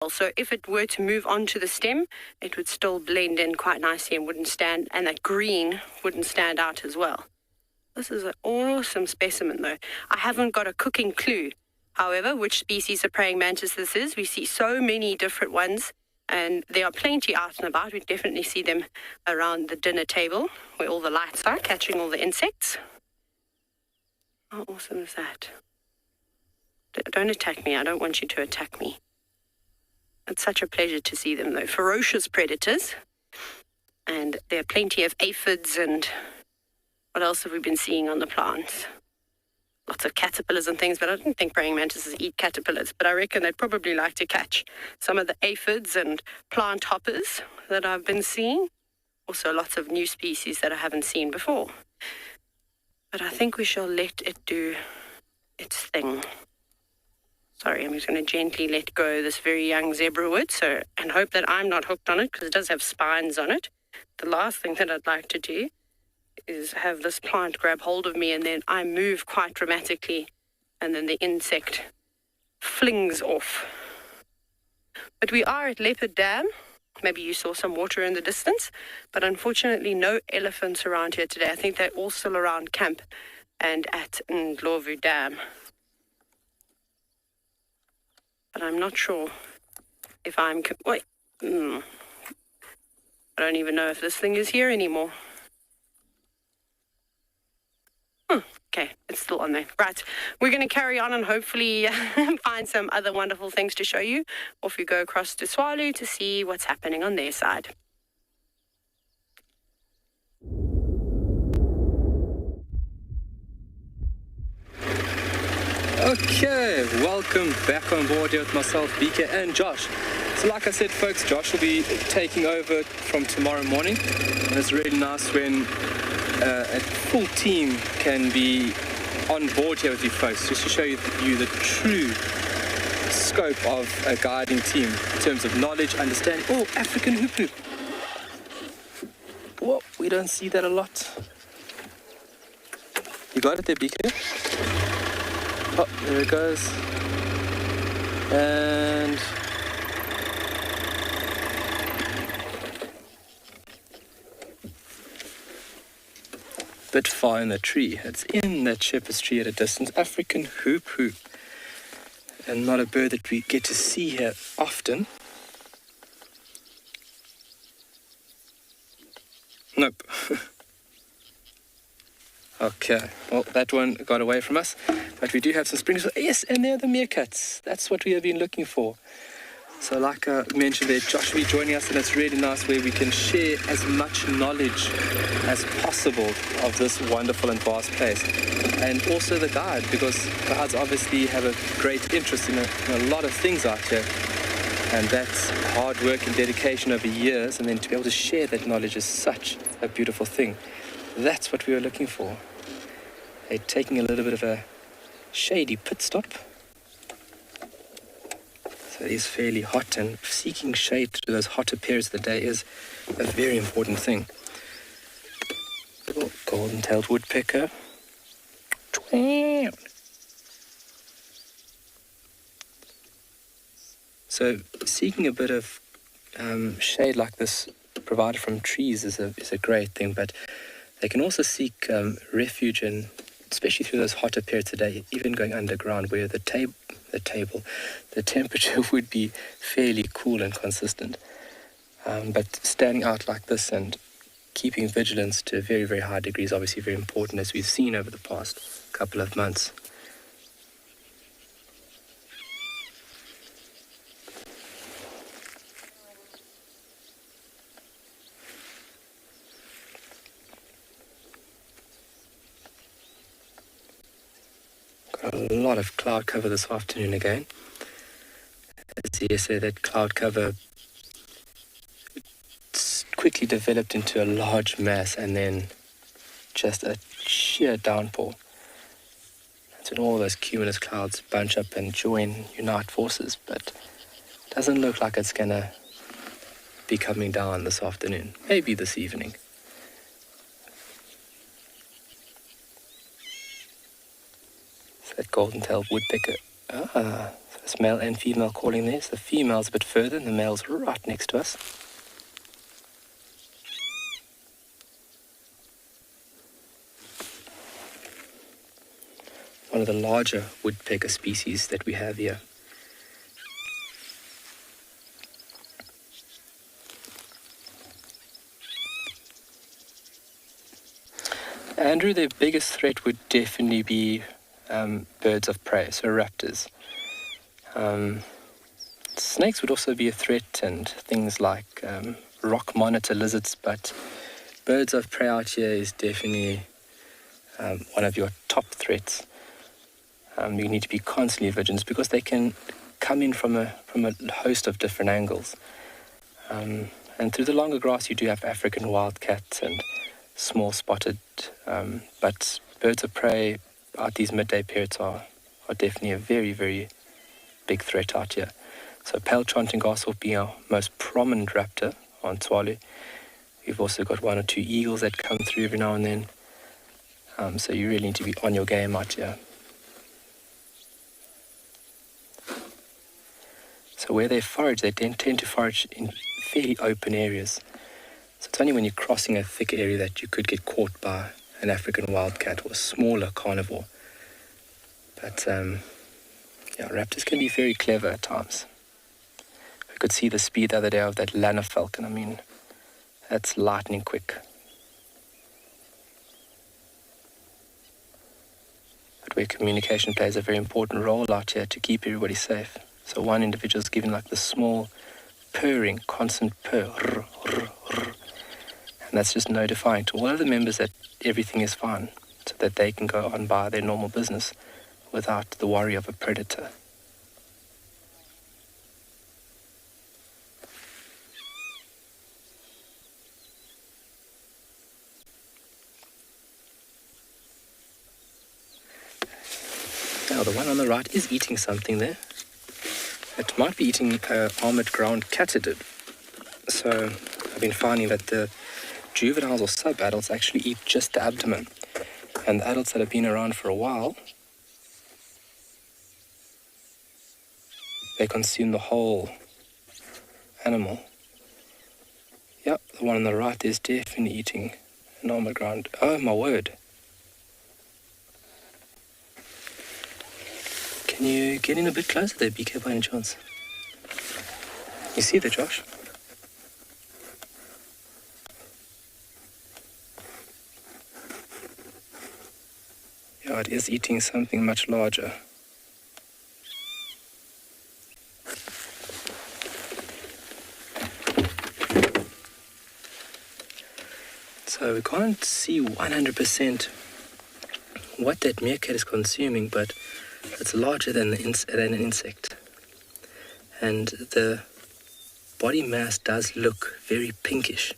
So if it were to move onto the stem, it would still blend in quite nicely and wouldn't stand, and that green wouldn't stand out as well. This is an awesome specimen though. I haven't got a cooking clue, however, which species of praying mantis this is. We see so many different ones, and there are plenty out and about. We definitely see them around the dinner table where all the lights are, catching all the insects. How awesome is that? Don't attack me. I don't want you to attack me. It's such a pleasure to see them, though. Ferocious predators. And there are plenty of aphids, and what else have we been seeing on the plants? Lots of caterpillars and things, but I don't think praying mantises eat caterpillars, but I reckon they'd probably like to catch some of the aphids and plant hoppers that I've been seeing. Also lots of new species that I haven't seen before. But I think we shall let it do its thing. Sorry, I'm just going to gently let go this very young zebra wood, and hope that I'm not hooked on it, because it does have spines on it. The last thing that I'd like to do is have this plant grab hold of me, and then I move quite dramatically, and then the insect flings off. But we are at Leopard Dam. Maybe you saw some water in the distance, but unfortunately no elephants around here today. I think they're all still around camp and at Ndlovu Dam. But I'm not sure if I'm... Wait. I don't even know if this thing is here anymore. Okay, it's still on there. Right, we're going to carry on and hopefully find some other wonderful things to show you. Off we go across to Swalu to see what's happening on their side. Okay, welcome back on board here with myself, BK, and Josh. So like I said, folks, Josh will be taking over from tomorrow morning. And it's really nice when a full team can be on board here with you folks, just to show you the true scope of a guiding team in terms of knowledge, understanding. Oh, African hoop hoop. Well, we don't see that a lot. You got it there, BK? Oh, there it goes. And bit far in the tree. It's in that shepherd's tree at a distance. African hoop hoop. And not a bird that we get to see here often. Nope. Okay, well, that one got away from us, but we do have some springs. Yes, and they're the meerkats. That's what we have been looking for. So like I mentioned there, Josh will be joining us, and it's really nice where we can share as much knowledge as possible of this wonderful and vast place. And also the guide, because guides obviously have a great interest in a lot of things out here. And that's hard work and dedication over years, and then to be able to share that knowledge is such a beautiful thing. That's what we were looking for. They're taking a little bit of a shady pit stop. So it is fairly hot, and seeking shade through those hotter periods of the day is a very important thing. Little golden-tailed woodpecker. So seeking a bit of shade like this provided from trees is a great thing, but they can also seek refuge, and especially through those hotter periods of the day, even going underground where the temperature would be fairly cool and consistent. But standing out like this and keeping vigilance to a very, very high degree is obviously very important, as we've seen over the past couple of months. A lot of cloud cover this afternoon again. As yesterday, that cloud cover quickly developed into a large mass and then just a sheer downpour. That's when all those cumulus clouds bunch up and unite forces, but it doesn't look like it's going to be coming down this afternoon, maybe this evening. That golden-tailed woodpecker. So This male and female calling there. So the female's a bit further and the male's right next to us. One of the larger woodpecker species that we have here. Andrew, their biggest threat would definitely be birds of prey, so raptors. Snakes would also be a threat, and things like rock monitor lizards, but birds of prey out here is definitely one of your top threats. You need to be constantly vigilant because they can come in from a host of different angles. And through the longer grass you do have African wildcats and small spotted, but birds of prey out these midday periods are definitely a very, very big threat out here. So pale chanting goshawk being our most prominent raptor on Tswalu. We've also got one or two eagles that come through every now and then. So you really need to be on your game out here. So where they forage, they tend to forage in fairly open areas. So it's only when you're crossing a thick area that you could get caught by an African wildcat or a smaller carnivore. But raptors can be very clever at times. We could see the speed the other day of that Lanner falcon. I mean, that's lightning quick. But where communication plays a very important role out here to keep everybody safe. So one individual is given like the small purring, constant purr, rr, rr, rr. And that's just notifying to all of the members that everything is fine, so that they can go on by their normal business without the worry of a predator. Now the one on the right is eating something there. It might be eating armored ground catadid. So I've been finding that the juveniles or sub-adults actually eat just the abdomen. And the adults that have been around for a while, they consume the whole animal. Yep, the one on the right is definitely eating an armored ground. Oh my word. Can you get in a bit closer there, BK, by any chance? You see that, Josh? Yeah, it is eating something much larger. So we can't see 100% what that meerkat is consuming, but it's larger than an insect. And the body mass does look very pinkish.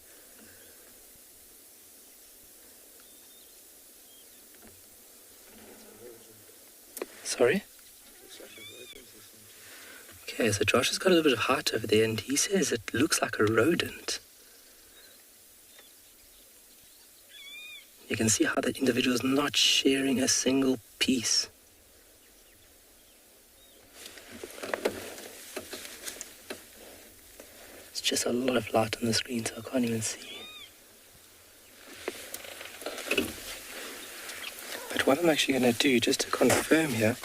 Sorry? Okay, so Josh has got a little bit of height over there, and he says it looks like a rodent. You can see how that individual is not sharing a single piece. It's just a lot of light on the screen, so I can't even see. But what I'm actually going to do, just to confirm here,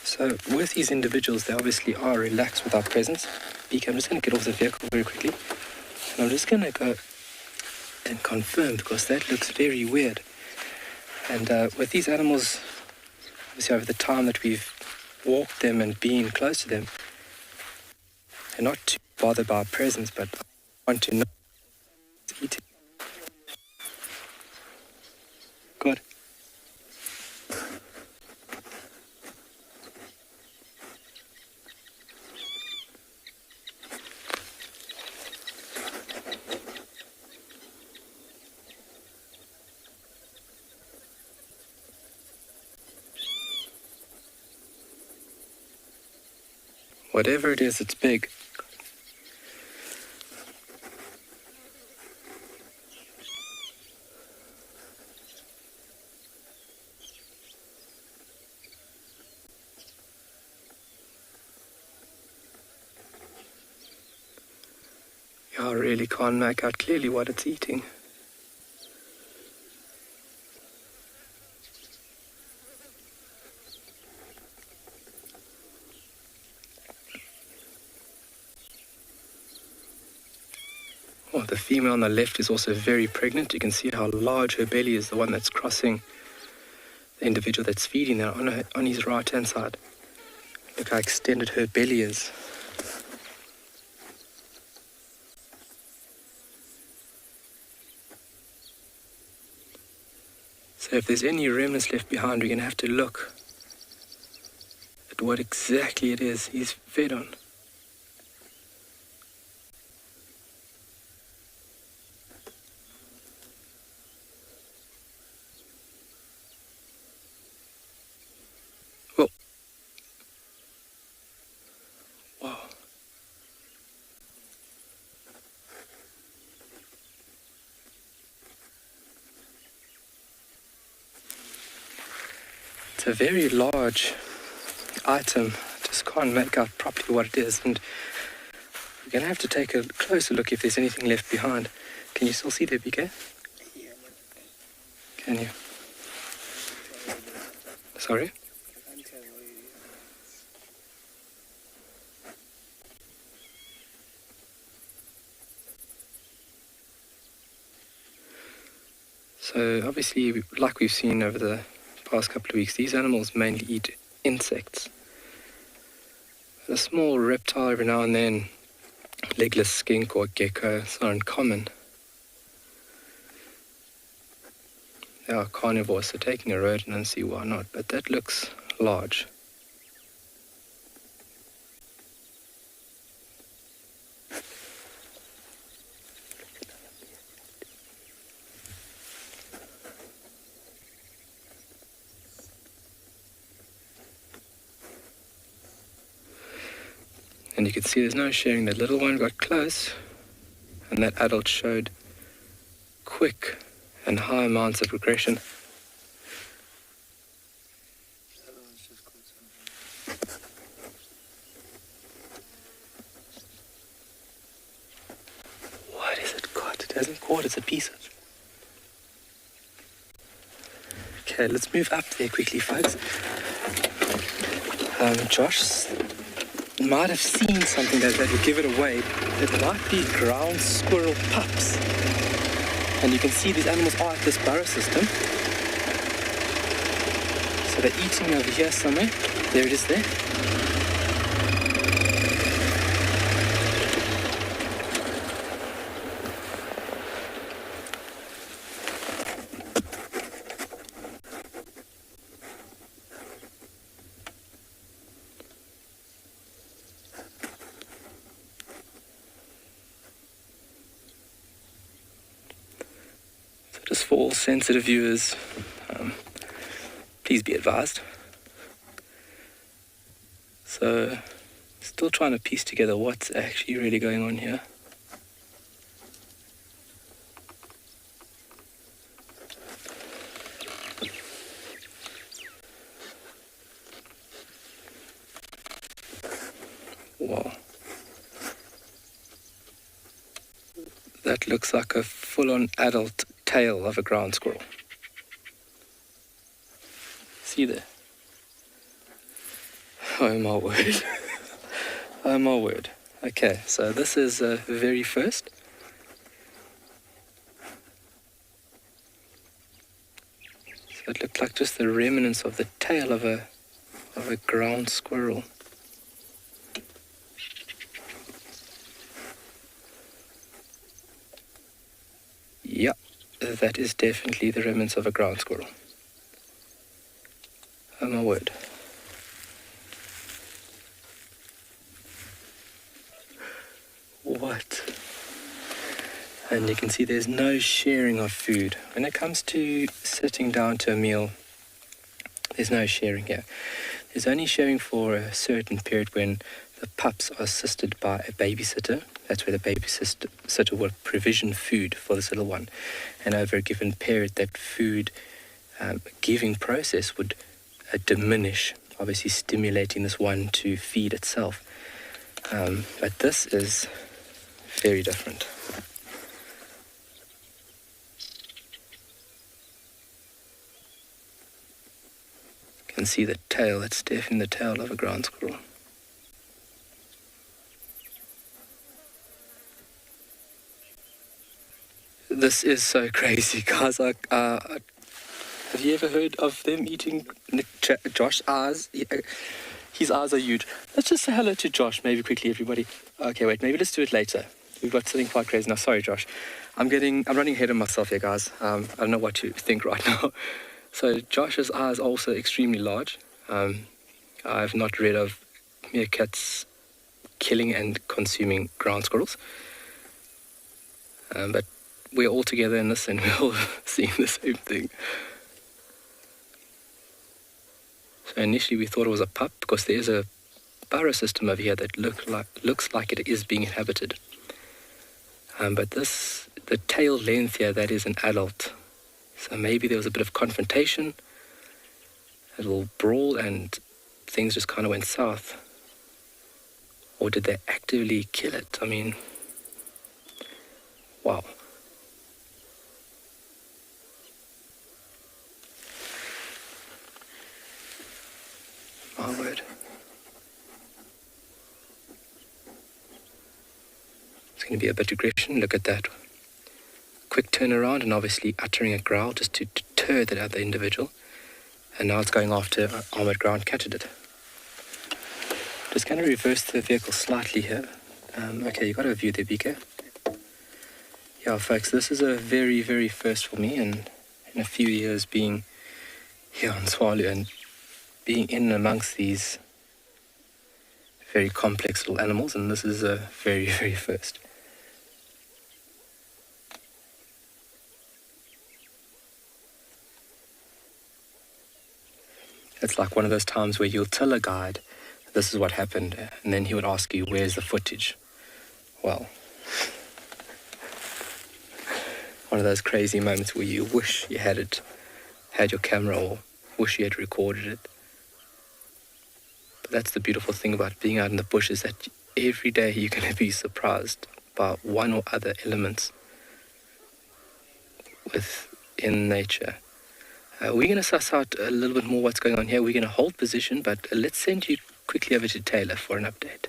so with these individuals, they obviously are relaxed with our presence. BK, I'm just going to get off the vehicle very quickly. And I'm just going to go and confirm, because that looks very weird. And with these animals, obviously over the time that we've walked them and been close to them, they're not too bothered by our presence, but I want to know it's eating. Good. Whatever it is, it's big. I really can't make out clearly what it's eating. Oh, the female on the left is also very pregnant. You can see how large her belly is, the one that's crossing the individual that's feeding there on his right-hand side. Look how extended her belly is. So if there's any remnants left behind, we're going to have to look at what exactly it is he's fed on. Well, wow. It's a very large item. Just can't make out properly what it is, and we're going to have to take a closer look if there's anything left behind. Can you still see there, BK? Yeah. Can you? Sorry? So obviously, like we've seen over the past couple of weeks, these animals mainly eat insects. A small reptile every now and then, legless skink or gecko, it's not uncommon. They are carnivores, so taking a rodent and see why not, but that looks large. And you can see there's no sharing. That little one got close, and that adult showed quick and high amounts of aggression. What is it caught? It hasn't caught, it's a piece of. Okay, let's move up there quickly, folks. Josh might have seen something that would give it away. It might be ground squirrel pups. And you can see these animals are at this burrow system. So they're eating over here somewhere. There it is there. Just for all sensitive viewers, please be advised. So, still trying to piece together what's actually really going on here. Wow. That looks like a full-on adult tail of a ground squirrel. See there? Oh my word. Oh my word. Okay, so this is the very first. So it looked like just the remnants of the tail of a ground squirrel. Yeah. That is definitely the remnants of a ground squirrel. Oh my word. What? And you can see there's no sharing of food. When it comes to sitting down to a meal, there's no sharing here. There's only sharing for a certain period when the pups are assisted by a babysitter. That's where the babysitter will provision food for this little one. And over a given period, that food giving process would diminish, obviously stimulating this one to feed itself. But this is Very different. You can see the tail. That's definitely the tail of a ground squirrel. This is so crazy, guys. Have you ever heard of them eating Josh's eyes? His eyes are huge. Let's just say hello to Josh, maybe quickly, everybody. Okay, wait, maybe let's do it later. We've got something quite crazy now. Sorry, Josh. I'm running ahead of myself here, guys. I don't know what to think right now. So Josh's eyes are also extremely large. I've not read of meerkats killing and consuming ground squirrels. But we're all together in this and we're all seeing the same thing. So initially we thought it was a pup because there's a burrow system over here that looks like it is being inhabited. But the tail length here, that is an adult. So maybe there was a bit of confrontation, a little brawl, and things just kind of went south. Or did they actively kill it? I mean, wow. My word. It's going to be a bit of aggression. Look at that. Quick turnaround and obviously uttering a growl just to deter that other individual. And now it's going after an armored ground candidate. Just going to reverse the vehicle slightly here. Okay, you got a view there, BK. Yeah, folks, this is a very, very first for me, and in a few years being here on Swallow and being in amongst these very complex little animals, and this is a very, very first. It's like one of those times where you'll tell a guide, this is what happened, and then he would ask you, where's the footage? Well, one of those crazy moments where you wish you had your camera, or wish you had recorded it. But that's the beautiful thing about being out in the bush, is that every day you're going to be surprised by one or other elements within nature. We're going to suss out a little bit more what's going on here. We're going to hold position, but let's send you quickly over to Taylor for an update.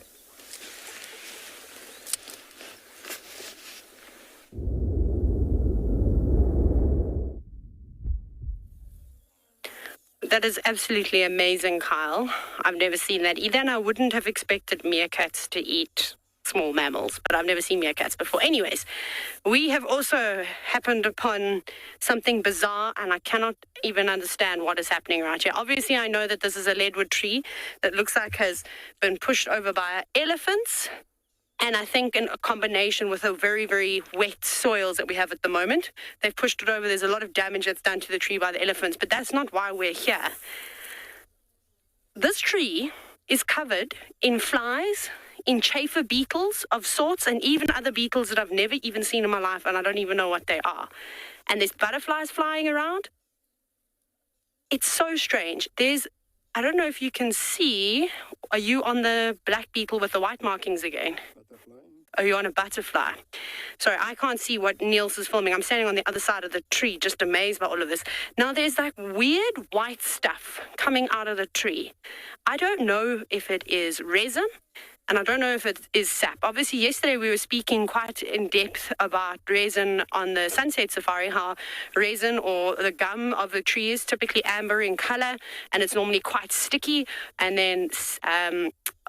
That is absolutely amazing, Kyle. I've never seen that either, and I wouldn't have expected meerkats to eat small mammals, but I've never seen meerkats before. Anyways, we have also happened upon something bizarre, and I cannot even understand what is happening right here. Obviously, I know that this is a leadwood tree that looks like has been pushed over by elephants, and I think in a combination with the very, very wet soils that we have at the moment, they've pushed it over. There's a lot of damage that's done to the tree by the elephants, but that's not why we're here. This tree is covered in flies, in chafer beetles of sorts, and even other beetles that I've never even seen in my life, and I don't even know what they are. And there's butterflies flying around. It's so strange. I don't know if you can see, are you on the black beetle with the white markings again? Are you on a butterfly? Sorry, I can't see what Niels is filming. I'm standing on the other side of the tree, just amazed by all of this. Now, there's like weird white stuff coming out of the tree. I don't know if it is resin, and I don't know if it is sap. Obviously, yesterday we were speaking quite in depth about resin on the sunset safari, how resin or the gum of the tree is typically amber in color, and it's normally quite sticky. And then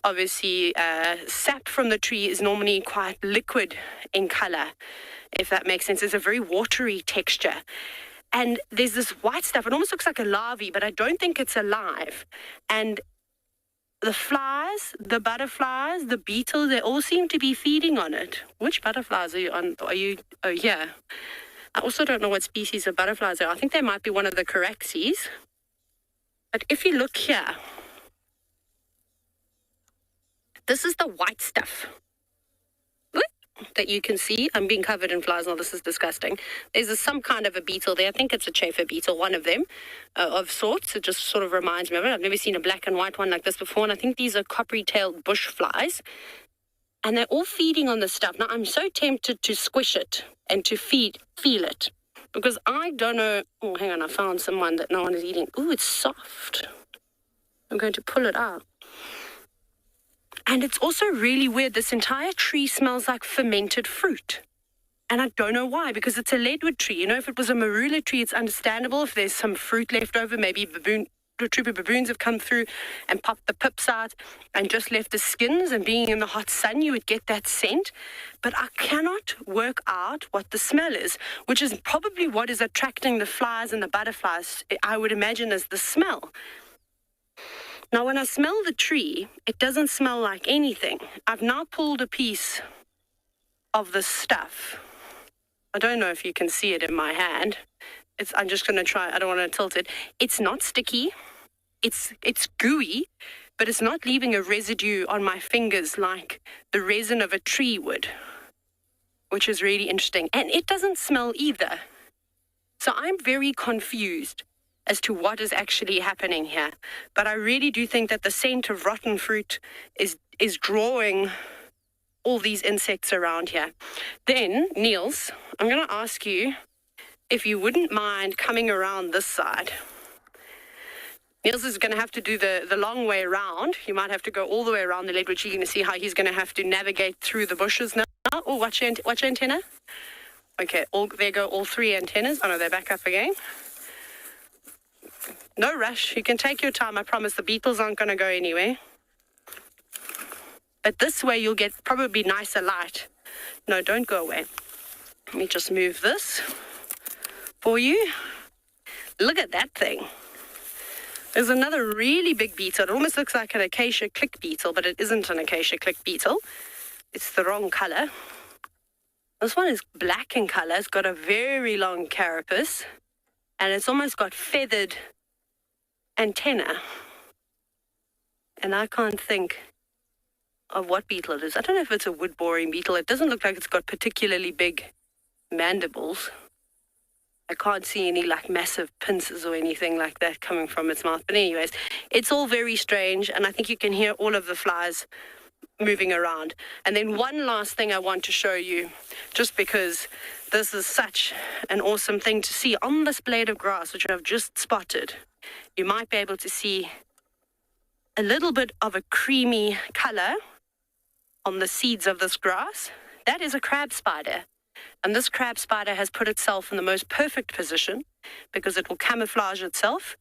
obviously sap from the tree is normally quite liquid in color, if that makes sense. It's a very watery texture. And there's this white stuff. It almost looks like a larvae, but I don't think it's alive. And the flies, the butterflies, the beetles, they all seem to be feeding on it. Which butterflies are you on? Oh, yeah. I also don't know what species of butterflies are. I think they might be one of the Caraxes. But if you look here, this is the white stuff that you can see. I'm being covered in flies now. This is disgusting. There's some kind of a beetle there. I think it's a chafer beetle, one of them, of sorts. It just sort of reminds me of it. I've never seen a black and white one like this before, and I think these are coppery-tailed bush flies. And they're all feeding on this stuff. Now, I'm so tempted to squish it and to feel it. Because I don't know... Oh, hang on, I found someone that no one is eating. Ooh, it's soft. I'm going to pull it out. And it's also really weird. This entire tree smells like fermented fruit. And I don't know why, because it's a leadwood tree. You know, if it was a marula tree, it's understandable. If there's some fruit left over, maybe a troop of baboons have come through and popped the pips out and just left the skins, and being in the hot sun, you would get that scent. But I cannot work out what the smell is, which is probably what is attracting the flies and the butterflies, I would imagine, as the smell. Now, when I smell the tree, it doesn't smell like anything. I've now pulled a piece of the stuff. I don't know if you can see it in my hand. I'm just going to try. I don't want to tilt it. It's not sticky. It's gooey, but it's not leaving a residue on my fingers like the resin of a tree would, which is really interesting. And it doesn't smell either. So I'm very confused as to what is actually happening here. But I really do think that the scent of rotten fruit is drawing all these insects around here. Then, Niels, I'm going to ask you if you wouldn't mind coming around this side. Niels is going to have to do the long way around. You might have to go all the way around the lead, which you're going to see how he's going to have to navigate through the bushes now. Oh, watch your antenna. Okay, there go all three antennas. Oh, no, they're back up again. No rush. You can take your time. I promise the beetles aren't going to go anywhere. But this way you'll get probably nicer light. No, don't go away. Let me just move this for you. Look at that thing. There's another really big beetle. It almost looks like an acacia click beetle, but it isn't an acacia click beetle. It's the wrong color. This one is black in color. It's got a very long carapace, and it's almost got feathered antenna. And I can't think of what beetle it is. I don't know if it's a wood-boring beetle. It doesn't look like it's got particularly big mandibles. I can't see any like massive pincers or anything like that coming from its mouth. But anyways, it's all very strange, and I think you can hear all of the flies moving around. And then one last thing I want to show you, just because this is such an awesome thing to see. On this blade of grass, which I've just spotted, you might be able to see a little bit of a creamy color on the seeds of this grass. That is a crab spider. And this crab spider has put itself in the most perfect position because it will camouflage itself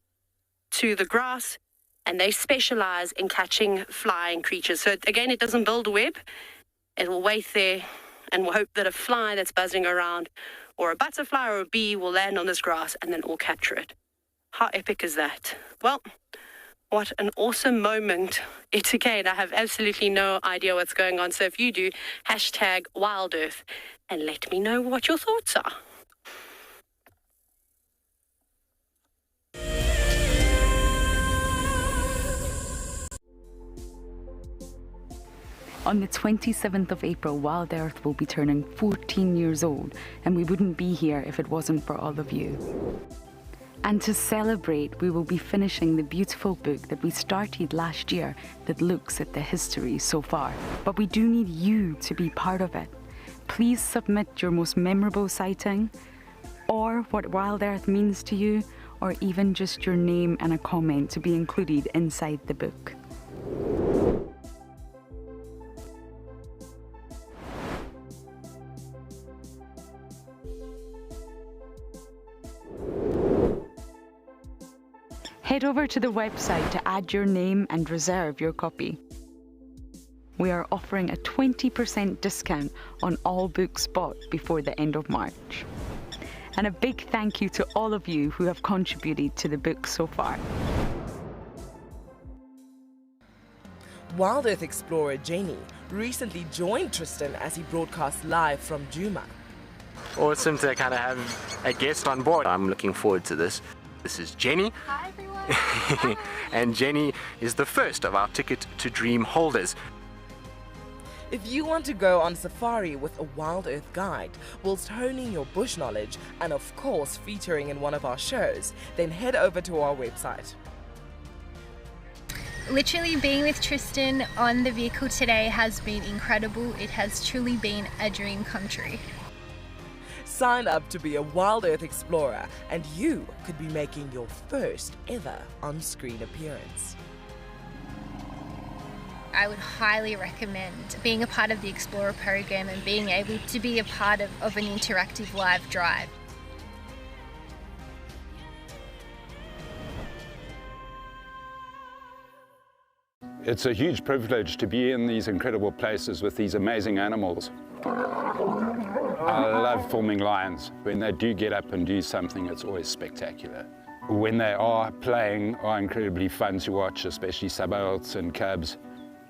to the grass, and they specialize in catching flying creatures. So again, it doesn't build a web. It will wait there and will hope that a fly that's buzzing around, or a butterfly or a bee, will land on this grass and then it will capture it. How epic is that? Well, what an awesome moment. It's again, I have absolutely no idea what's going on. So if you do, hashtag WildEarth and let me know what your thoughts are. On the 27th of April, WildEarth will be turning 14 years old, and we wouldn't be here if it wasn't for all of you. And to celebrate, we will be finishing the beautiful book that we started last year that looks at the history so far. But we do need you to be part of it. Please submit your most memorable sighting, or what WildEarth means to you, or even just your name and a comment to be included inside the book. Head over to the website to add your name and reserve your copy. We are offering a 20% discount on all books bought before the end of March. And a big thank you to all of you who have contributed to the book so far. WildEarth explorer Jenny recently joined Tristan as he broadcast live from Djuma. Awesome to kind of have a guest on board. I'm looking forward to this. This is Jenny. Hi everyone. And Jenny is the first of our Ticket to Dream holders. If you want to go on safari with a WildEarth guide whilst honing your bush knowledge and of course featuring in one of our shows, then head over to our website. Literally being with Tristan on the vehicle today has been incredible. It has truly been a dream come true. Sign up to be a Wild Earth Explorer and you could be making your first ever on-screen appearance. I would highly recommend being a part of the Explorer program and being able to be a part of an interactive live drive. It's a huge privilege to be in these incredible places with these amazing animals. I love filming lions. When they do get up and do something, it's always spectacular. When they are playing, are incredibly fun to watch, especially subalterns and cubs.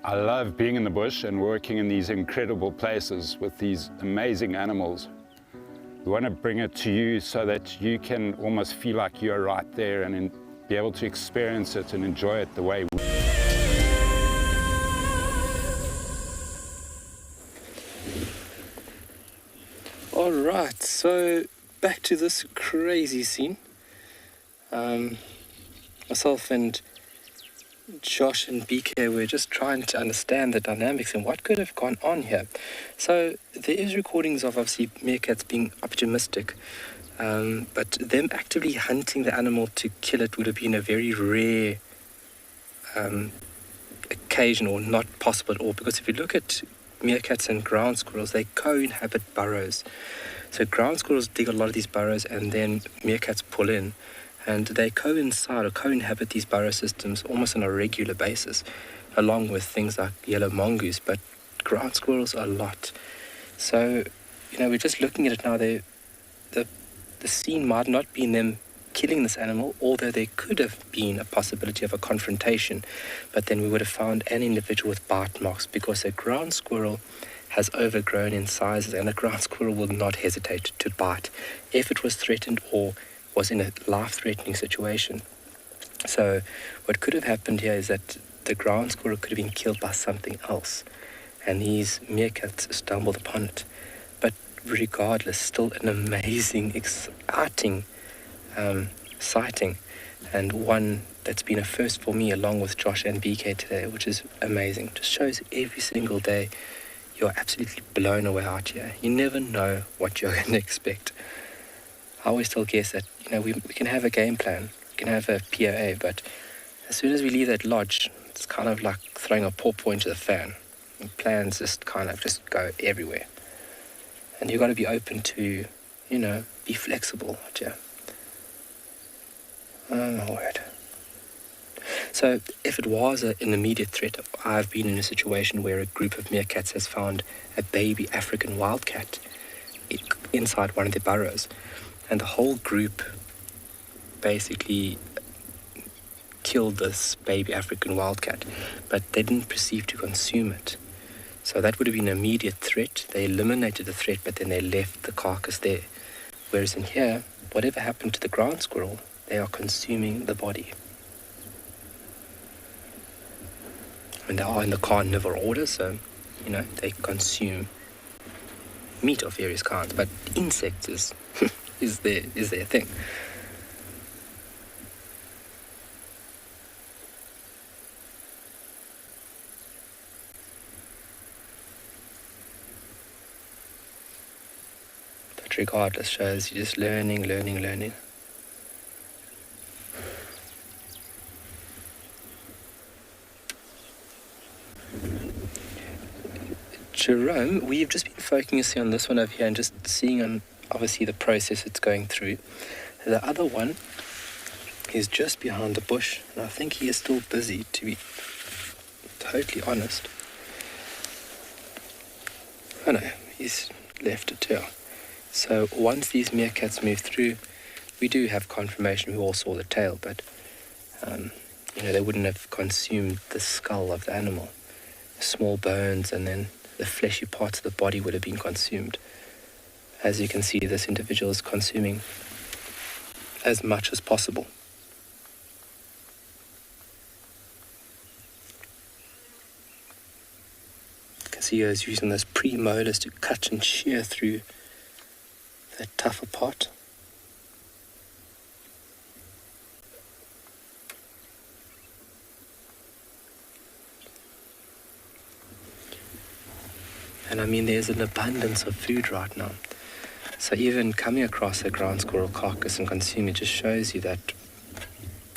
I love being in the bush and working in these incredible places with these amazing animals. We want to bring it to you so that you can almost feel like you're right there and be able to experience it and enjoy it the way we do. All right, so back to this crazy scene. Myself and Josh and BK were just trying to understand the dynamics and what could have gone on here. So there is recordings of obviously meerkats being optimistic, but them actively hunting the animal to kill it would have been a very rare occasion, or not possible at all, because if you look at meerkats and ground squirrels, they co-inhabit burrows. So ground squirrels dig a lot of these burrows and then meerkats pull in, and they coincide or co-inhabit these burrow systems almost on a regular basis, along with things like yellow mongoose, but ground squirrels a lot. So, we're just looking at it now. The scene might not be in them killing this animal, although there could have been a possibility of a confrontation, but then we would have found an individual with bite marks, because a ground squirrel has overgrown in sizes, and a ground squirrel will not hesitate to bite if it was threatened or was in a life-threatening situation. So what could have happened here is that the ground squirrel could have been killed by something else, and these meerkats stumbled upon it. But regardless, still an amazing, exciting sighting, and one that's been a first for me along with Josh and BK today, which is amazing. Just shows every single day you're absolutely blown away out here. You never know what you're going to expect. I always tell guests that we can have a game plan, we can have a POA, but as soon as we leave that lodge, it's kind of like throwing a pawpaw into the fan. And plans just kind of just go everywhere, and you've got to be open to be flexible out here. Oh my word. So if it was an immediate threat, I've been in a situation where a group of meerkats has found a baby African wildcat inside one of their burrows, and the whole group basically killed this baby African wildcat, but they didn't proceed to consume it. So that would have been an immediate threat. They eliminated the threat, but then they left the carcass there. Whereas in here, whatever happened to the ground squirrel, they are consuming the body. And they are in the carnivore order, so, they consume meat of various kinds, but insects is their thing. But regardless, shows you're just learning. Jerome, we've just been focusing on this one over here and just seeing on obviously the process it's going through. The other one is just behind the bush, and I think he is still busy, to be totally honest. Oh no, he's left it too. So once these meerkats move through, we do have confirmation we all saw the tail, but they wouldn't have consumed the skull of the animal. The small bones and then the fleshy parts of the body would have been consumed. As you can see, this individual is consuming as much as possible. You can see he is using those premolars to cut and shear through that tougher part. And I mean, there's an abundance of food right now. So even coming across a ground squirrel carcass and consuming just shows you that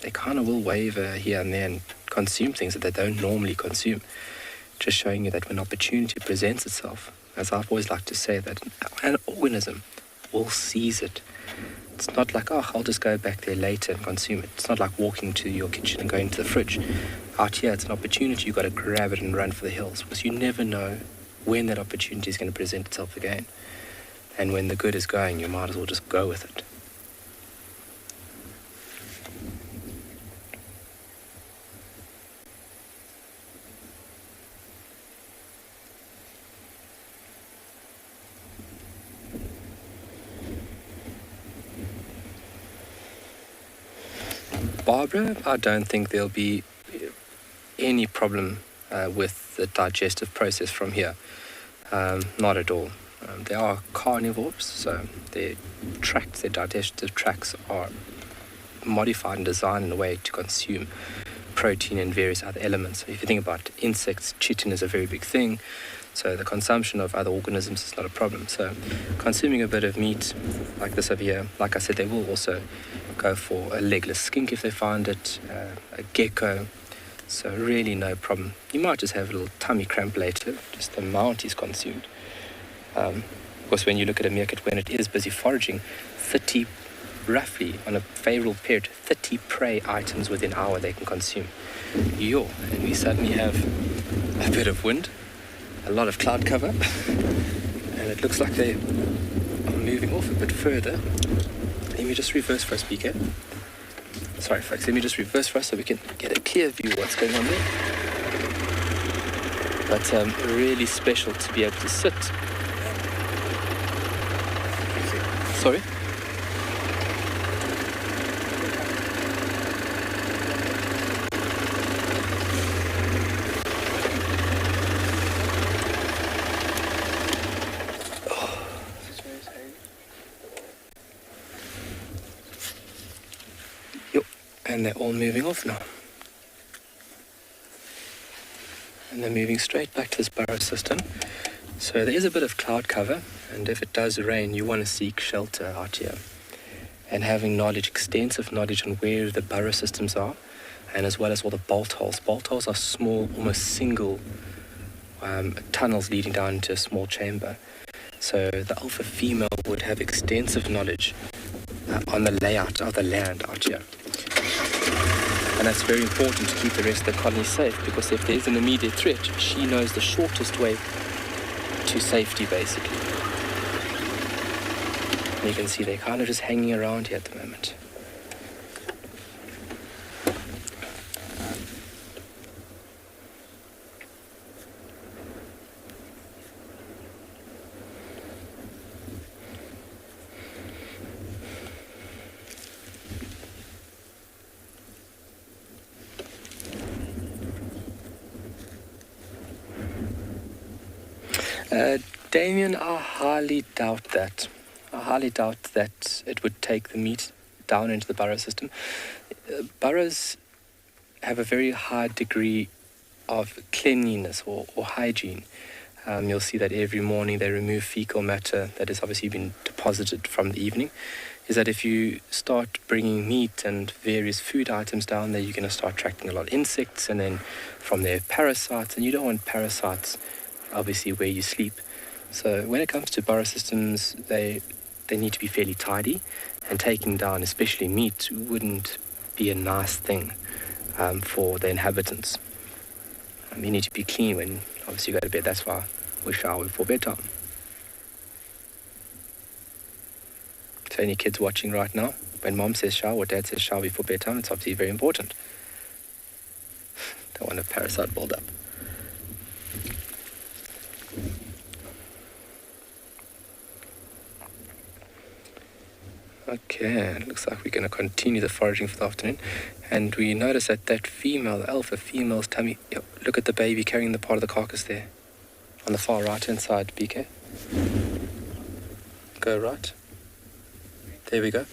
they kind of will waver here and there and consume things that they don't normally consume. Just showing you that when opportunity presents itself, as I've always liked to say, that an organism will seize it. It's not like, oh, I'll just go back there later and consume it. It's not like walking to your kitchen and going to the fridge. Out here, it's an opportunity. You've got to grab it and run for the hills, because you never know when that opportunity is going to present itself again. And when the good is going, you might as well just go with it. Barbara, I don't think there'll be any problem with the digestive process from here. Not at all. They are carnivores, so their digestive tracts are modified and designed in a way to consume protein and various other elements. So if you think about insects, chitin is a very big thing. So the consumption of other organisms is not a problem. So consuming a bit of meat like this over here, like I said, they will also go for a legless skink if they find it, a gecko. So really no problem. You might just have a little tummy cramp later, just the amount is consumed. Of course, when you look at a meerkat, when it is busy foraging, 30, roughly, on a favourable period, 30 prey items within an hour they can consume. And we suddenly have a bit of wind, a lot of cloud cover, and it looks like they are moving off a bit further. Let me just reverse for us, PK. Sorry, folks, let me just reverse for us so we can get a clear view of what's going on there. But really special to be able to sit. Sorry? And they're all moving off now. And they're moving straight back to this burrow system. So there is a bit of cloud cover, and if it does rain, you want to seek shelter out here. And having knowledge, extensive knowledge on where the burrow systems are, and as well as all the bolt holes. Bolt holes are small, almost single tunnels leading down into a small chamber. So the alpha female would have extensive knowledge on the layout of the land out here. And that's very important to keep the rest of the colony safe, because if there's an immediate threat, she knows the shortest way to safety, basically. And you can see they're kind of just hanging around here at the moment. Damien, I highly doubt that. I highly doubt that it would take the meat down into the burrow system. Burrows have a very high degree of cleanliness or hygiene. You'll see that every morning they remove fecal matter that has obviously been deposited from the evening. Is that if you start bringing meat and various food items down there, you're going to start attracting a lot of insects, and then from there parasites, and you don't want parasites obviously where you sleep. So when it comes to burrow systems, they need to be fairly tidy, and taking down especially meat wouldn't be a nice thing for the inhabitants. You need to be clean when obviously you go to bed. That's why we shower before bedtime. So any kids watching right now, when mom says shower or dad says shower before bedtime, it's obviously very important. Don't want a parasite build up. Okay, it looks like we're going to continue the foraging for the afternoon. And we notice that that female, the alpha female's tummy, look at the baby carrying the part of the carcass there. On the far right-hand side, BK. Go right. There we go.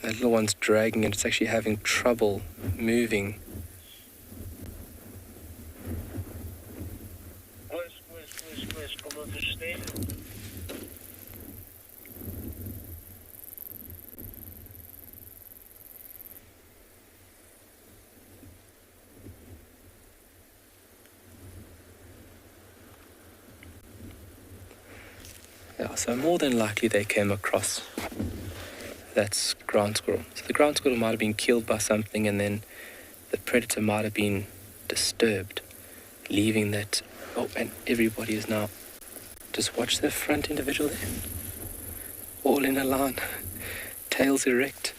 That little one's dragging and it's actually having trouble moving. Yeah, so more than likely they came across that ground squirrel. So the ground squirrel might have been killed by something, and then the predator might have been disturbed, leaving that. Oh, and everybody is now. Just watch the front individual there. All in a line, tails erect.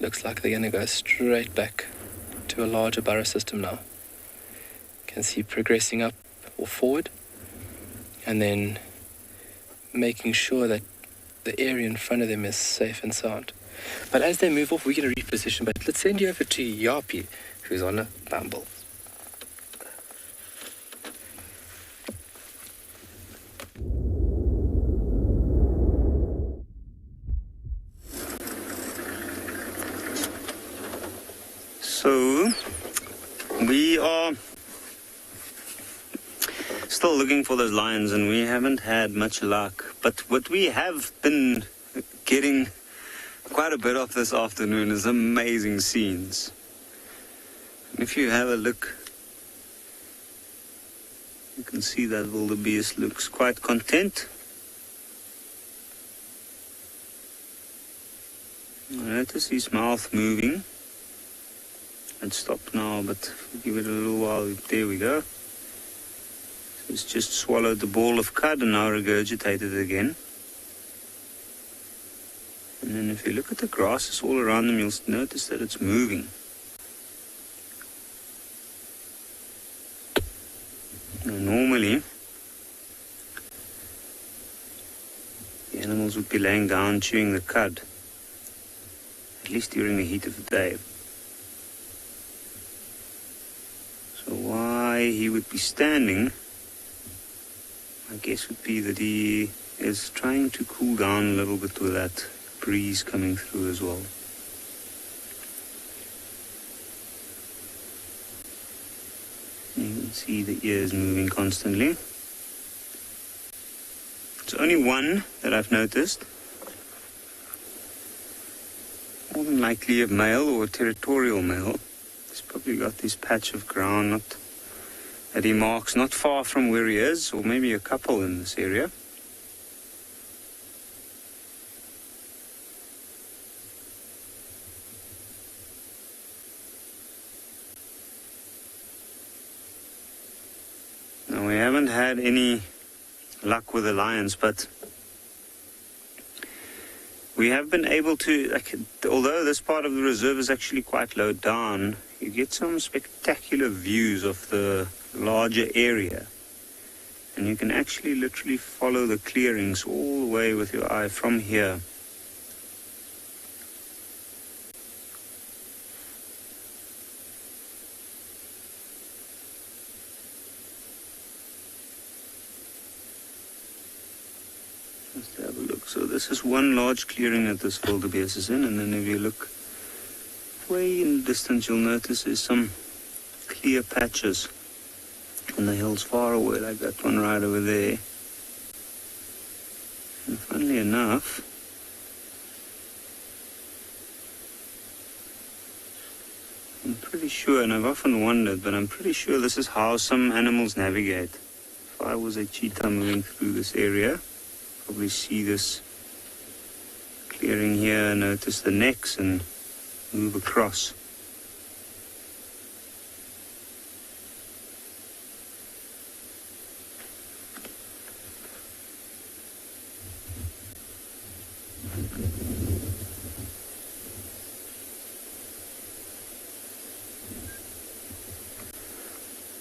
Looks like they're going to go straight back to a larger burrow system now. You can see progressing up or forward, and then making sure that the area in front of them is safe and sound. But as they move off, we're going to reposition. But let's send you over to Yapi, who's on a bumble. So, we are still looking for those lions, and we haven't had much luck. But what we have been getting quite a bit of this afternoon is amazing scenes. If you have a look, you can see that wildebeest looks quite content. Notice his mouth moving. It stopped now, but give it a little while. There we go. It's just swallowed the ball of cud and now regurgitated it again. And then if you look at the grasses all around them, you'll notice that it's moving. Now, normally, the animals would be laying down chewing the cud, at least during the heat of the day. So why he would be standing, I guess, would be that he is trying to cool down a little bit with that breeze coming through as well. You can see the ears moving constantly. It's only one that I've noticed. More than likely a male or a territorial male. He's probably got this patch of ground that he marks not far from where he is, or maybe a couple in this area. Now, we haven't had any luck with the lions, but we have been able to, although this part of the reserve is actually quite low down, you get some spectacular views of the larger area. And you can actually literally follow the clearings all the way with your eye from here. Just have a look. So this is one large clearing that this wildebeest is in, and then if you look way in the distance, you'll notice there's some clear patches on the hills far away, like that one right over there. And funnily enough, I'm pretty sure, and I've often wondered, but I'm pretty sure this is how some animals navigate. If I was a cheetah moving through this area, probably see this clearing here, notice the necks, and move across.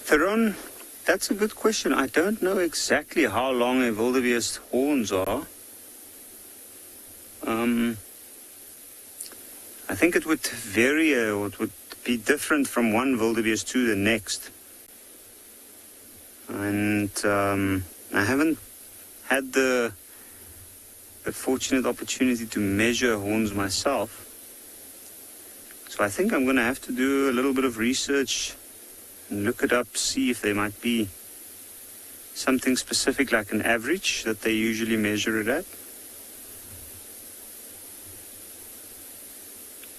Theron, that's a good question. I don't know exactly how long a wildebeest's horns are. I think it would vary, or it would be different from one wildebeest to the next. And I haven't had the the fortunate opportunity to measure horns myself. So I think I'm going to have to do a little bit of research and look it up, see if there might be something specific like an average that they usually measure it at.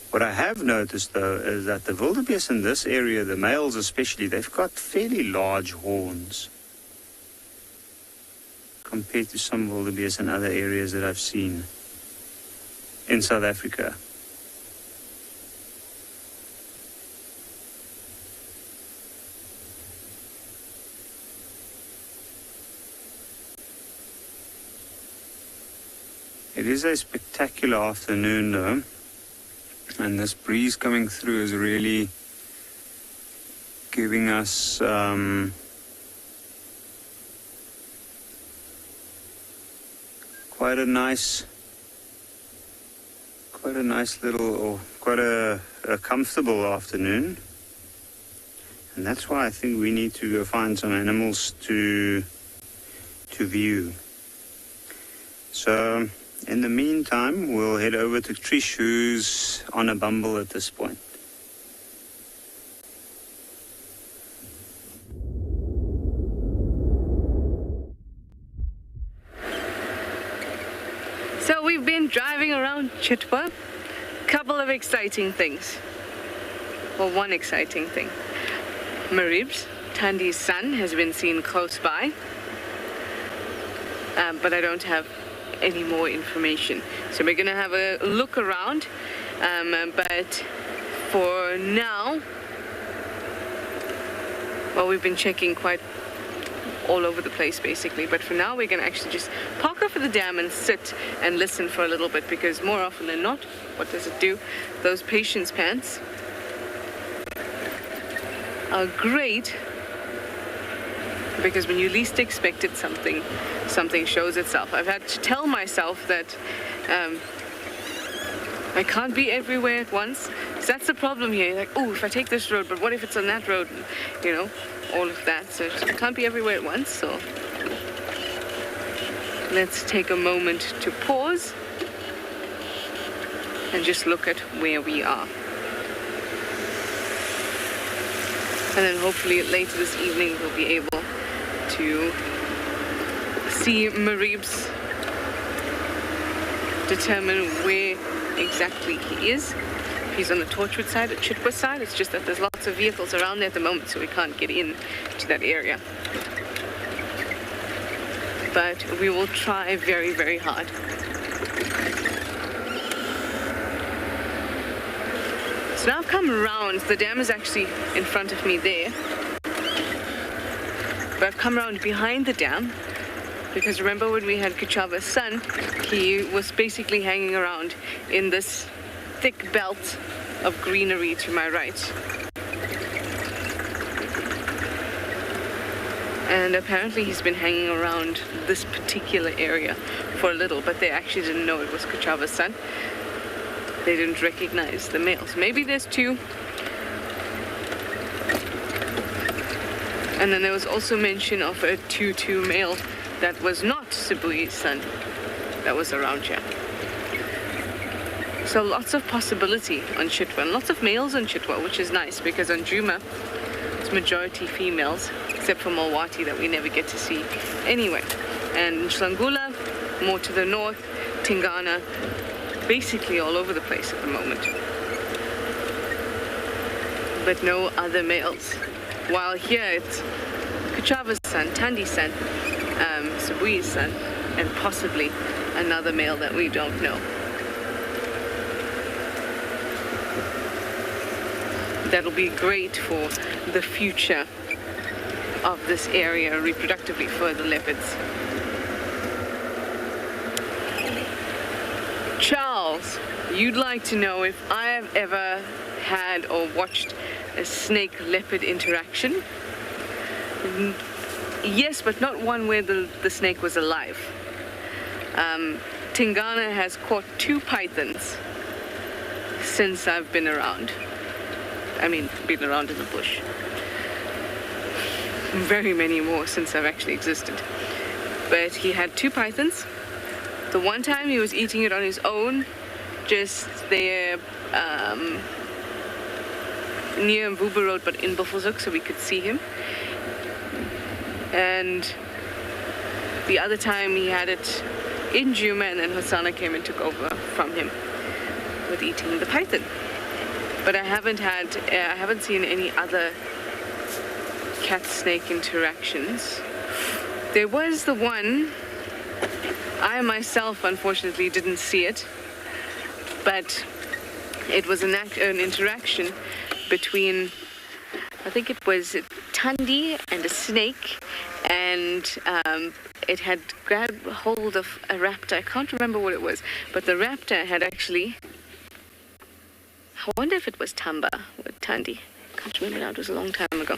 What I have noticed though is that the wildebeest in this area, the males especially, they've got fairly large horns compared to some wildebeest in other areas that I've seen in South Africa. It is a spectacular afternoon though, and this breeze coming through is really giving us quite a nice little, or quite a comfortable afternoon. And that's why I think we need to go find some animals to view. So in the meantime, we'll head over to Trish, who's on a bumble at this point. So we've been driving around Chitwa. Couple of exciting things. Well, one exciting thing. Marib's, Tandy's son, has been seen close by. But I don't have any more information. So we're gonna have a look around. But for now, well, we've been checking quite all over the place basically, but for now we're gonna actually just park off at the dam and sit and listen for a little bit, because more often than not, what does it do? Those patience pants are great, because when you least expect it, something shows itself. I've had to tell myself that I can't be everywhere at once. So that's the problem here. Like, oh, if I take this road, but what if it's on that road? You know, all of that. So I can't be everywhere at once. So let's take a moment to pause and just look at where we are. And then hopefully later this evening we'll be able to see Marib's, determine where exactly he is. He's on the Torchwood side, at Chitwa side. It's just that there's lots of vehicles around there at the moment, so we can't get in to that area. But we will try very, very hard. So now I've come around. The dam is actually in front of me there. But I've come around behind the dam, because remember when we had Kuchava's son, he was basically hanging around in this thick belt of greenery to my right. And apparently he's been hanging around this particular area for a little, but they actually didn't know it was Kuchava's son. They didn't recognize the males. Maybe there's two. And then there was also mention of a 2-2 male that was not Sibui's son that was around here. So lots of possibility on Chitwa, and lots of males on Chitwa, which is nice, because on Djuma it's majority females, except for Mulwati that we never get to see anyway. And Nhlangula, more to the north, Tingana, basically all over the place at the moment. But no other males. While here it's Kuchava's son, Tandy's son, Sibui's son, and possibly another male that we don't know. That'll be great for the future of this area reproductively for the leopards. Charles, you'd like to know if I have ever had or watched a snake-leopard interaction? Yes, but not one where the snake was alive. Tingana has caught 2 pythons since I've been around. I mean, been around in the bush. Very many more since I've actually existed. But he had 2 pythons, The one time he was eating it on his own, just there near Mvubu Road, but in Buffelshoek, so we could see him. And the other time he had it in Djuma, and then Hosanna came and took over from him with eating the python. But I haven't seen any other cat-snake interactions. There was the one, I myself unfortunately didn't see it, but it was an interaction between, I think it was Thandi and a snake, and it had grabbed hold of a raptor. I can't remember what it was, but the raptor had actually, I wonder if it was Tamba or Thandi. I can't remember now, it was a long time ago.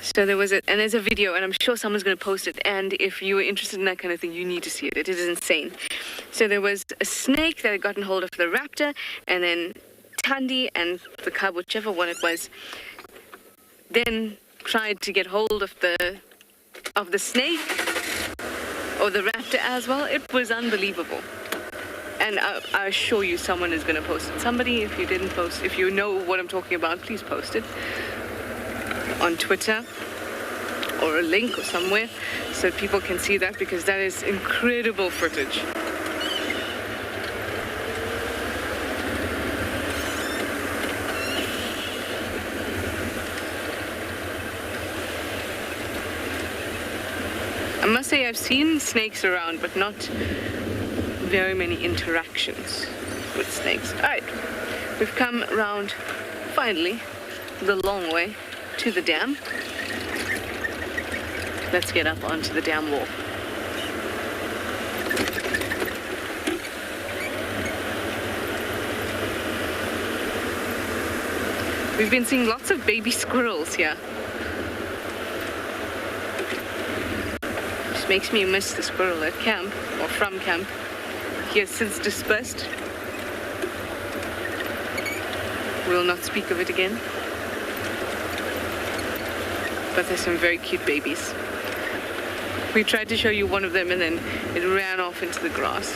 So there was and there's a video, and I'm sure someone's going to post it, and if you were interested in that kind of thing, you need to see it. It is insane. So there was a snake that had gotten hold of the raptor, and then Thandi and the cub, whichever one it was, then tried to get hold of the snake, or the raptor as well. It was unbelievable. And I assure you someone is going to post it. Somebody, if you didn't post, if you know what I'm talking about, please post it on Twitter or a link or somewhere so that people can see that, because that is incredible footage. I must say I've seen snakes around, but not very many interactions with snakes. All right, we've come around finally the long way to the dam. Let's get up onto the dam wall. We've been seeing lots of baby squirrels here. Just makes me miss the squirrel at camp, or from camp. He has since dispersed. We'll not speak of it again. But there's some very cute babies. We tried to show you one of them, and then it ran off into the grass.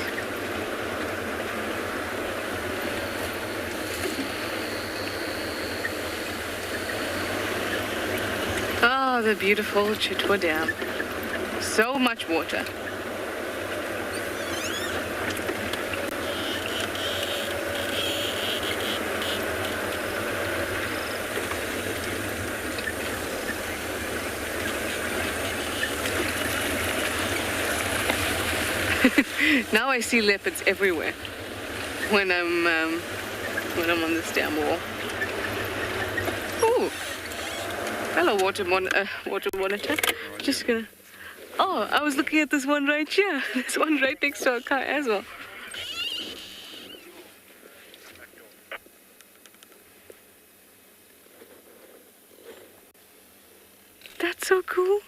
Oh, the beautiful Chitwa Dam. So much water. Now I see leopards everywhere when I'm on this dam wall. Ooh, hello, water monitor. Just gonna. Oh, I was looking at this one right here. There's one right next to our car as well. That's so cool.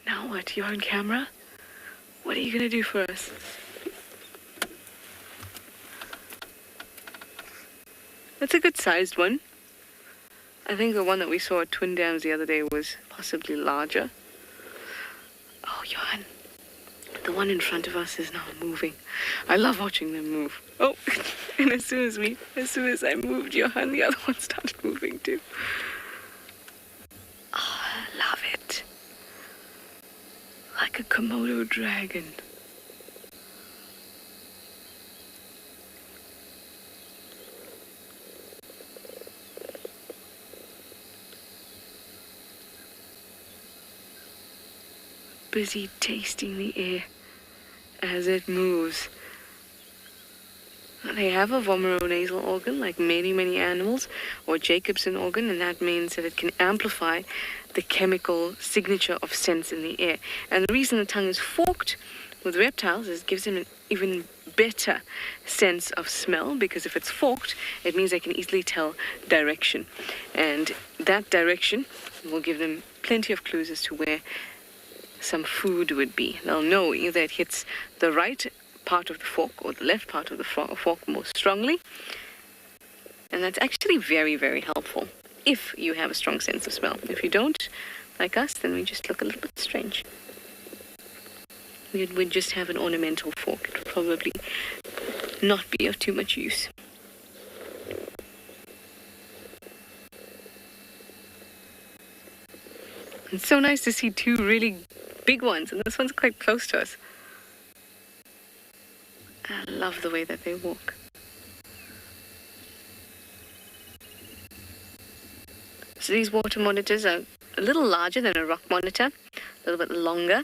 Now what? You're on camera? What are you gonna do for us? That's a good sized one. I think the one that we saw at Twin Dams the other day was possibly larger. Oh, Johan, the one in front of us is now moving. I love watching them move. Oh, and as soon as I moved, Johan, the other one started moving too. Oh, I love it. Like a Komodo dragon. Busy tasting the air as it moves. They have a vomeronasal organ like many, many animals, or Jacobson organ, and that means that it can amplify the chemical signature of scents in the air. And the reason the tongue is forked with reptiles is it gives them an even better sense of smell, because if it's forked, it means they can easily tell direction. And that direction will give them plenty of clues as to where some food would be. They'll know either it hits the right part of the fork or the left part of the fork more strongly. And that's actually very, very helpful. if you have a strong sense of smell. If you don't, like us, then we just look a little bit strange. We'd just have an ornamental fork. It would probably not be of too much use. It's so nice to see two really big ones, and this one's quite close to us. I love the way that they walk. So these water monitors are a little larger than a rock monitor, a little bit longer.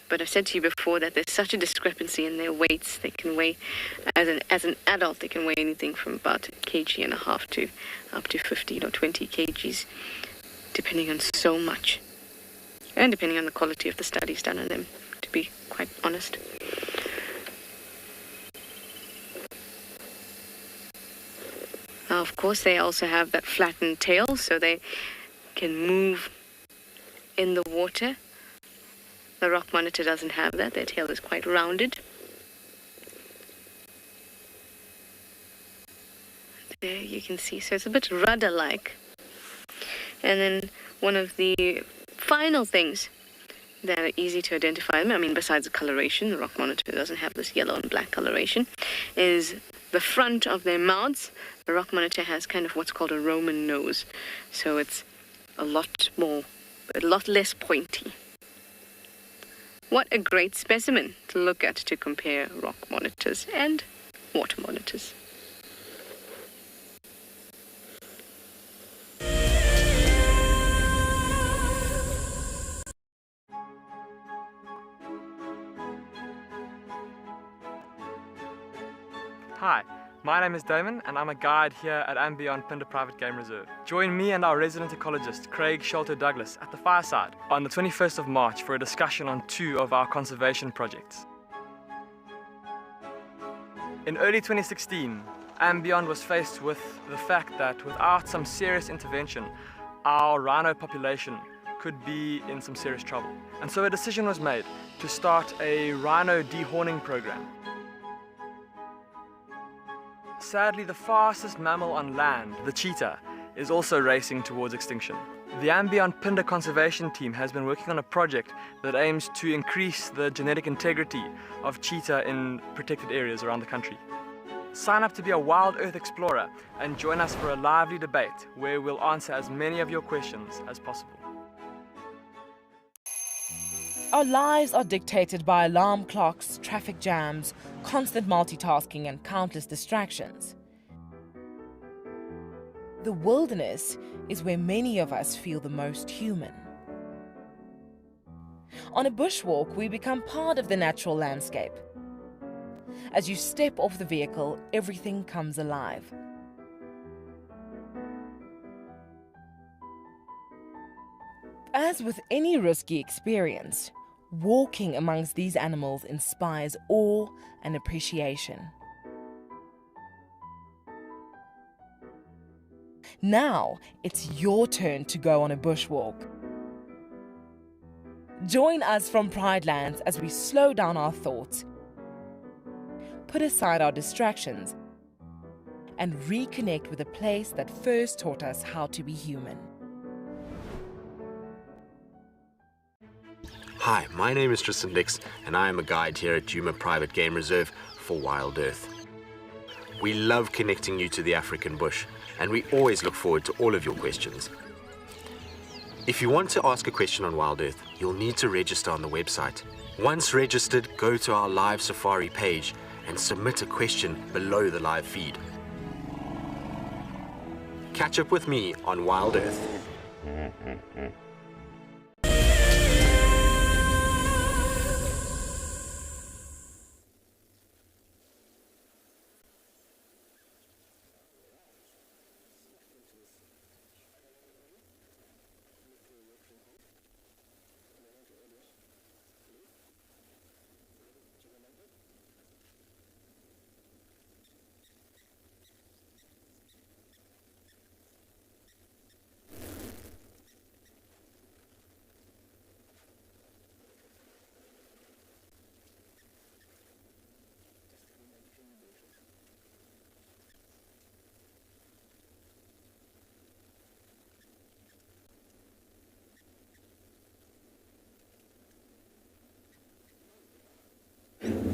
But I've said to you before that there's such a discrepancy in their weights. They can weigh, as an adult, they can weigh anything from about 1.5 kg to up to 15 or 20 kgs, depending on so much. And depending on the quality of the studies done on them, to be quite honest. Now, of course, they also have that flattened tail, so they can move in the water. The rock monitor doesn't have that. Their tail is quite rounded. There you can see. So it's a bit rudder-like. And then one of the final things that are easy to identify them, I mean, besides the coloration, the rock monitor doesn't have this yellow and black coloration, is the front of their mouths. The rock monitor has kind of what's called a Roman nose. So it's a lot less pointy. What a great specimen to look at to compare rock monitors and water monitors. Hi, my name is Damon and I'm a guide here at Pea Private Game Reserve. Join me and our resident ecologist Craig Sholto Douglas at the fireside on the 21st of March for a discussion on 2 of our conservation projects. In early 2016, Beyond was faced with the fact that without some serious intervention, our rhino population could be in some serious trouble. And so a decision was made to start a rhino dehorning program. Sadly, the fastest mammal on land, the cheetah, is also racing towards extinction. The Ambient Pinder Conservation Team has been working on a project that aims to increase the genetic integrity of cheetah in protected areas around the country. Sign up to be a Wild Earth Explorer and join us for a lively debate where we'll answer as many of your questions as possible. Our lives are dictated by alarm clocks, traffic jams, constant multitasking, and countless distractions. The wilderness is where many of us feel the most human. On a bushwalk, we become part of the natural landscape. As you step off the vehicle, everything comes alive. As with any risky experience, walking amongst these animals inspires awe and appreciation. Now, it's your turn to go on a bushwalk. Join us from Pride Lands as we slow down our thoughts, put aside our distractions, and reconnect with a place that first taught us how to be human. Hi, my name is Tristan Dix, and I am a guide here at Djuma Private Game Reserve for WildEarth. We love connecting you to the African bush, and we always look forward to all of your questions. If you want to ask a question on WildEarth, you'll need to register on the website. Once registered, go to our live safari page and submit a question below the live feed. Catch up with me on WildEarth.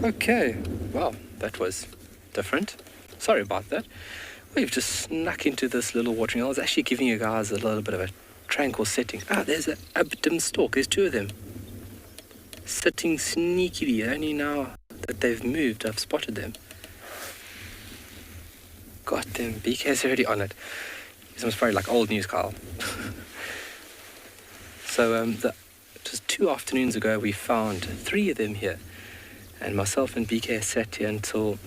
Okay, well, that was different. Sorry about that. We've just snuck into this little watering hole. I was actually giving you guys a little bit of a tranquil setting. Ah, there's an abdom stork. There's two of them. Sitting sneakily. Only now that they've moved, I've spotted them. Got them. BK's already on it. It's almost probably like old news, Carl. So, just 2 afternoons ago, we found 3 of them here. And myself and BK sat here until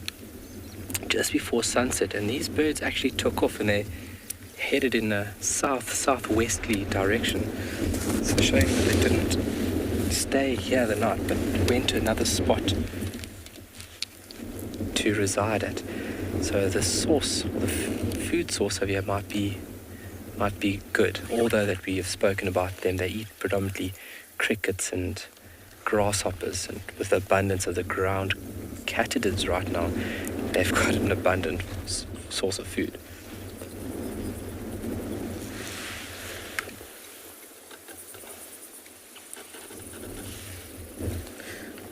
just before sunset. And these birds actually took off and they headed in a southwesterly direction. So showing that they didn't stay here the night, but went to another spot to reside at. So the source, or the food source of here might be good. Although that we have spoken about them, they eat predominantly crickets and grasshoppers, and with the abundance of the ground katydids right now, they've got an abundant source of food.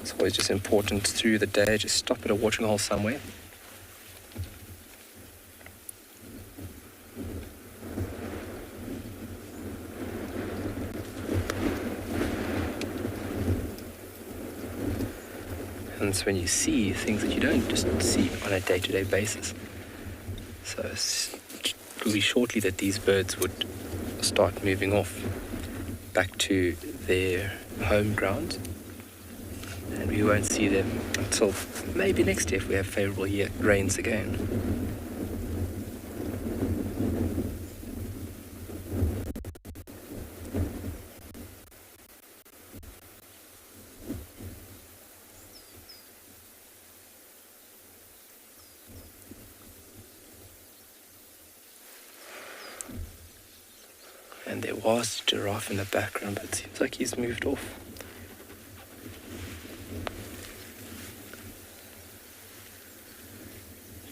It's always just important through the day, just stop at a watering hole somewhere. And it's when you see things that you don't just see on a day-to-day basis. So it will be shortly that these birds would start moving off back to their home ground. And we won't see them until maybe next year if we have favourable rains again. And there was a giraffe in the background, but it seems like he's moved off.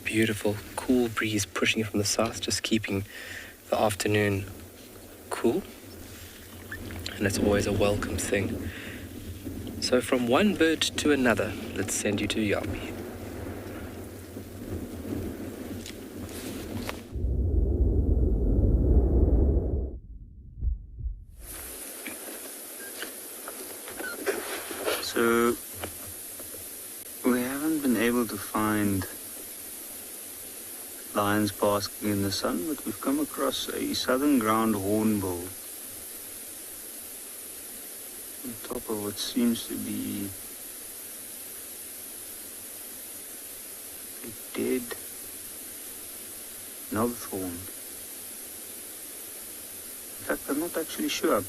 Beautiful, cool breeze pushing from the south, just keeping the afternoon cool. And it's always a welcome thing. So from one bird to another, let's send you to Yami. So, we haven't been able to find lions basking in the sun, but we've come across a southern ground hornbill on top of what seems to be a dead knobthorn. In fact, I'm not actually sure.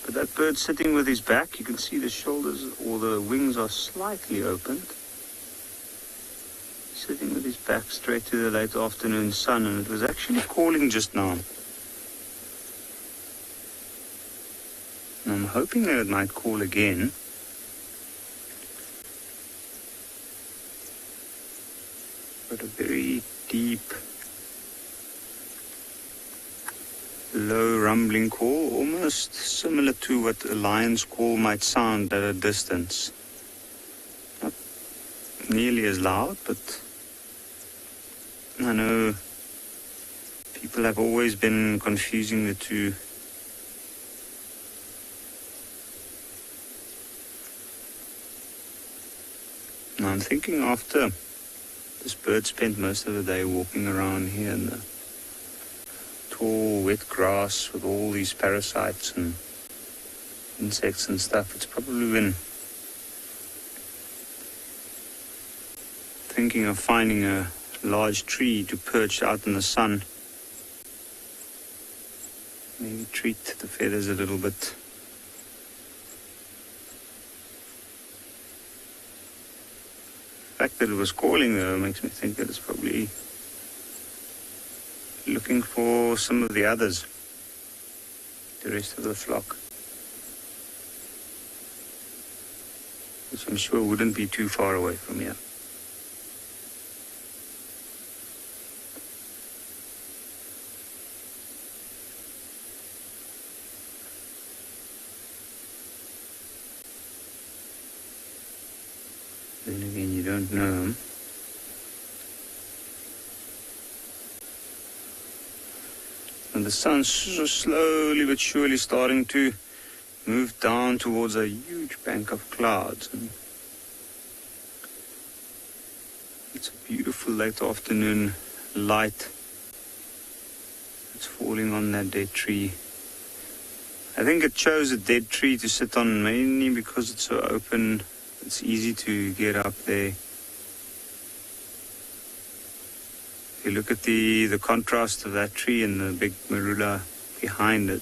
But that bird sitting with his back, you can see the shoulders or the wings are slightly opened. Sitting with his back straight to the late afternoon sun, and it was actually calling just now. And I'm hoping that it might call again. But a very deep, low rumbling call, almost similar to what a lion's call might sound at a distance. Not nearly as loud, but I know people have always been confusing the two. Now I'm thinking after this bird spent most of the day walking around here in the tall, wet grass with all these parasites and insects and stuff, it's probably been thinking of finding a large tree to perch out in the sun. Maybe treat the feathers a little bit. The fact that it was calling though makes me think that it's probably looking for some of the others, the rest of the flock, which I'm sure wouldn't be too far away from here. Then again, you don't know them. And the sun's slowly but surely starting to move down towards a huge bank of clouds. And it's a beautiful late afternoon light. It's falling on that dead tree. I think it chose a dead tree to sit on mainly because it's so open. It's easy to get up there. If you look at the contrast of that tree and the big marula behind it,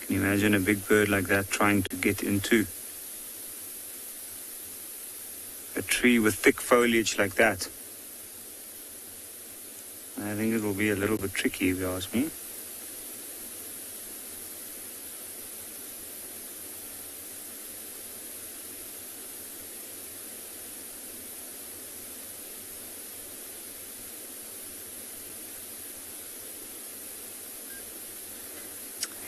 can you imagine a big bird like that trying to get into a tree with thick foliage like that? I think it will be a little bit tricky, if you ask me.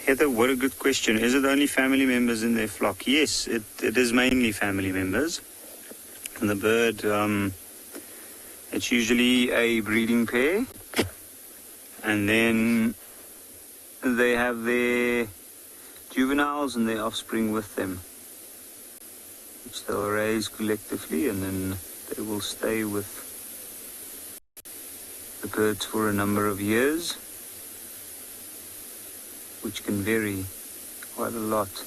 Heather, what a good question. Is it only family members in their flock? Yes, it is mainly family members. And the bird, it's usually a breeding pair. And then they have their juveniles and their offspring with them, which they'll raise collectively, and then they will stay with the birds for a number of years, which can vary quite a lot.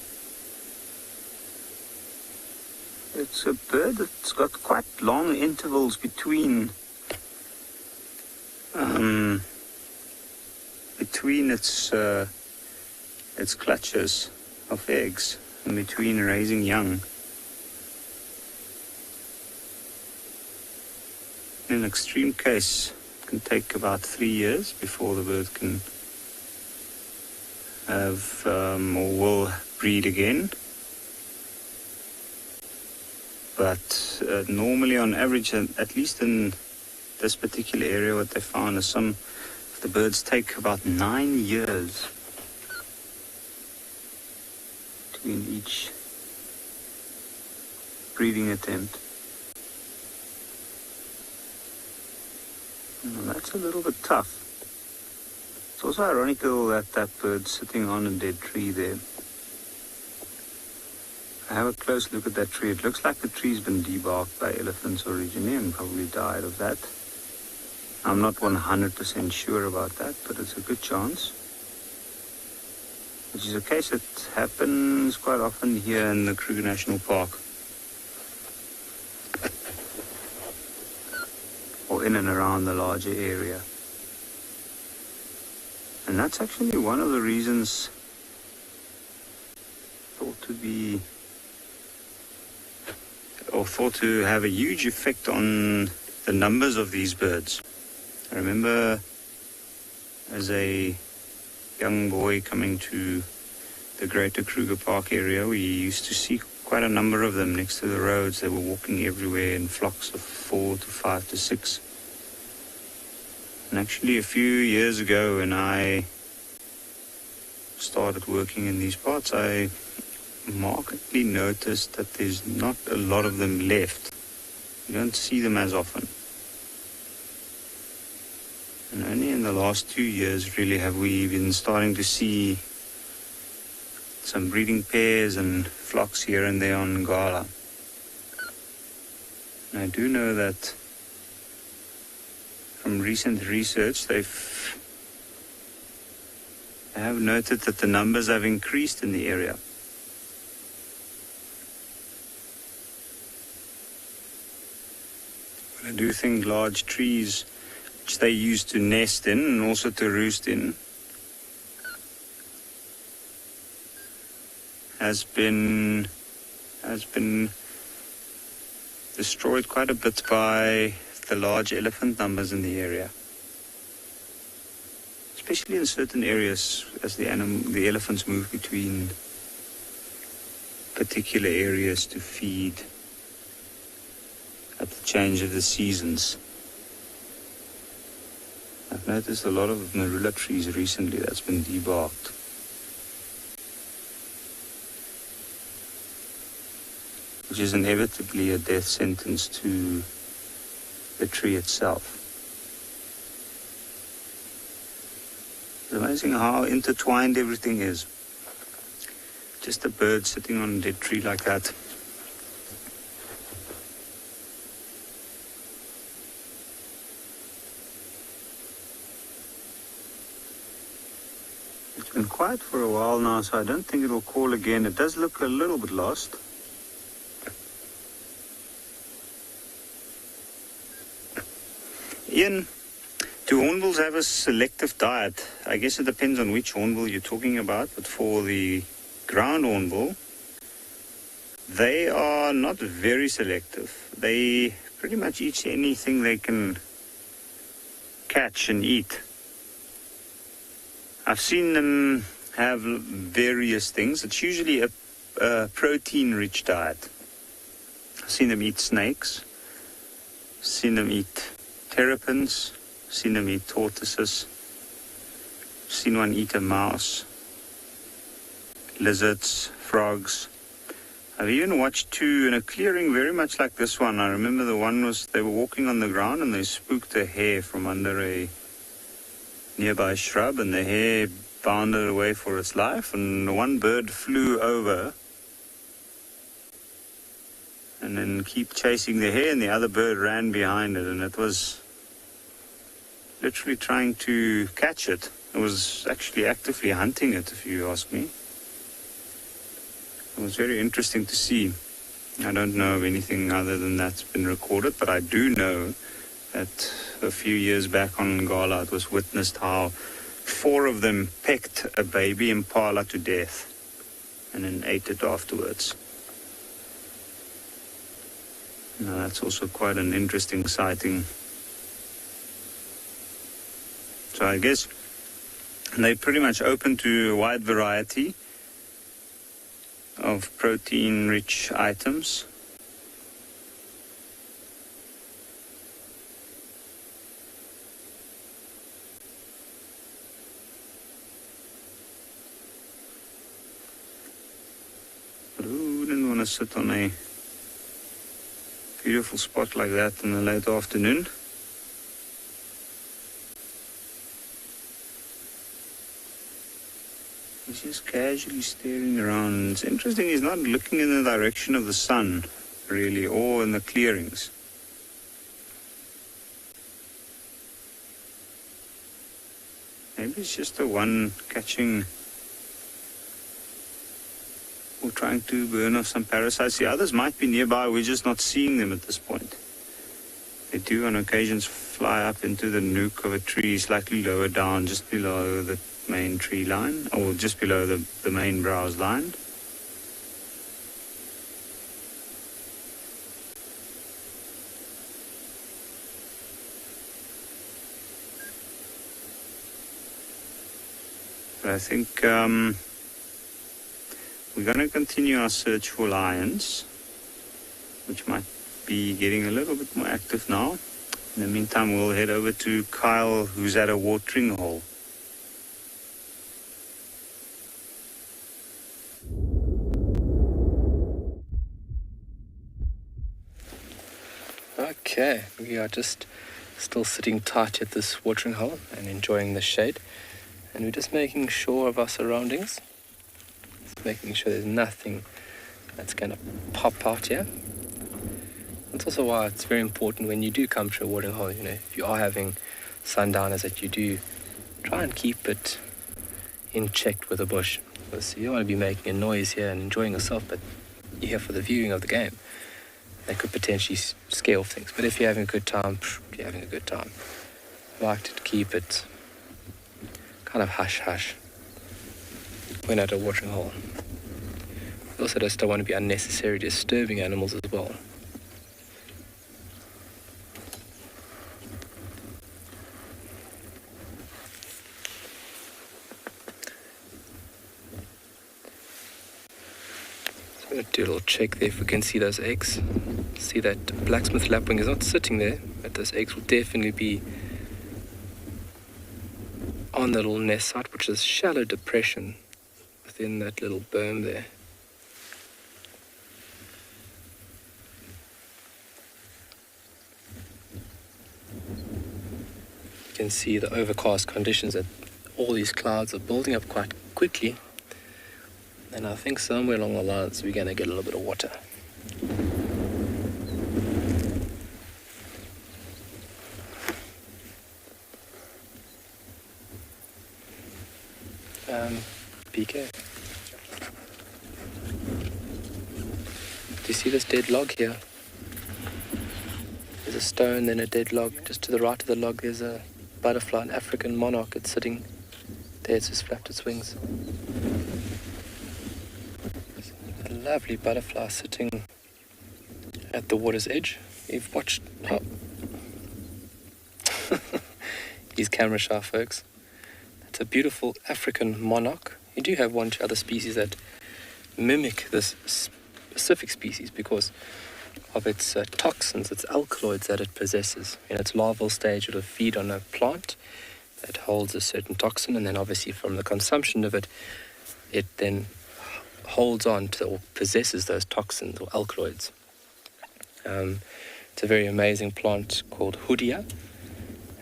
It's a bird that's got quite long intervals between its clutches of eggs and between raising young. In an extreme case, it can take about 3 years before the bird can have or will breed again. But normally, on average, at least in this particular area, what they found is some of the birds take about 9 years between each breeding attempt. And that's a little bit tough. It's also ironical that that bird's sitting on a dead tree there. I have a close look at that tree. It looks like the tree's been debarked by elephants originally and probably died of that. I'm not 100% sure about that, but it's a good chance. Which is a case that happens quite often here in the Kruger National Park. Or in and around the larger area. And that's actually one of the reasons thought to have a huge effect on the numbers of these birds. I remember as a young boy coming to the greater Kruger Park area, we used to see quite a number of them next to the roads. They were walking everywhere in flocks of 4 to 5 to 6. And actually a few years ago when I started working in these parts, I markedly noticed that there's not a lot of them left. You don't see them as often. And only in the last 2 years really have we been starting to see some breeding pairs and flocks here and there on Ngala. And I do know that from recent research, they have noted that the numbers have increased in the area. But I do think large trees, which they used to nest in and also to roost in, has been destroyed quite a bit by the large elephant numbers in the area. Especially in certain areas as the elephants move between particular areas to feed at the change of the seasons. I've noticed a lot of marula trees recently that's been debarked. which is inevitably a death sentence to the tree itself. It's amazing how intertwined everything is. Just a bird sitting on a dead tree like that. It's been quiet for a while now, so I don't think it'll call again. It does look a little bit lost. Ian, do hornbills have a selective diet? I guess it depends on which hornbill you're talking about, but for the ground hornbill, they are not very selective. They pretty much eat anything they can catch and eat. I've seen them have various things. It's usually a protein-rich diet. I've seen them eat snakes, seen them eat terrapins, seen them eat tortoises, seen one eat a mouse, lizards, frogs. I've even watched two in a clearing very much like this one. I remember the one was, they were walking on the ground and they spooked a hare from under a nearby shrub, and the hare bounded away for its life, and one bird flew over and then keep chasing the hare, and the other bird ran behind it, and it was literally trying to catch it. It was actually actively hunting it, if you ask me. It was very interesting to see. I don't know of anything other than that's been recorded, but I do know that a few years back on Ngala, it was witnessed how 4 of them pecked a baby impala to death and then ate it afterwards. Now that's also quite an interesting sighting. So I guess they're pretty much open to a wide variety of protein-rich items. But who wouldn't want to sit on a beautiful spot like that in the late afternoon? He's just casually staring around. It's interesting, he's not looking in the direction of the sun, really, or in the clearings. Maybe it's just the one catching or trying to burn off some parasites. The others might be nearby, we're just not seeing them at this point. They do on occasions fly up into the nook of a tree slightly lower down, just below the main tree line, or just below the main browse line. But I think we're going to continue our search for lions, which might be getting a little bit more active now. In the meantime, we'll head over to Kyle, who's at a watering hole. Okay, we are just still sitting tight at this watering hole and enjoying the shade, and we're just making sure of our surroundings, just making sure there's nothing that's going to pop out here. That's also why it's very important when you do come to a watering hole, you know, if you are having sundowners, that you do try and keep it in check with the bush, because you don't want to be making a noise here and enjoying yourself, but you're here for the viewing of the game. That could potentially scare off things. But if you're having a good time, you're having a good time. I like to keep it kind of hush-hush when at a watering hole. I also just don't want to be unnecessarily disturbing animals as well. So I'm going to do a little check there if we can see those eggs. See that blacksmith lapwing is not sitting there, but those eggs will definitely be on the little nest site, which is a shallow depression within that little berm there. can see the overcast conditions that all these clouds are building up quite quickly. And I think somewhere along the lines we're going to get a little bit of water. PK. Do you see this dead log here? There's a stone, then a dead log. Just to the right of the log, there's a butterfly, an African monarch. It's sitting there. It's just flapped its wings. A lovely butterfly sitting at the water's edge. You've watched... Oh. He's camera shy, folks. It's a beautiful African monarch. You do have one or two other species that mimic this specific species because of its toxins, its alkaloids that it possesses. In its larval stage, it'll feed on a plant that holds a certain toxin, and then obviously from the consumption of it, it then holds on to or possesses those toxins or alkaloids. It's a very amazing plant called Hoodia,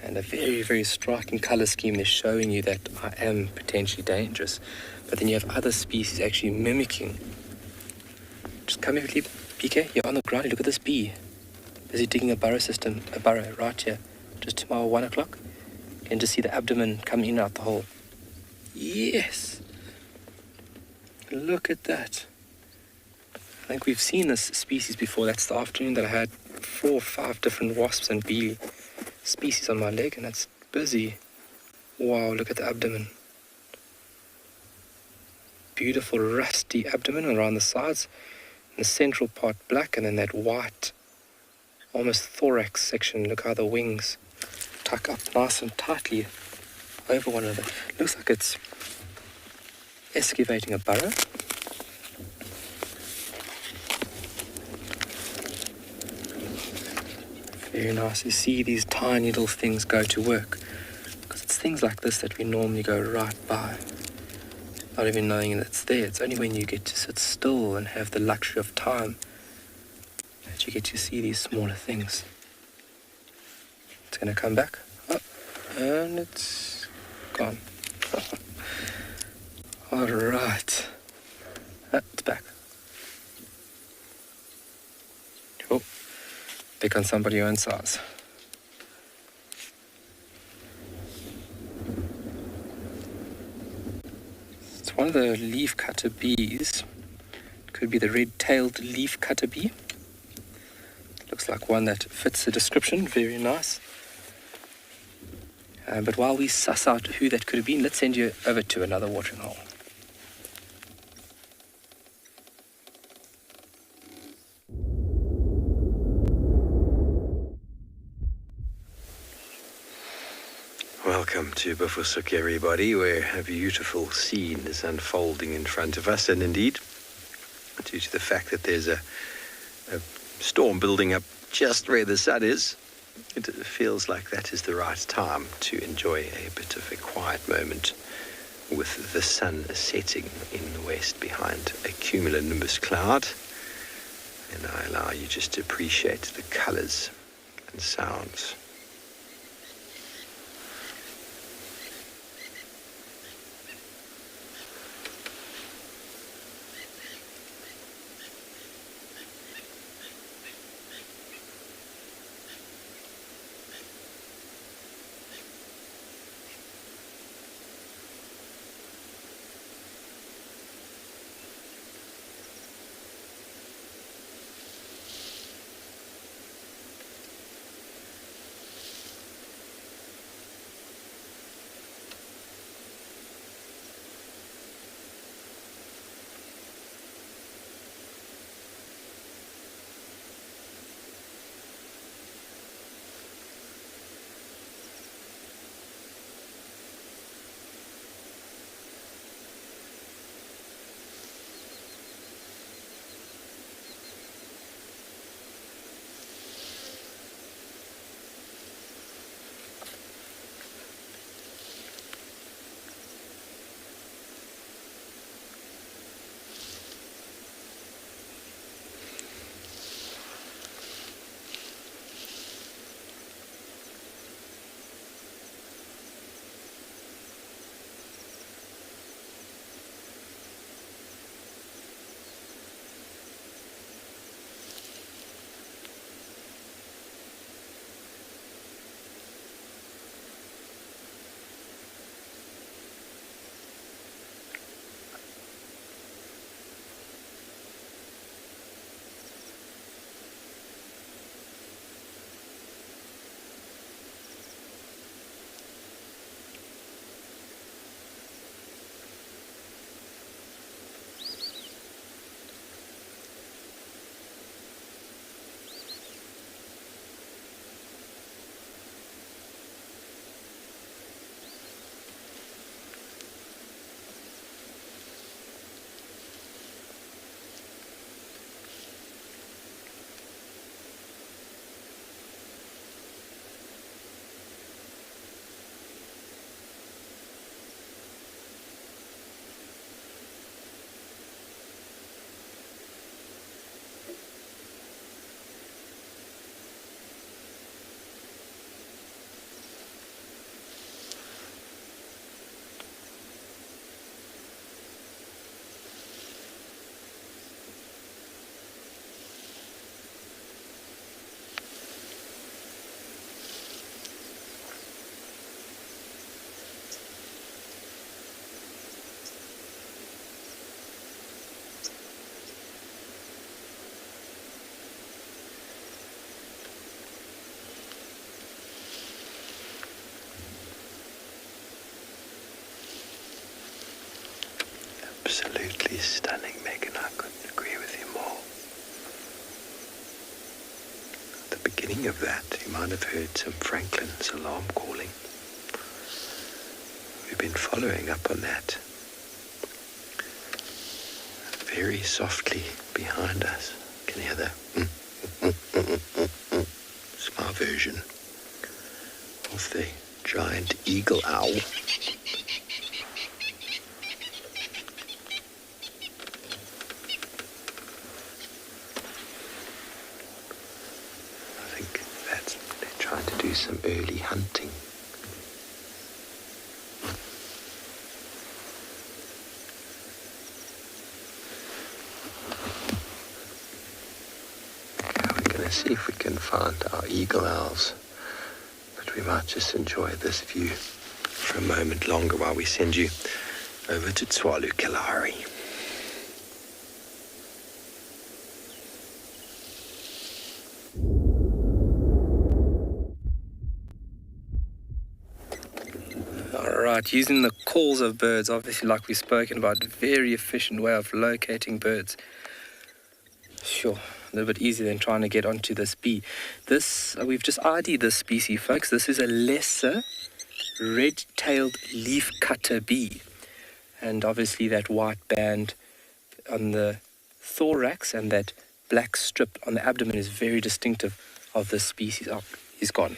and a very, very striking colour scheme. They're showing you that I am potentially dangerous. But then you have other species actually mimicking. Just come here, PK, you're on the ground, look at this bee. Is he digging a burrow right here, just tomorrow 1 o'clock? You can just see the abdomen coming in and out the hole. Yes! Look at that. I think we've seen this species before. That's the afternoon that I had 4 or 5 different wasps and bee species on my leg, and that's busy. Wow, look at the abdomen. Beautiful rusty abdomen around the sides. The central part black, and then that white, almost thorax section. Look how the wings tuck up nice and tightly over one another. Looks like it's excavating a burrow. Very nice. You see these tiny little things go to work, because it's things like this that we normally go right by, not even knowing that it's there. It's only when you get to sit still and have the luxury of time that you get to see these smaller things. It's going to come back. Oh, and it's gone. All right. It's back. Oh, pick on somebody your own size. One of the leaf-cutter bees. It could be the red-tailed leaf-cutter bee. Looks like one that fits the description. Very nice. But while we suss out who that could have been, let's send you over to another watering hole. Welcome to Bafusuk, everybody, where a beautiful scene is unfolding in front of us, and indeed, due to the fact that there's a storm building up just where the sun is, it feels like that is the right time to enjoy a bit of a quiet moment with the sun setting in the west behind a cumulonimbus cloud, and I allow you just to appreciate the colours and sounds. beginning of that, you might have heard some Franklin's alarm calling. We've been following up on that. Very softly behind us. Can you hear that? It's my version of the giant eagle owl. I think they're trying to do some early hunting. See if we can find our eagle owls, but we might just enjoy this view for a moment longer while we send you over to Tswalu Kalahari. Alright, using the calls of birds, obviously like we've spoken about, very efficient way of locating birds. Sure. A little bit easier than trying to get onto this bee. We've just ID'd this species, folks. This is a lesser red-tailed leaf-cutter bee. And obviously that white band on the thorax and that black strip on the abdomen is very distinctive of this species. Oh, he's gone.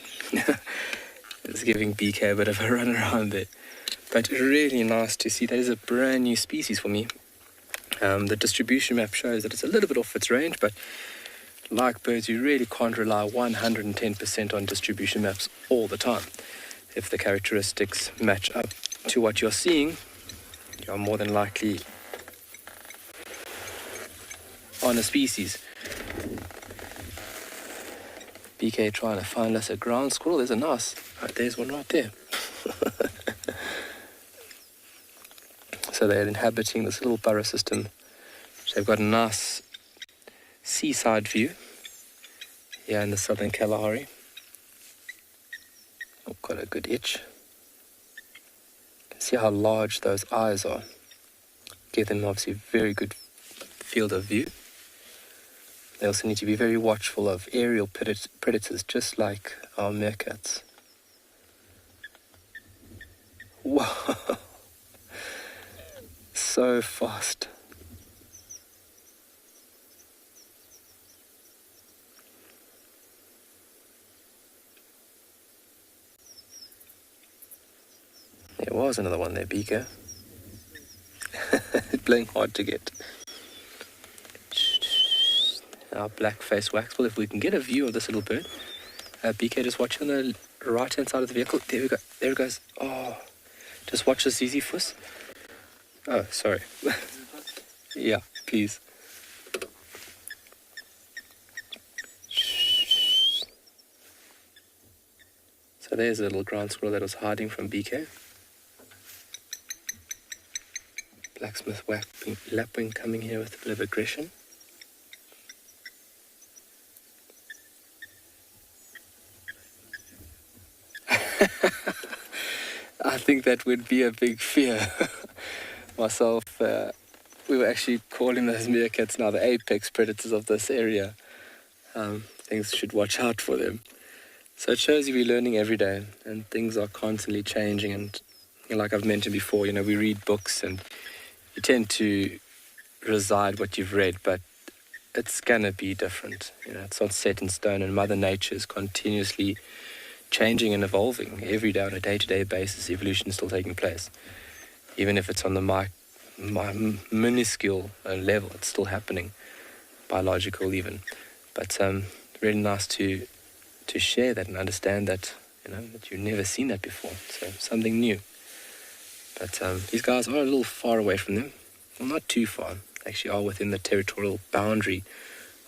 It's giving BK a bit of a run around there. But really nice to see. That is a brand new species for me. The distribution map shows that it's a little bit off its range, but like birds, you really can't rely 110% on distribution maps all the time. If the characteristics match up to what you're seeing, you're more than likely on a species. BK trying to find us a ground squirrel. There's a nice. Right, there's one right there. So they're inhabiting this little burrow system. So they've got a nice seaside view here in the southern Kalahari. Oh, got a good itch. You can see how large those eyes are. Give them obviously a very good field of view. They also need to be very watchful of aerial predators, just like our meerkats. Wow. So fast. There was another one there, Beaker. Playing hard to get. Our black face waxwell. If we can get a view of this little bird. BK, just watch on the right hand side of the vehicle. There we go. There it goes. Oh, just watch the ZZ Fuss. Oh, sorry. Yeah, please. So there's a little ground squirrel that was hiding from BK. Blacksmith lapwing coming here with a bit of aggression. I think that would be a big fear. Myself, we were actually calling those meerkats now the apex predators of this area. Things should watch out for them. So it shows you we're learning every day and things are constantly changing. And like I've mentioned before, we read books and you tend to reside what you've read, but it's going to be different. It's not set in stone, and Mother Nature is continuously changing and evolving. Every day on a day-to-day basis, evolution is still taking place. Even if it's on the minuscule level, it's still happening, biological even. But really nice to share that and understand that, that you've never seen that before. So something new. But these guys are a little far away from them. Well, not too far. They actually are within the territorial boundary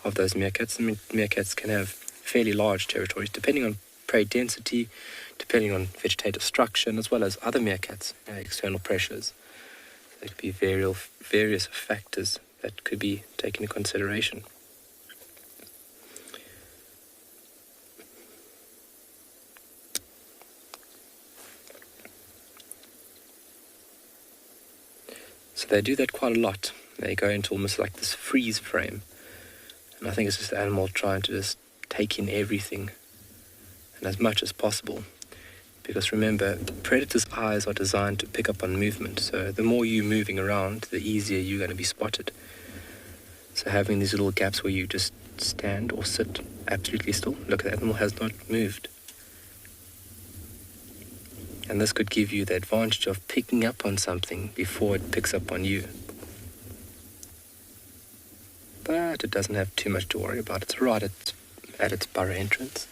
of those meerkats. I mean, meerkats can have fairly large territories, depending on prey density, depending on vegetative structure, as well as other meerkats, external pressures. There could be various factors that could be taken into consideration. So they do that quite a lot. They go into almost like this freeze frame. And I think it's just the animal trying to just take in everything and as much as possible. Because remember, predators' eyes are designed to pick up on movement, so the more you're moving around, the easier you're going to be spotted. So having these little gaps where you just stand or sit absolutely still, look, the animal has not moved. And this could give you the advantage of picking up on something before it picks up on you. But it doesn't have too much to worry about. It's right at its burrow entrance.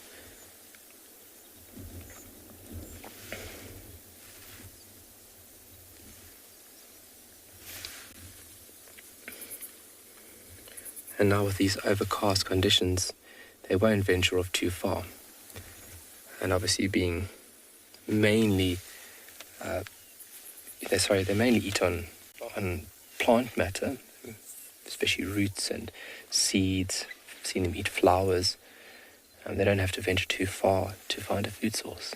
And now with these overcast conditions, they won't venture off too far. And obviously being mainly, they mainly eat on plant matter, especially roots and seeds. I've seen them eat flowers, and they don't have to venture too far to find a food source.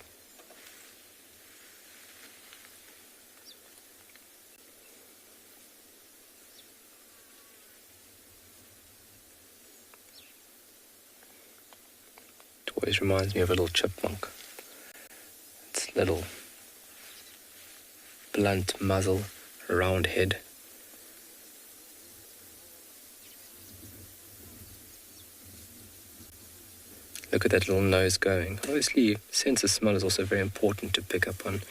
It always reminds me of a little chipmunk. Its little blunt muzzle, round head. Look at that little nose going. Obviously, sense of smell is also very important to pick up on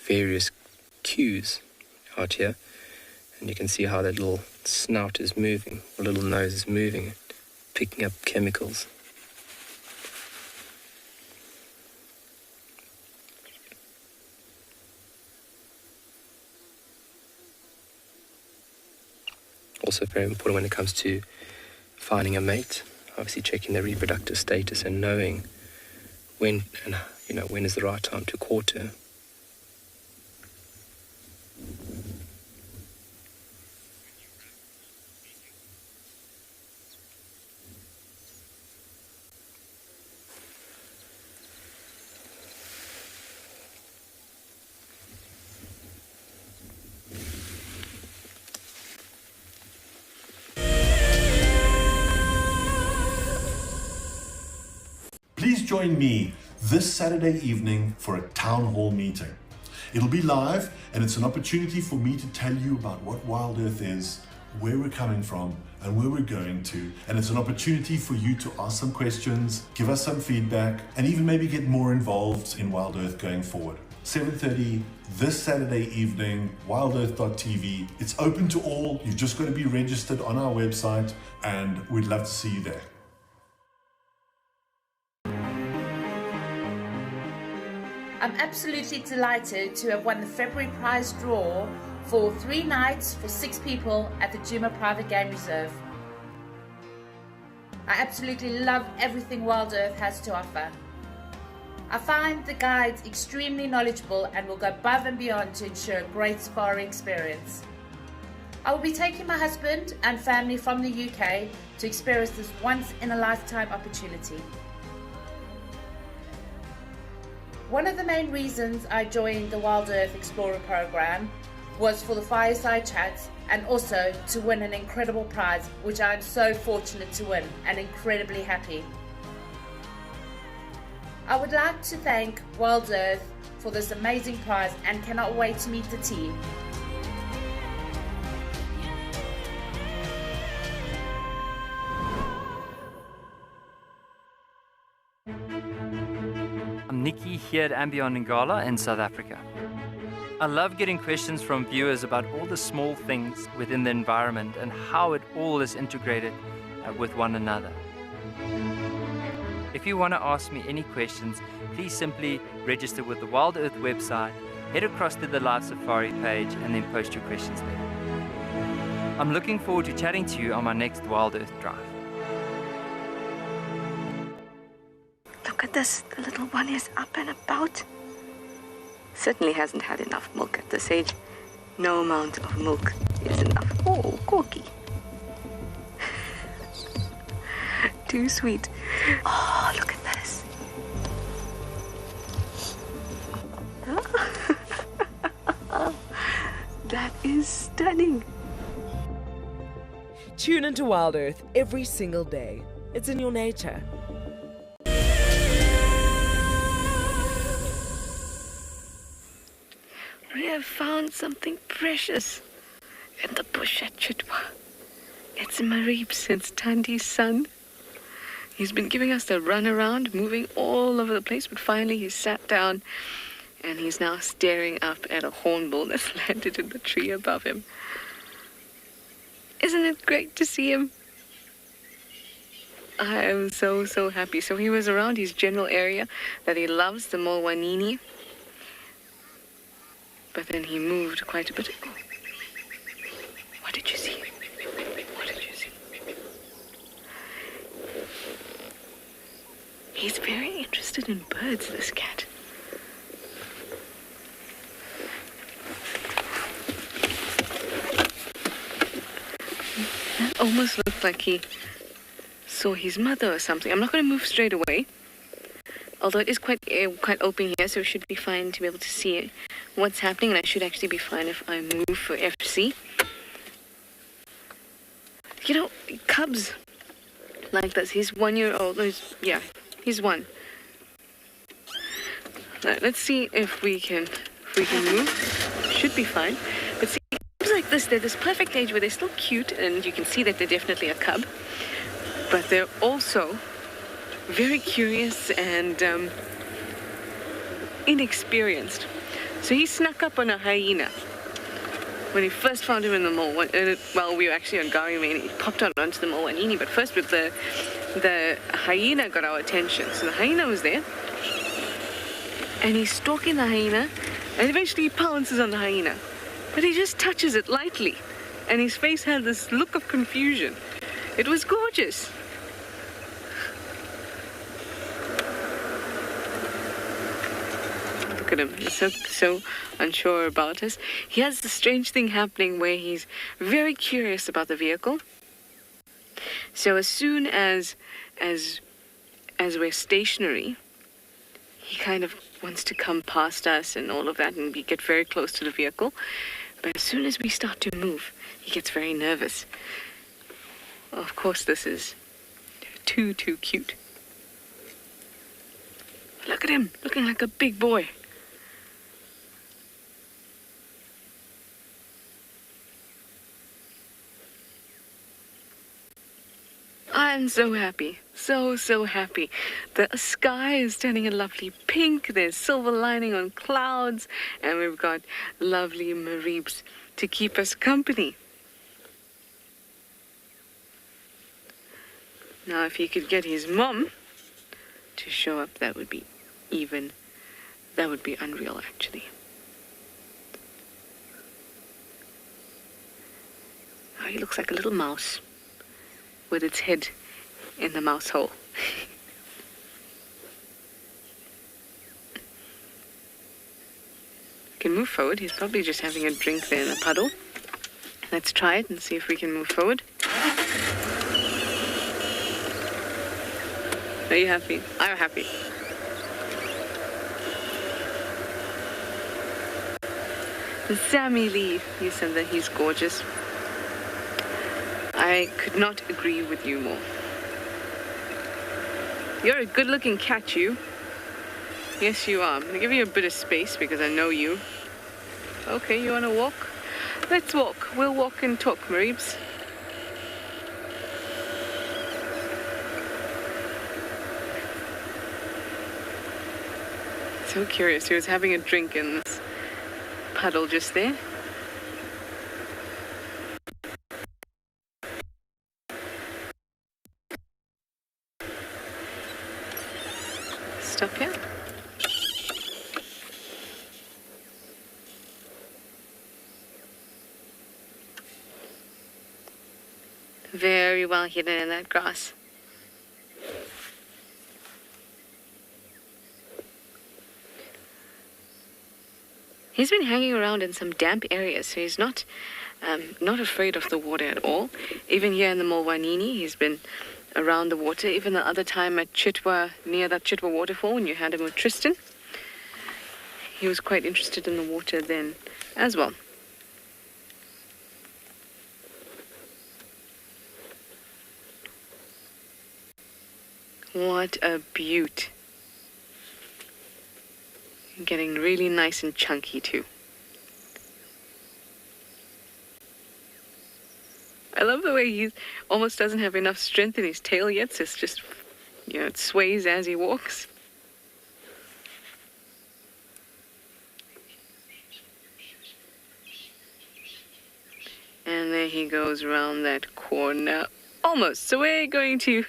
various cues out here. And you can see how that little snout is moving, or little nose is moving, picking up chemicals. Also very important when it comes to finding a mate. Obviously checking their reproductive status and knowing when is the right time to court her. Please join me this Saturday evening for a town hall meeting. It'll be live, and it's an opportunity for me to tell you about what WildEarth is, where we're coming from, and where we're going to. And it's an opportunity for you to ask some questions, give us some feedback, and even maybe get more involved in WildEarth going forward. 7:30 this Saturday evening, wildearth.tv. It's open to all. You've just got to be registered on our website, and we'd love to see you there. I'm absolutely delighted to have won the February prize draw for 3 nights for 6 people at the Djuma Private Game Reserve. I absolutely love everything WildEarth has to offer. I find the guides extremely knowledgeable and will go above and beyond to ensure a great safari experience. I will be taking my husband and family from the UK to experience this once-in-a-lifetime opportunity. One of the main reasons I joined the WildEarth Explorer program was for the fireside chats and also to win an incredible prize, which I'm so fortunate to win and incredibly happy. I would like to thank WildEarth for this amazing prize and cannot wait to meet the team. I'm Nikki here at Ambion Ngala in South Africa. I love getting questions from viewers about all the small things within the environment and how it all is integrated with one another. If you want to ask me any questions, please simply register with the WildEarth website, head across to the Live Safari page and then post your questions there. I'm looking forward to chatting to you on my next WildEarth drive. Look at this, the little one is up and about. Certainly hasn't had enough milk at this age. No amount of milk is enough. Oh, Corky. Too sweet. Oh, look at this. That is stunning. Tune into WildEarth every single day. It's in your nature. We have found something precious in the bush at Chitwa. It's Mareeps, it's Tandy's son. He's been giving us the runaround, moving all over the place, but finally he sat down and he's now staring up at a hornbill that's landed in the tree above him. Isn't it great to see him? I am so, so happy. So he was around his general area that he loves, the Mulwanini. But then he moved quite a bit. What did you see? What did you see? He's very interested in birds, this cat. That almost looked like he saw his mother or something. I'm not going to move straight away, although it is quite open here, so it should be fine to be able to see what's happening, and I should actually be fine if I move for FC. You know, cubs like this. He's 1 year old. He's one. Right, let's see if we can move. Should be fine. But see, cubs like this, they're this perfect age where they're still cute, and you can see that they're definitely a cub. But they're also very curious and inexperienced. So he snuck up on a hyena when he first found him in the mall. Well, we were actually on Gari, and he popped out onto the Mulwanini. But first, with the hyena got our attention. So the hyena was there, and he's stalking the hyena, and eventually he pounces on the hyena. But he just touches it lightly, and his face had this look of confusion. It was gorgeous. Look at him. He's so unsure about us. He has this strange thing happening where he's very curious about the vehicle. So as soon as we're stationary, he kind of wants to come past us and all of that, and we get very close to the vehicle. But as soon as we start to move, he gets very nervous. Of course, this is too cute. Look at him, looking like a big boy. I'm so happy, so happy. The sky is turning a lovely pink, there's silver lining on clouds, and we've got lovely Mareeps to keep us company. Now, if he could get his mom to show up, that would be unreal, actually. Oh, he looks like a little mouse with its head in the mouse hole. We can move forward. He's probably just having a drink there in the puddle. Let's try it and see if we can move forward. Are you happy? I'm happy. Sammy Lee, you said that he's gorgeous. I could not agree with you more. You're a good-looking cat, you. Yes, you are. I'm going to give you a bit of space because I know you. Okay, you want to walk? Let's walk. We'll walk and talk, Mareeps. So curious. He was having a drink in this puddle just there. Stop here. Very well hidden in that grass. He's been hanging around in some damp areas, so he's not afraid of the water at all. Even here in the Mulwanini, he's been around the water. Even the other time at Chitwa, near that Djuma Waterhole, when you had him with Tristan, he was quite interested in the water then as well. What a beaut. Getting really nice and chunky too. love the way he almost doesn't have enough strength in his tail yet, so it's just, you know, it sways as he walks. And there he goes around that corner. Almost. So we're going to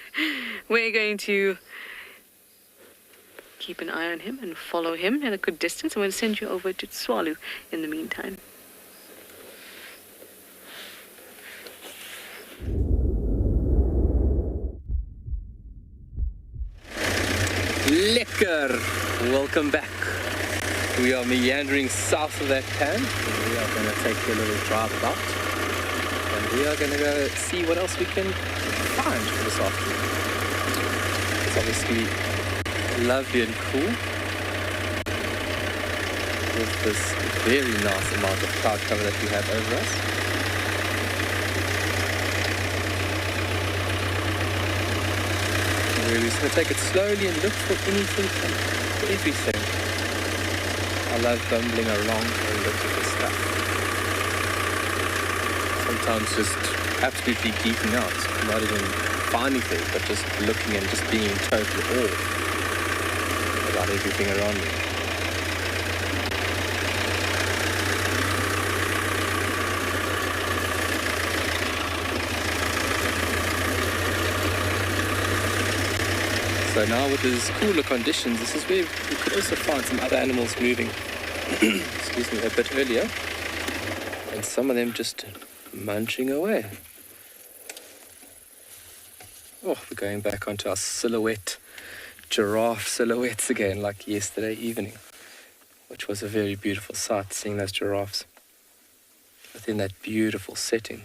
keep an eye on him and follow him at a good distance. I'm going to send you over to Swallow in the meantime. Lekker! Welcome back. We are meandering south of that pan, and we are going to take a little drive about. And we are going to go see what else we can find for this afternoon. It's obviously lovely and cool, with this very nice amount of cloud cover that we have over us. We're just going to take it slowly and look for anything and everything. I love bumbling around and looking for stuff. Sometimes just absolutely geeking out, not even finding things, but just looking and just being in total awe about everything around me. So now with these cooler conditions, this is where we could also find some other animals moving, excuse me, a bit earlier. And some of them just munching away. Oh, we're going back onto our silhouette, giraffe silhouettes again, like yesterday evening, which was a very beautiful sight, seeing those giraffes within that beautiful setting.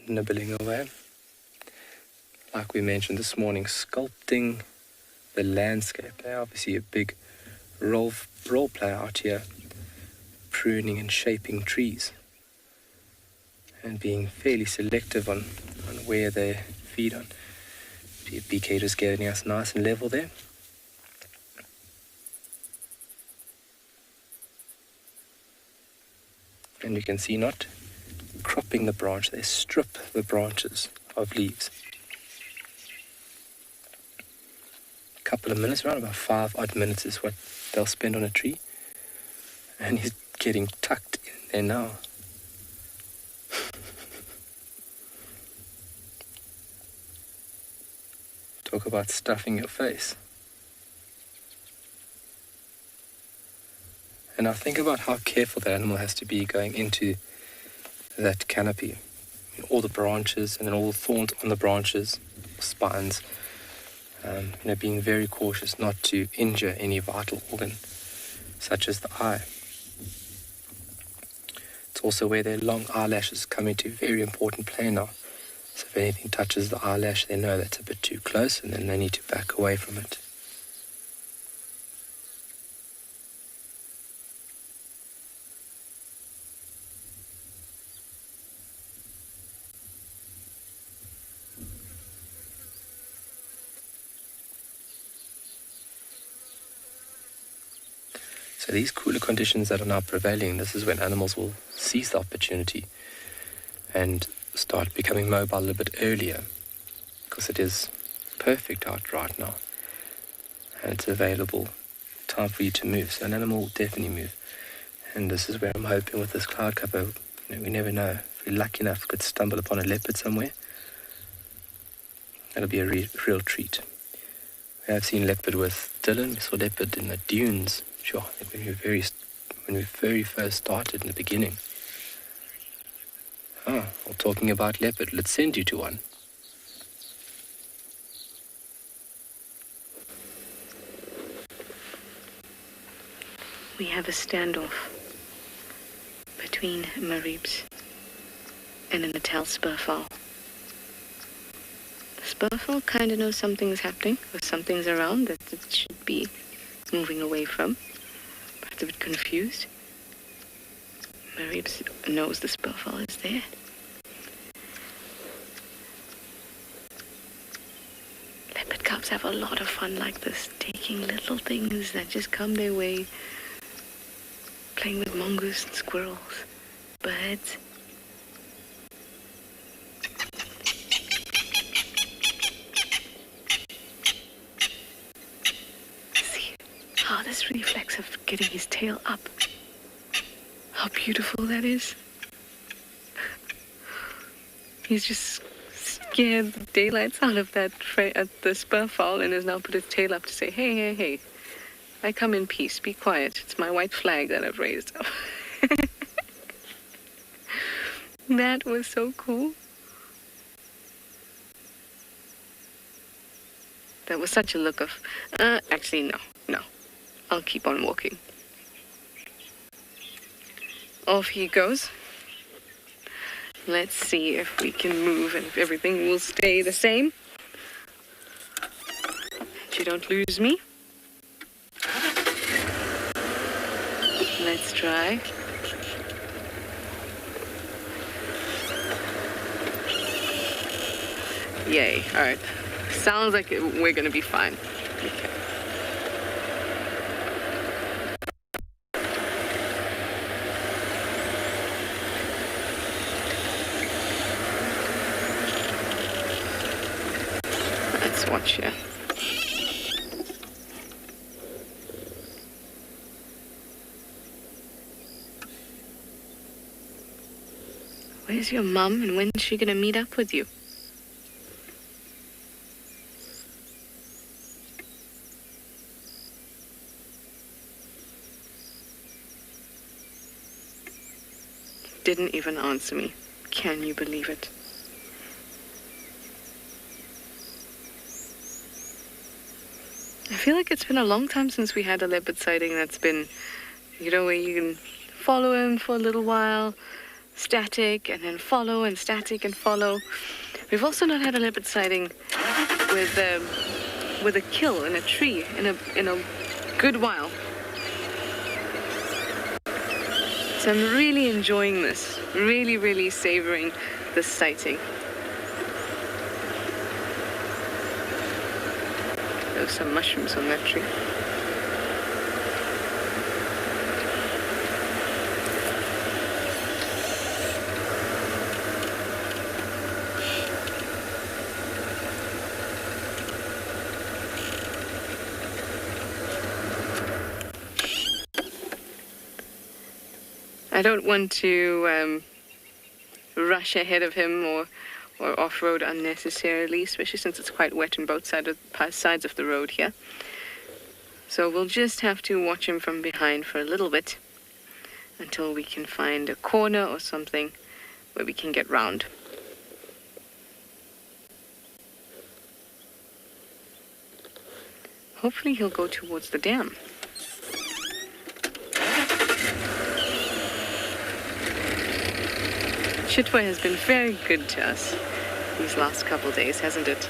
Nibbling away, like we mentioned this morning, sculpting the landscape. They're obviously a big role play out here, pruning and shaping trees, and being fairly selective on where they feed on. BK just getting us nice and level there. And you can see not cropping the branch, they strip the branches of leaves. A couple of minutes, around about 5 odd minutes is what they'll spend on a tree. And he's getting tucked in there now. Talk about stuffing your face. And I think about how careful the animal has to be going into that canopy. All the branches and then all the thorns on the branches, spines, being very cautious not to injure any vital organ, such as the eye. It's also where their long eyelashes come into very important play now. So if anything touches the eyelash, they know that's a bit too close, and then they need to back away from it. So these cooler conditions that are now prevailing, this is when animals will seize the opportunity and start becoming mobile a little bit earlier, because it is perfect out right now and it's available time for you to move. So an animal will definitely move, and this is where I'm hoping with this cloud cover, we never know, if we're lucky enough we could stumble upon a leopard somewhere. That'll be a real treat. We have seen leopard with Dylan. We saw leopard in the dunes. Sure, I think when we very first started in the beginning. Well, talking about leopard, let's send you to one. We have a standoff between Maribs and a Natal spurfowl. The spurfowl kind of knows something's happening, or something's around, that it should be moving away from. Perhaps a bit confused. Perhaps knows the spurfowl is there. Leopard cubs have a lot of fun like this, taking little things that just come their way, playing with mongoose and squirrels, birds. See how this reflex of getting his tail up. How beautiful that is. He's just scared the daylights out of that the spurfowl and has now put his tail up to say, hey, hey, hey, I come in peace, be quiet. It's my white flag that I've raised up. That was so cool. That was such a look of, actually, no. I'll keep on walking. Off he goes. Let's see if we can move and if everything will stay the same. And you don't lose me. Let's try. Yay. All right. Sounds like we're going to be fine. Okay. Let's watch here. Where's your mum and when's she going to meet up with you? Didn't even answer me. Can you believe it? I feel like it's been a long time since we had a leopard sighting that's been, you know, where you can follow him for a little while, static, and then follow, and static, and follow. We've also not had a leopard sighting with a kill in a tree in a good while. So I'm really enjoying this, really, really savoring this sighting. There's some mushrooms on that tree. I don't want to rush ahead of him or off-road unnecessarily, especially since it's quite wet on both sides of the road here. So we'll just have to watch him from behind for a little bit until we can find a corner or something where we can get round. Hopefully he'll go towards the dam. Chitwa has been very good to us these last couple days, hasn't it?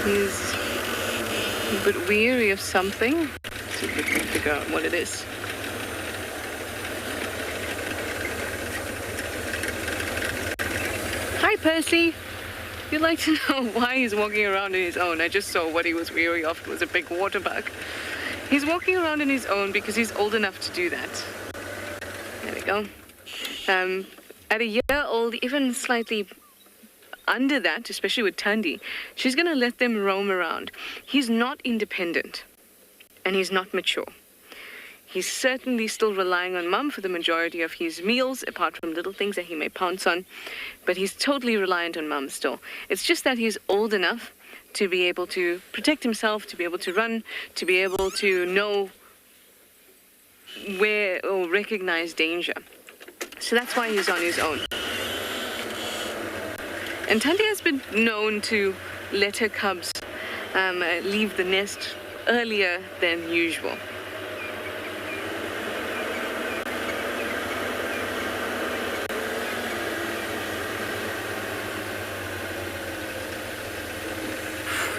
He's a bit weary of something. Let's see if we can figure out what it is. Hi, Percy. You'd like to know why he's walking around on his own. I just saw what he was weary of. It was a big water bug. He's walking around on his own because he's old enough to do that. There we go. At a year old, even slightly under that, especially with Tundi, she's going to let them roam around. He's not independent, and he's not mature. He's certainly still relying on Mum for the majority of his meals, apart from little things that he may pounce on. But he's totally reliant on Mum still. It's just that he's old enough to be able to protect himself, to be able to run, to be able to know where or recognize danger. So that's why he's on his own. And Tundi has been known to let her cubs leave the nest earlier than usual.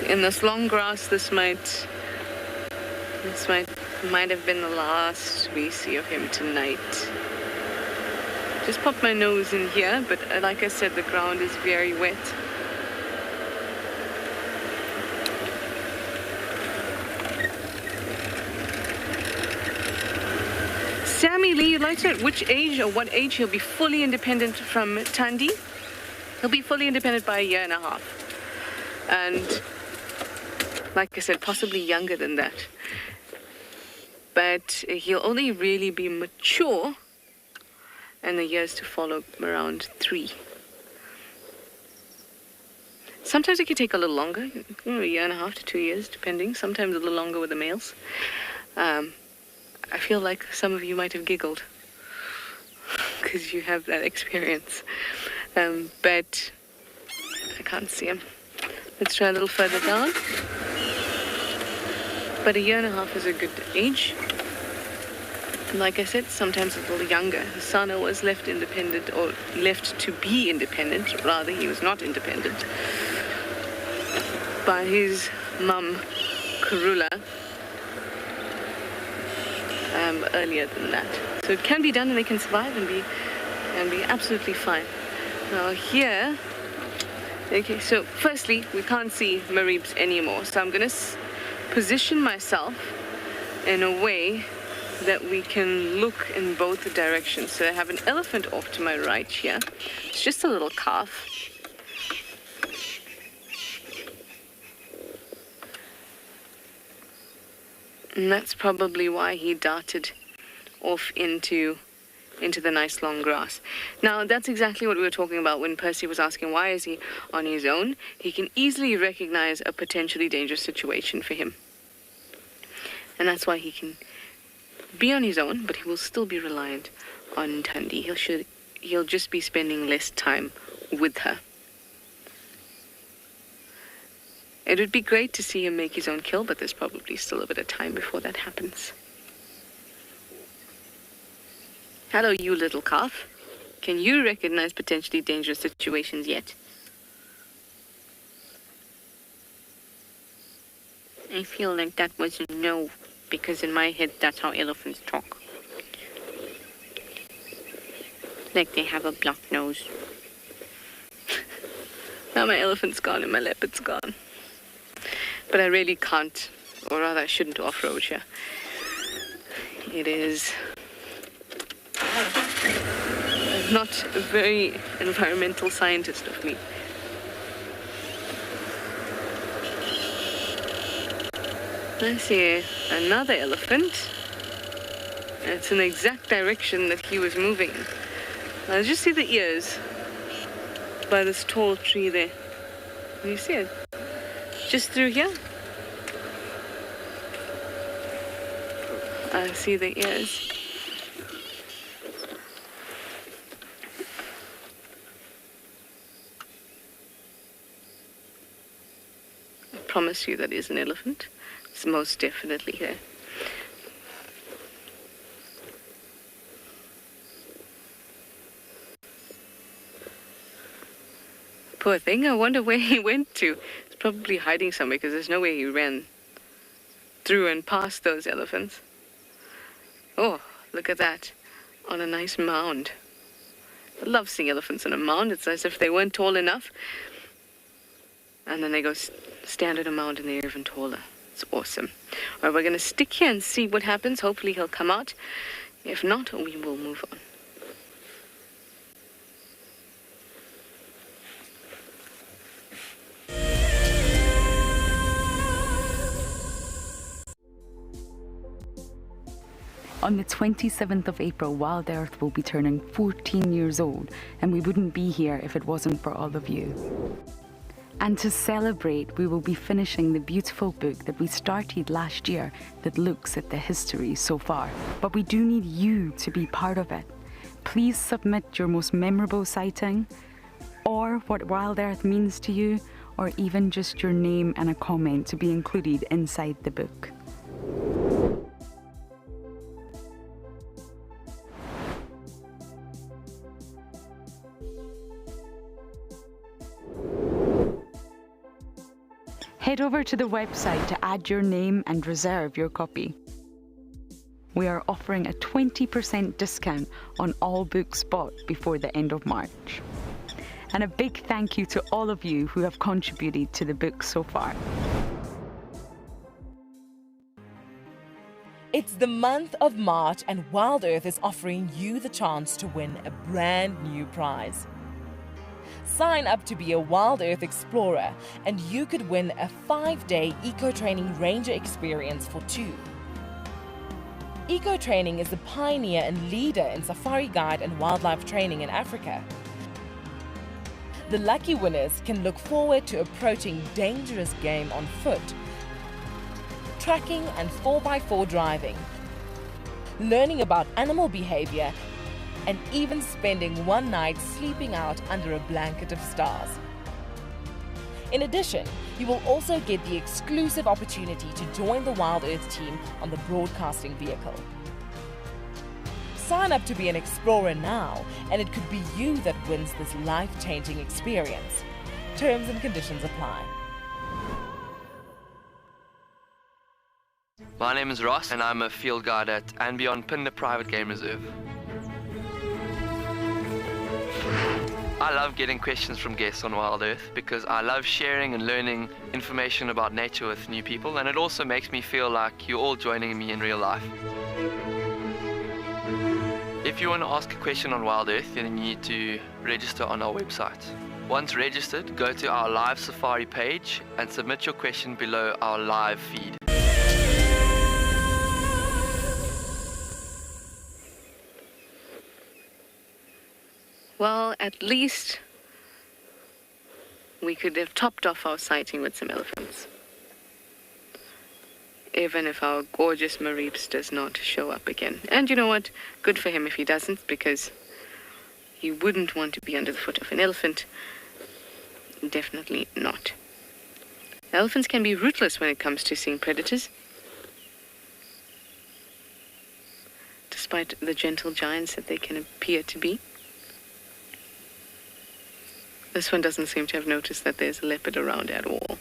In this long grass, this might have been the last we see of him tonight. Just pop my nose in here, but like I said, the ground is very wet. Sammy Lee, you'd like to know at which age or what age he'll be fully independent from Thandi? He'll be fully independent by 1.5 years. And like I said, possibly younger than that. But he'll only really be mature in the years to follow, around 3. Sometimes it can take a little longer, 1.5 years to 2 years, depending. Sometimes a little longer with the males. I feel like some of you might have giggled because you have that experience. But I can't see him. Let's try a little further down. But 1.5 years is a good age. And like I said, sometimes a little younger. Sana was left independent, or left to be independent, rather he was not independent, by his mum, Karula, earlier than that. So it can be done and they can survive and be absolutely fine. Now here, okay, so firstly, we can't see Marib's anymore. So I'm going to position myself in a way that we can look in both directions. So I have an elephant off to my right here. It's just a little calf. And that's probably why he darted off into the nice long grass. Now, that's exactly what we were talking about when Percy was asking why is he on his own. He can easily recognize a potentially dangerous situation for him. And that's why he can be on his own, but he will still be reliant on Thandi. He'll just be spending less time with her. It would be great to see him make his own kill, but there's probably still a bit of time before that happens. Hello, you little calf. Can you recognize potentially dangerous situations yet? I feel like that was a no, because in my head that's how elephants talk. Like they have a blocked nose. Now my elephant's gone and my leopard's gone. But I really can't, or rather I shouldn't off-road here. It is not a very environmental scientist of me. I see another elephant. It's in the exact direction that he was moving. Now just see the ears by this tall tree there. Can you see it? Just through here. I see the ears. I promise you that is an elephant. It's most definitely there. Poor thing, I wonder where he went to. He's probably hiding somewhere because there's no way he ran through and past those elephants. Oh, look at that. On a nice mound. I love seeing elephants on a mound. It's as if they weren't tall enough. And then they go stand at a mound and they're even taller. It's awesome. All right, we're going to stick here and see what happens. Hopefully he'll come out. If not, we will move on. On the 27th of April, WildEarth will be turning 14 years old, and we wouldn't be here if it wasn't for all of you. And to celebrate, we will be finishing the beautiful book that we started last year that looks at the history so far. But we do need you to be part of it. Please submit your most memorable sighting, or what WildEarth means to you, or even just your name and a comment to be included inside the book. Head over to the website to add your name and reserve your copy. We are offering a 20% discount on all books bought before the end of March. And a big thank you to all of you who have contributed to the book so far. It's the month of March and WildEarth is offering you the chance to win a brand new prize. Sign up to be a WildEarth Explorer and you could win a 5-day eco-training ranger experience for 2. Eco-training is the pioneer and leader in safari guide and wildlife training in Africa. The lucky winners can look forward to approaching dangerous game on foot, tracking and 4x4 driving, learning about animal behavior, and even spending one night sleeping out under a blanket of stars. In addition, you will also get the exclusive opportunity to join the WildEarth team on the broadcasting vehicle. Sign up to be an explorer now, and it could be you that wins this life-changing experience. Terms and conditions apply. My name is Ross, and I'm a field guide at and beyond Pea Private Game Reserve. I love getting questions from guests on WildEarth because I love sharing and learning information about nature with new people, and it also makes me feel like you're all joining me in real life. If you want to ask a question on WildEarth, then you need to register on our website. Once registered, go to our live safari page and submit your question below our live feed. Well, at least we could have topped off our sighting with some elephants. Even if our gorgeous Mareeps does not show up again. And you know what? Good for him if he doesn't, because you wouldn't want to be under the foot of an elephant. Definitely not. Elephants can be ruthless when it comes to seeing predators. Despite the gentle giants that they can appear to be. This one doesn't seem to have noticed that there's a leopard around at all.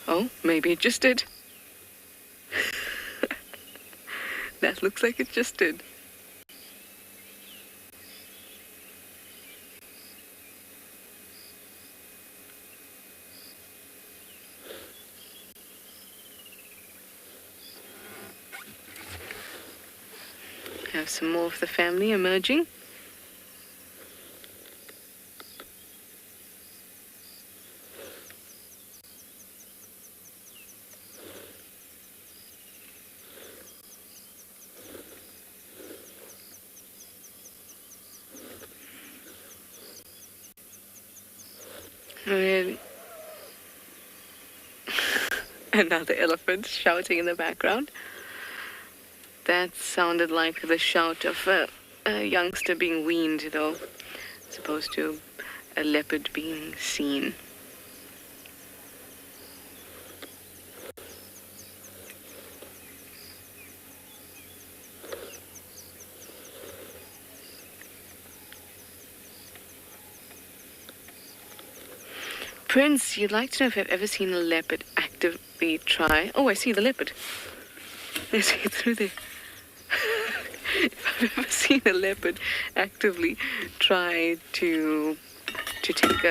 Oh, maybe it just did. That looks like it just did. Have some more of the family emerging. Really? Another elephant shouting in the background. That sounded like the shout of a youngster being weaned, though, as opposed to a leopard being seen. Prince, you'd like to know if I've ever seen a leopard actively try... Oh, I see the leopard. I see it through there. If I've ever seen a leopard actively try to take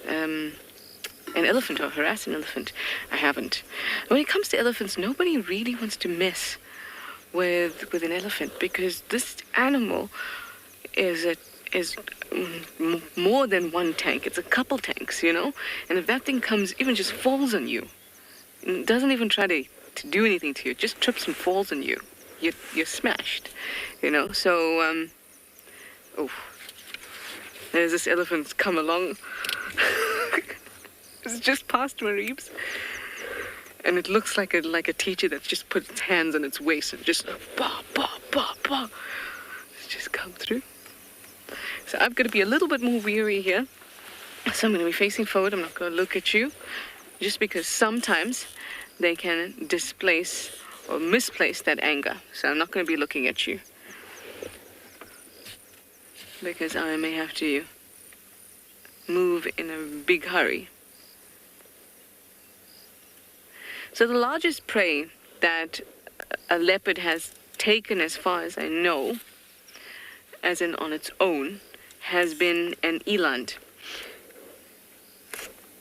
an elephant or harass an elephant, I haven't. When it comes to elephants, nobody really wants to mess with an elephant because this animal is more than one tank. It's a couple tanks, you know? And if that thing comes, even just falls on you, and doesn't even try to do anything to you, it just trips and falls on you, you're smashed, you know? So, oh, there's this elephant's come along. It's just past Mareeps. And it looks like a teacher that's just put its hands on its waist and just, bah, bah, bah, bah. It's just come through. So I've got to be a little bit more weary here. So I'm going to be facing forward. I'm not going to look at you. Just because sometimes they can displace or misplace that anger. So I'm not going to be looking at you. Because I may have to move in a big hurry. So the largest prey that a leopard has taken, as far as I know, as in on its own, has been an eland.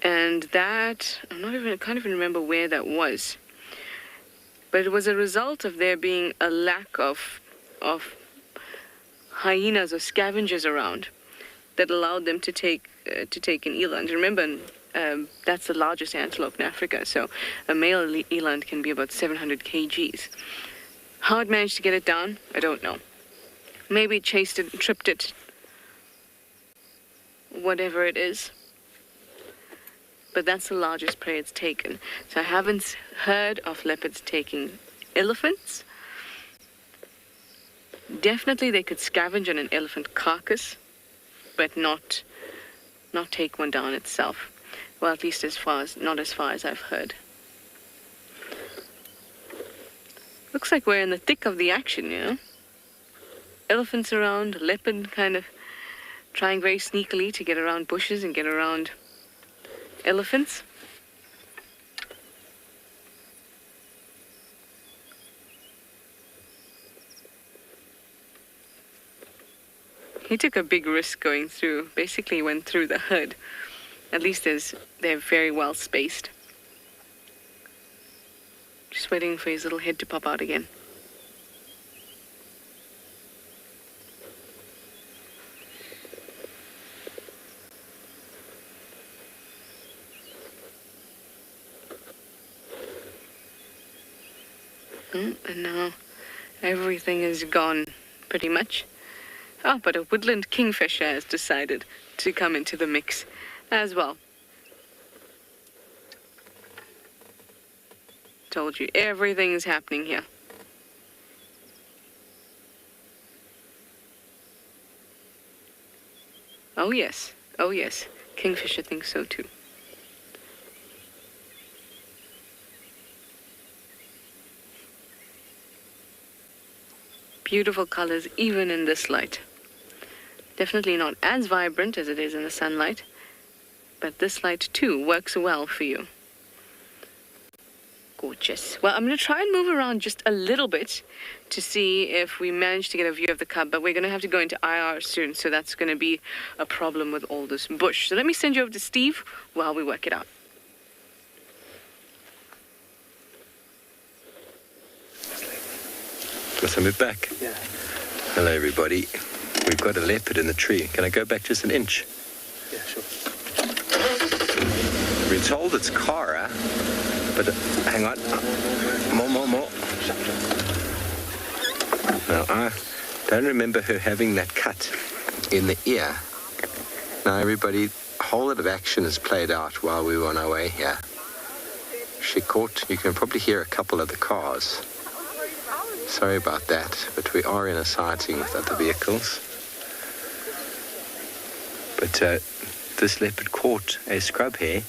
And that, I can't even remember where that was. But it was a result of there being a lack of hyenas or scavengers around that allowed them to take an eland. Remember, that's the largest antelope in Africa, so a male eland can be about 700 kgs. How it managed to get it down, I don't know. Maybe it chased it, tripped it, whatever it is. But that's the largest prey it's taken. So I haven't heard of leopards taking elephants. Definitely they could scavenge on an elephant carcass, but not take one down itself. Well, at least not as far as I've heard. Looks like we're in the thick of the action, you know? Elephants around, leopard kind of trying very sneakily to get around bushes and get around elephants. He took a big risk going through, basically went through the herd. At least they're very well spaced. Just waiting for his little head to pop out again. And now everything is gone, pretty much. Oh, but a woodland kingfisher has decided to come into the mix as well. Told you, everything's happening here. Oh yes, Kingfisher thinks so too. Beautiful colors even in this light. Definitely not as vibrant as it is in the sunlight, but this light too works well for you. Gorgeous. Well, I'm going to try and move around just a little bit to see if we manage to get a view of the cub, but we're going to have to go into IR soon, so that's going to be a problem with all this bush. So let me send you over to Steve while we work it out. Let's move back. Yeah. Hello, everybody. We've got a leopard in the tree. Can I go back just an inch? Yeah, sure. We're told it's Cara, but hang on. More. Now, I don't remember her having that cut in the ear. Now, everybody, a whole lot of action has played out while we were on our way here. She caught, you can probably hear a couple of the cars. Sorry about that, but we are in a sighting with other vehicles. But this leopard caught a scrub hare,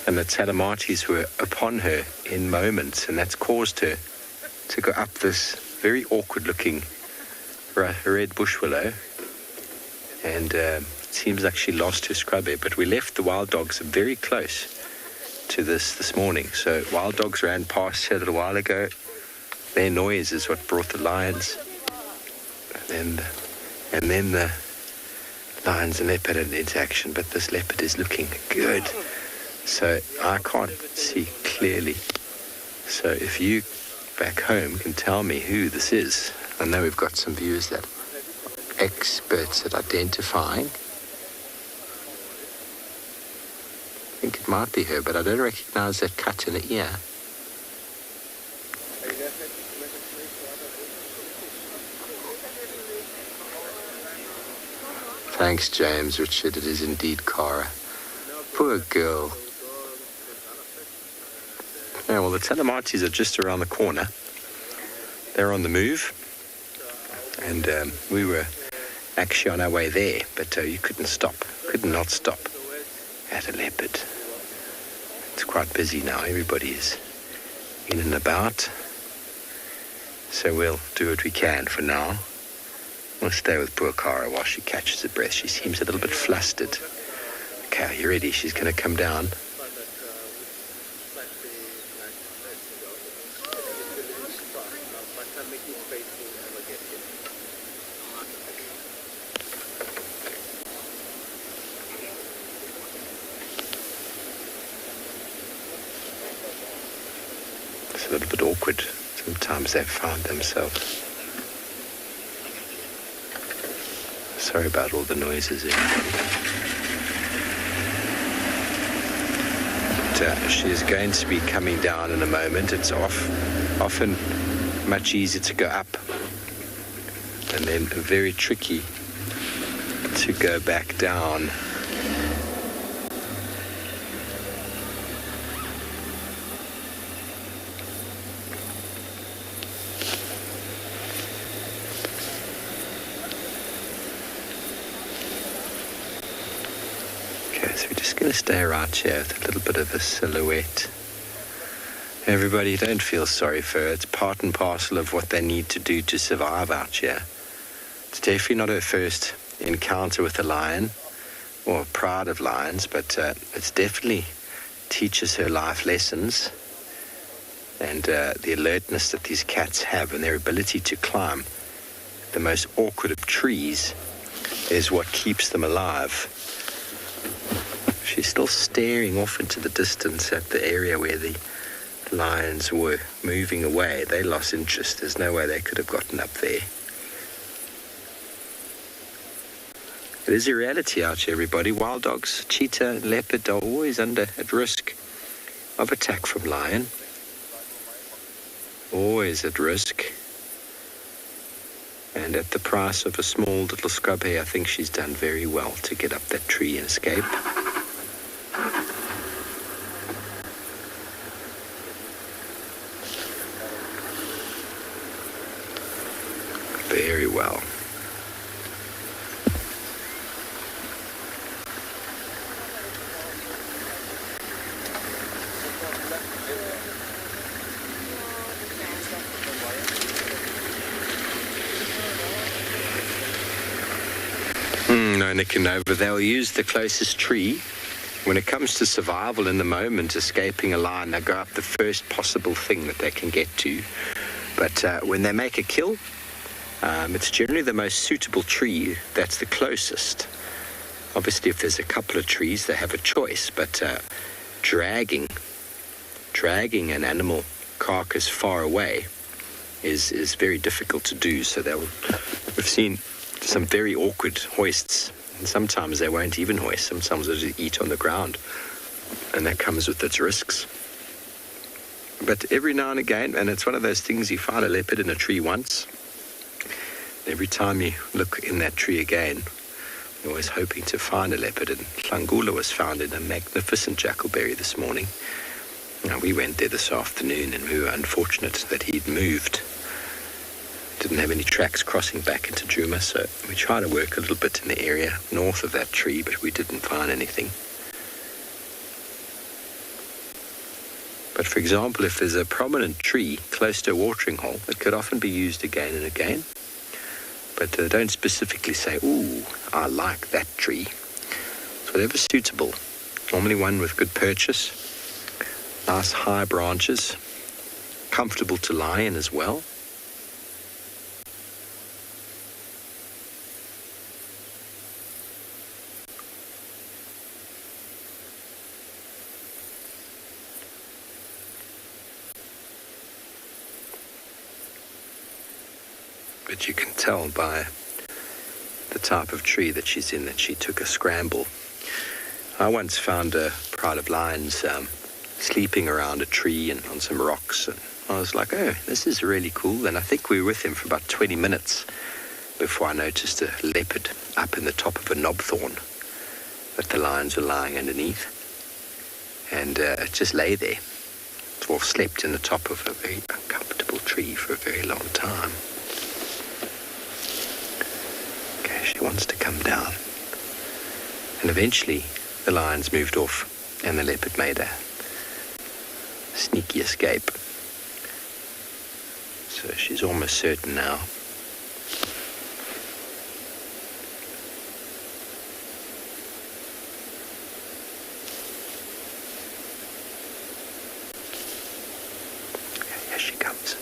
and the Talamatis were upon her in moments, and that's caused her to go up this very awkward-looking red bush willow, and it seems like she lost her scrub hare. But we left the wild dogs very close to this morning, so wild dogs ran past here a little while ago. Their noise is what brought the lions, and then the lions and leopard into action. But this leopard is looking good, so I can't see clearly. So if you back home can tell me who this is, I know we've got some viewers that are experts at identifying. I think it might be her, but I don't recognize that cut in the ear. Thanks, James. Richard, it is indeed Cara. Poor girl. Yeah, well, the Talamatis are just around the corner. They're on the move. And we were actually on our way there, but you could not stop at a leopard. It's quite busy now. Everybody is in and about. So we'll do what we can for now. We'll stay with poor Cara while she catches her breath. She seems a little bit flustered. Okay, are you ready? She's going to come down. It's a little bit awkward. Sometimes they've found themselves. Sorry about all the noises, everybody. But, she's going to be coming down in a moment. It's often much easier to go up and then very tricky to go back down. Okay, so we're just going to stay right here with a little bit of a silhouette. Everybody, don't feel sorry for her. It's part and parcel of what they need to do to survive out here. It's definitely not her first encounter with a lion or pride of lions, but it's definitely teaches her life lessons, and the alertness that these cats have and their ability to climb the most awkward of trees is what keeps them alive. She's still staring off into the distance at the area where the lions were moving away. They lost interest. There's no way they could have gotten up there. It is a reality out here, everybody. Wild dogs, cheetah, leopard are always at risk of attack from lion. Always at risk. And at the price of a small little scrub hare, I think she's done very well to get up that tree and escape. Very well. No nicking over. They'll use the closest tree. When it comes to survival in the moment, escaping a lion, they'll go up the first possible thing that they can get to. But when they make a kill, it's generally the most suitable tree that's the closest. Obviously, if there's a couple of trees, they have a choice, but dragging an animal carcass far away is very difficult to do. So we've seen some very awkward hoists, and sometimes they won't even hoist. Sometimes they'll just eat on the ground, and that comes with its risks. But every now and again, and it's one of those things, you find a leopard in a tree once. Every time you look in that tree again, you're always hoping to find a leopard. And Hlangula was found in a magnificent jackalberry this morning. Now, we went there this afternoon, and we were unfortunate that he'd moved. Didn't have any tracks crossing back into Djuma, so we tried to work a little bit in the area north of that tree, but we didn't find anything. But for example, if there's a prominent tree close to a watering hole, it could often be used again and again. But don't specifically say, ooh, I like that tree. It's whatever's suitable. Normally one with good purchase, nice high branches, comfortable to lie in as well. But you can tell by the type of tree that she's in that she took a scramble. I once found a pride of lions sleeping around a tree and on some rocks, and I was like, oh, this is really cool. And I think we were with him for about 20 minutes before I noticed a leopard up in the top of a knobthorn that the lions were lying underneath, and it just lay there, or slept in the top of a very uncomfortable tree for a very long time. She wants to come down. And eventually the lions moved off and the leopard made a sneaky escape. So she's almost certain now. Okay, here she comes.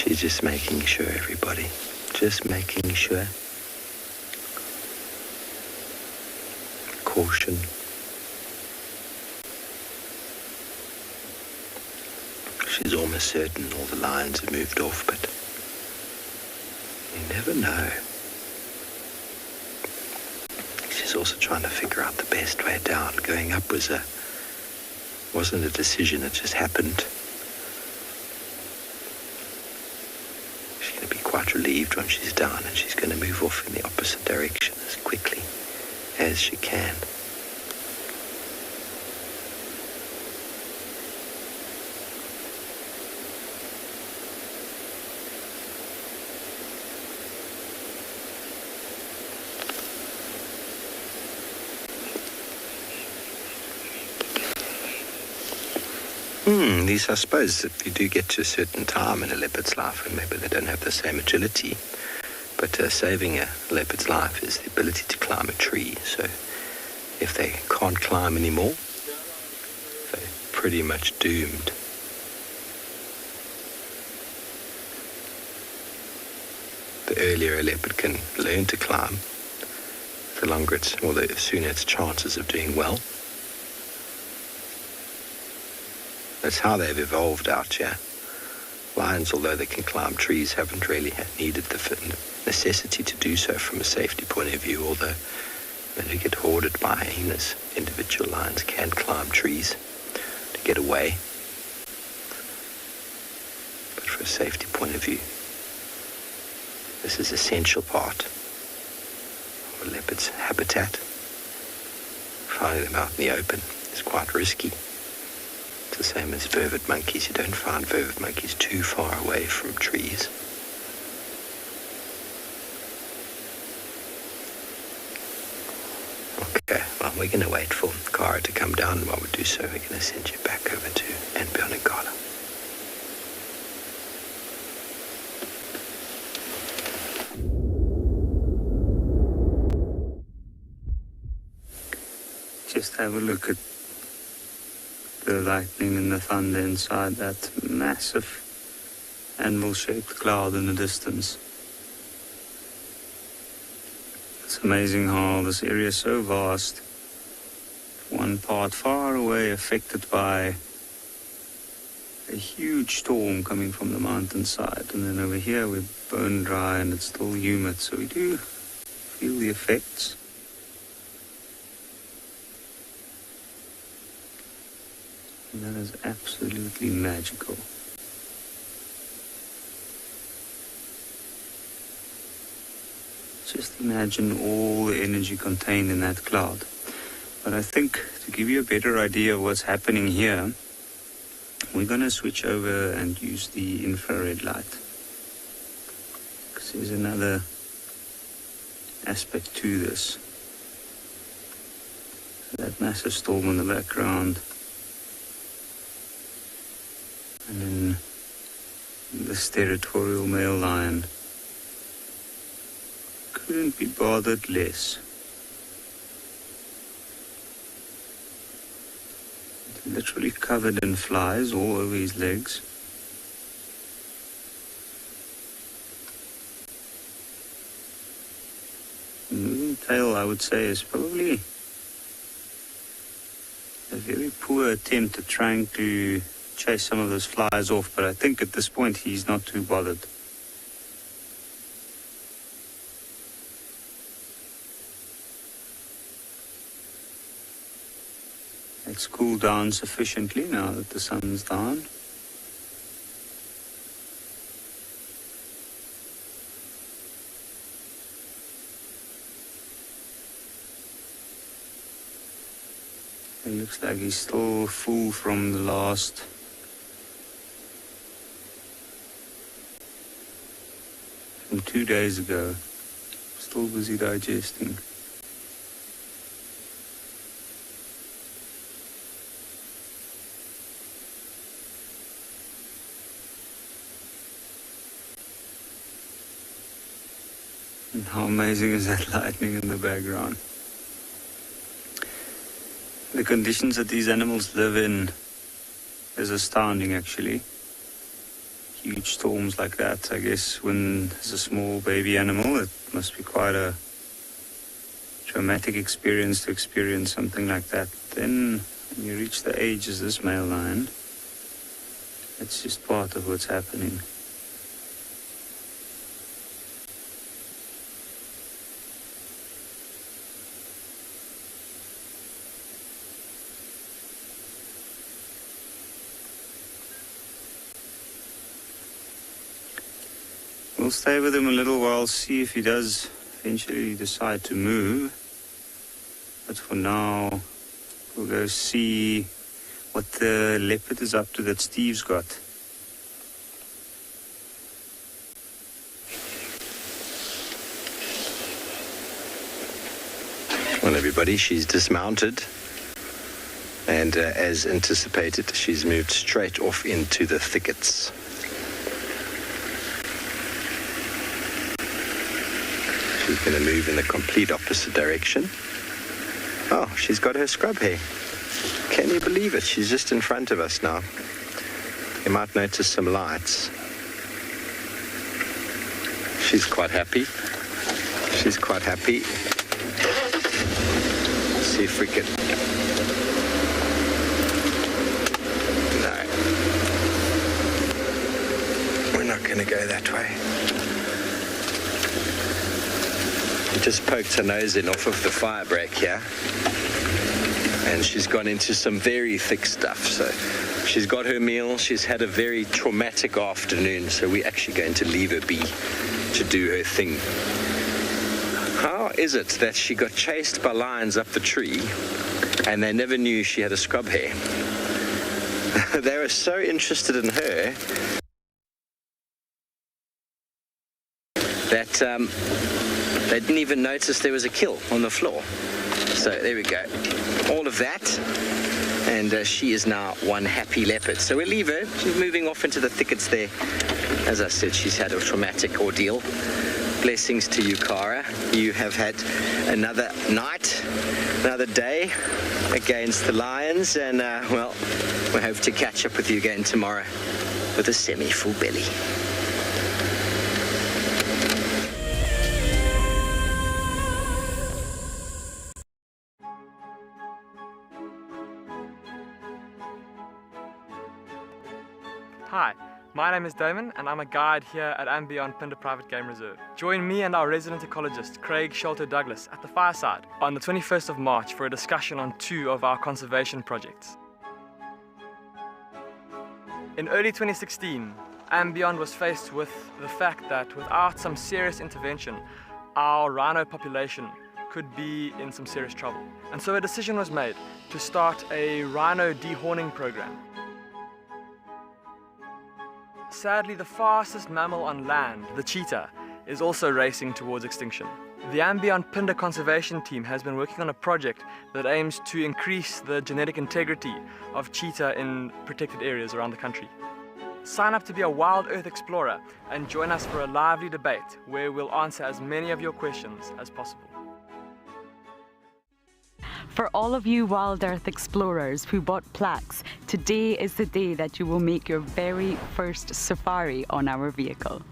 She's just making sure, everybody. Just making sure. Caution. She's almost certain all the lions have moved off, but you never know. She's also trying to figure out the best way down. Going up wasn't a decision, it just happened. She's going to be quite relieved when she's down, and she's going to move off in the opposite direction as quickly as she can. These, I suppose, if you do get to a certain time in a leopard's life, and maybe they don't have the same agility, but saving a leopard's life is the ability to climb a tree. So if they can't climb anymore, they're pretty much doomed. The earlier a leopard can learn to climb, the sooner its chances of doing well. That's how they've evolved out here. Lions, although they can climb trees, haven't really needed the necessity to do so from a safety point of view, although when they get hoarded by hyenas, individual lions can climb trees to get away. But from a safety point of view, this is an essential part of a leopard's habitat. Finding them out in the open is quite risky. The same as vervet monkeys. You don't find vervet monkeys too far away from trees. Okay, well, we're going to wait for Cara to come down, and while we do so, we're going to send you back over to Anbion and Gala. Just have a look at the lightning and the thunder inside that massive anvil-shaped cloud in the distance. It's amazing how this area is so vast. One part far away affected by a huge storm coming from the mountainside, and then over here we're bone dry and it's still humid, so we do feel the effects. That is absolutely magical. Just imagine all the energy contained in that cloud. But I think to give you a better idea of what's happening here, we're going to switch over and use the infrared light. Because there's another aspect to this. That massive storm in the background. And then this territorial male lion couldn't be bothered less. It's literally covered in flies all over his legs. The moving tail, I would say, is probably a very poor attempt at trying to chase some of those flies off, but I think at this point he's not too bothered. It's cooled down sufficiently now that the sun's down. It looks like he's still full from the last from 2 days ago. Still busy digesting. And how amazing is that lightning in the background? The conditions that these animals live in is astounding, actually. huge storms like that. I guess when there's a small baby animal, it must be quite a traumatic experience to experience something like that. Then when you reach the age as this male lion, it's just part of what's happening. We'll stay with him a little while, see if he does eventually decide to move. But for now, we'll go see what the leopard is up to that Steve's got. Well, everybody, she's dismounted. And as anticipated, she's moved straight off into the thickets. She's going to move in the complete opposite direction. Oh, she's got her scrub hair. Can you believe it? She's just in front of us now. You might notice some lights. She's quite happy. She's quite happy. Let's see if we can... No. We're not going to go that way. Just poked her nose in off of the fire break here, and she's gone into some very thick stuff. So she's got her meal. She's had a very traumatic afternoon, so we're actually going to leave her be to do her thing. How is it that she got chased by lions up the tree and they never knew she had a scrub hair? They were so interested in her that they didn't even notice there was a kill on the floor. So there we go. All of that. And she is now one happy leopard. So we'll leave her. She's moving off into the thickets there. As I said, she's had a traumatic ordeal. Blessings to you, Cara. You have had another night, another day against the lions. And, well, we hope to catch up with you again tomorrow with a semi-full belly. Hi, my name is Damon and I'm a guide here at Djuma Private Game Reserve. Join me and our resident ecologist, Craig Sholto-Douglas, at the fireside on the 21st of March for a discussion on 2 of our conservation projects. In early 2016, Beyond was faced with the fact that without some serious intervention, our rhino population could be in some serious trouble. And so a decision was made to start a rhino dehorning program. Sadly, the fastest mammal on land, the cheetah, is also racing towards extinction. The Djuma conservation team has been working on a project that aims to increase the genetic integrity of cheetah in protected areas around the country. Sign up to be a WildEarth explorer and join us for a lively debate where we'll answer as many of your questions as possible. For all of you WildEarth explorers who bought plaques, today is the day that you will make your very first safari on our vehicle.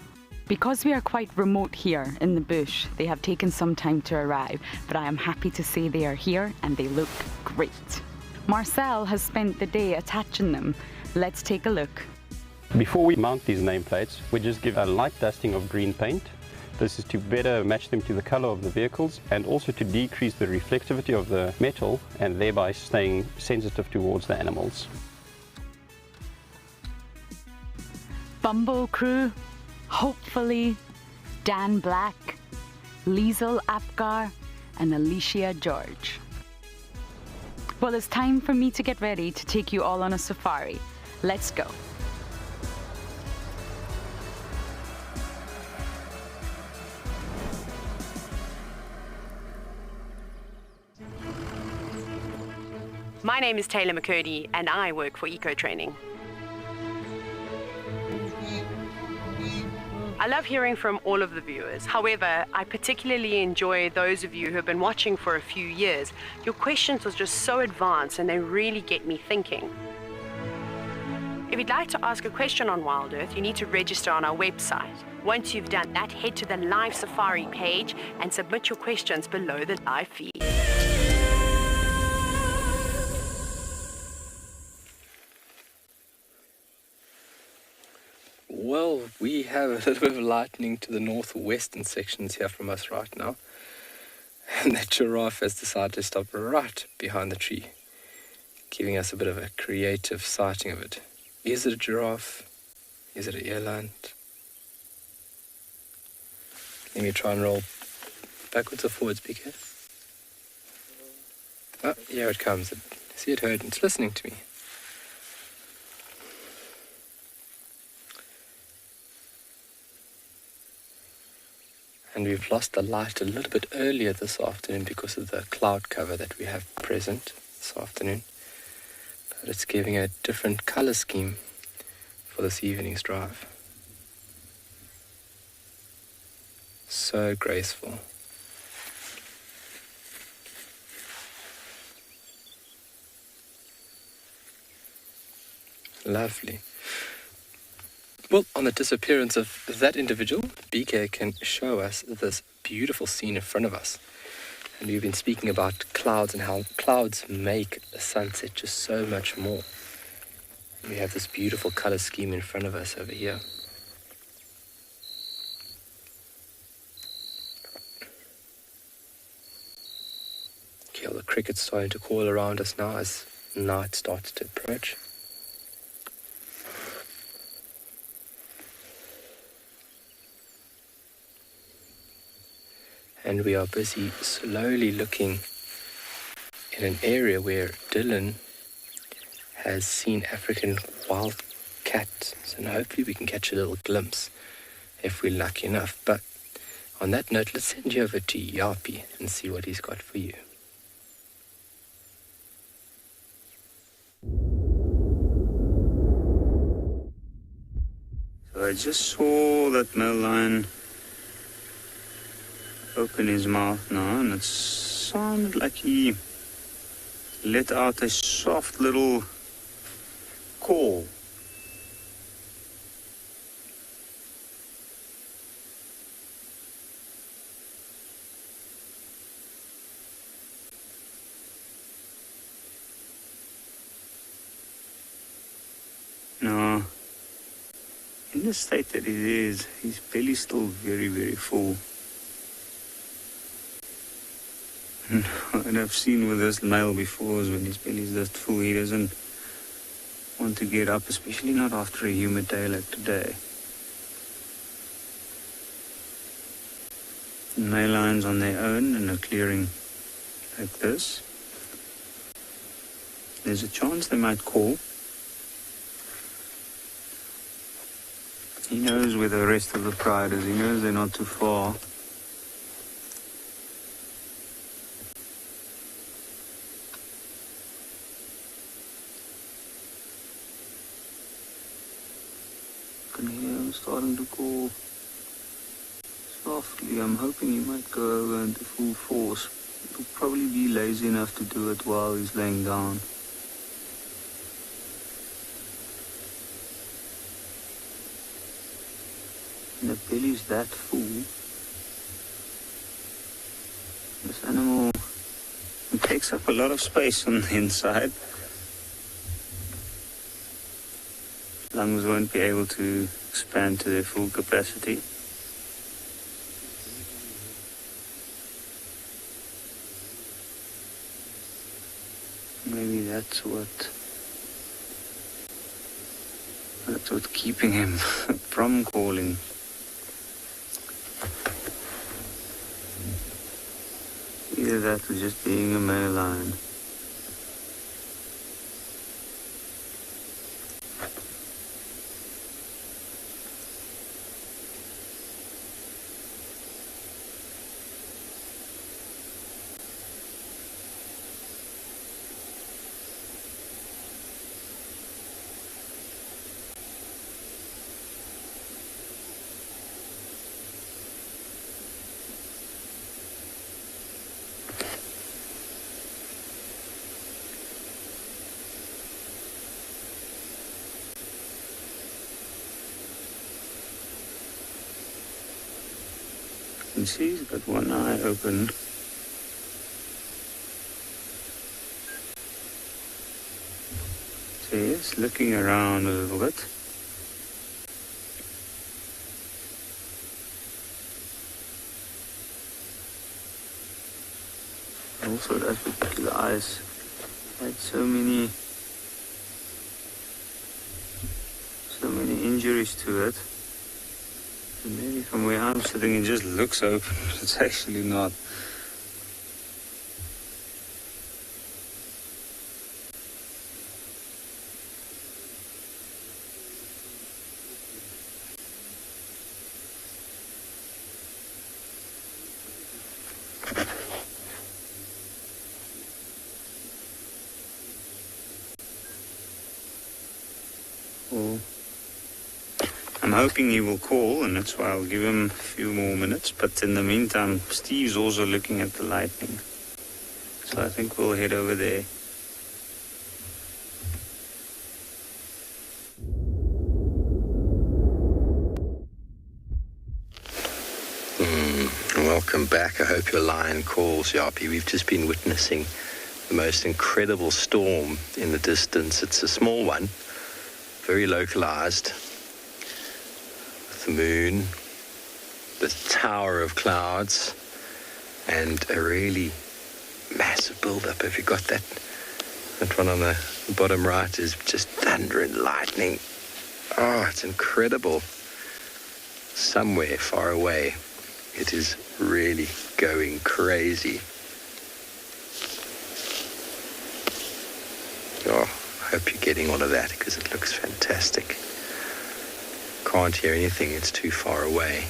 Because we are quite remote here in the bush, they have taken some time to arrive, but I am happy to say they are here and they look great. Marcel has spent the day attaching them. Let's take a look. Before we mount these nameplates, we just give a light dusting of green paint. This is to better match them to the color of the vehicles and also to decrease the reflectivity of the metal and thereby staying sensitive towards the animals. Bumbo crew, hopefully Dan Black, Liesel Apgar and Alicia George. Well, it's time for me to get ready to take you all on a safari. Let's go. My name is Taylor McCurdy and I work for Eco Training. I love hearing from all of the viewers. However, I particularly enjoy those of you who have been watching for a few years. Your questions are just so advanced and they really get me thinking. If you'd like to ask a question on WildEarth, you need to register on our website. Once you've done that, head to the live safari page and submit your questions below the live feed. Well, we have a little bit of lightning to the northwestern sections here from us right now. And that giraffe has decided to stop right behind the tree, giving us a bit of a creative sighting of it. Is it a giraffe? Is it an eland? Let me try and roll backwards or forwards, PK. Oh, here it comes. See, it heard. It's listening to me. And we've lost the light a little bit earlier this afternoon because of the cloud cover that we have present this afternoon. But it's giving a different color scheme for this evening's drive. So graceful. Lovely. Well, on the disappearance of that individual, BK can show us this beautiful scene in front of us. And we've been speaking about clouds and how clouds make a sunset just so much more. And we have this beautiful color scheme in front of us over here. Okay, all the crickets starting to call around us now as night starts to approach. And we are busy slowly looking in an area where Dylan has seen African wild cats. So hopefully we can catch a little glimpse if we're lucky enough. But on that note, let's send you over to Yapi and see what he's got for you. So I just saw that male lion open his mouth now, and it sounded like he let out a soft little call. Now, in the state that it is, his belly's still very, very full. And I've seen with this male before is when his belly's just full, he doesn't want to get up, especially not after a humid day like today. Male lions on their own in a clearing like this, there's a chance they might call. He knows where the rest of the pride is. He knows they're not too far. Starting to call softly. I'm hoping he might go over into full force. He'll probably be lazy enough to do it while he's laying down. And the belly's that full. This animal takes up a lot of space on the inside. Lungs won't be able to expand to their full capacity. Maybe that's what's keeping him from calling. Either that or just being a male lion. can see he's got one eye open. So he's looking around a little bit. Also, that particular eyes had so many injuries to it. And maybe from where I'm sitting, it just looks open, but it's actually not. I'm hoping he will call, and that's why I'll give him a few more minutes. But in the meantime, Steve's also looking at the lightning. So I think we'll head over there. Welcome back. I hope your lion calls, Yapi. We've just been witnessing the most incredible storm in the distance. It's a small one, very localized. The moon, the tower of clouds, and a really massive build-up. Have you got that? That one on the bottom right is just thunder and lightning. Oh, it's incredible. Somewhere far away, it is really going crazy. Oh, I hope you're getting all of that because it looks fantastic. Can't hear anything, it's too far away.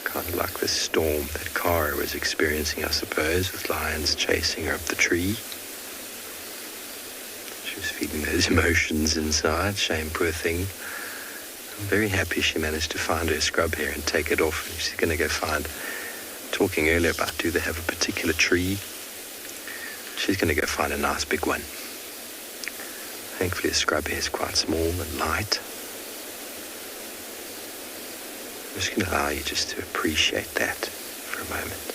Kind of like the storm that Kara was experiencing, I suppose, with lions chasing her up the tree. She was feeling those emotions inside, shame, poor thing. I'm very happy she managed to find her scrub here and take it off. And she's going to go find, talking earlier about do they have a particular tree. She's going to go find a nice big one. Thankfully, the scrub here is quite small and light. I'm just going to allow you just to appreciate that for a moment.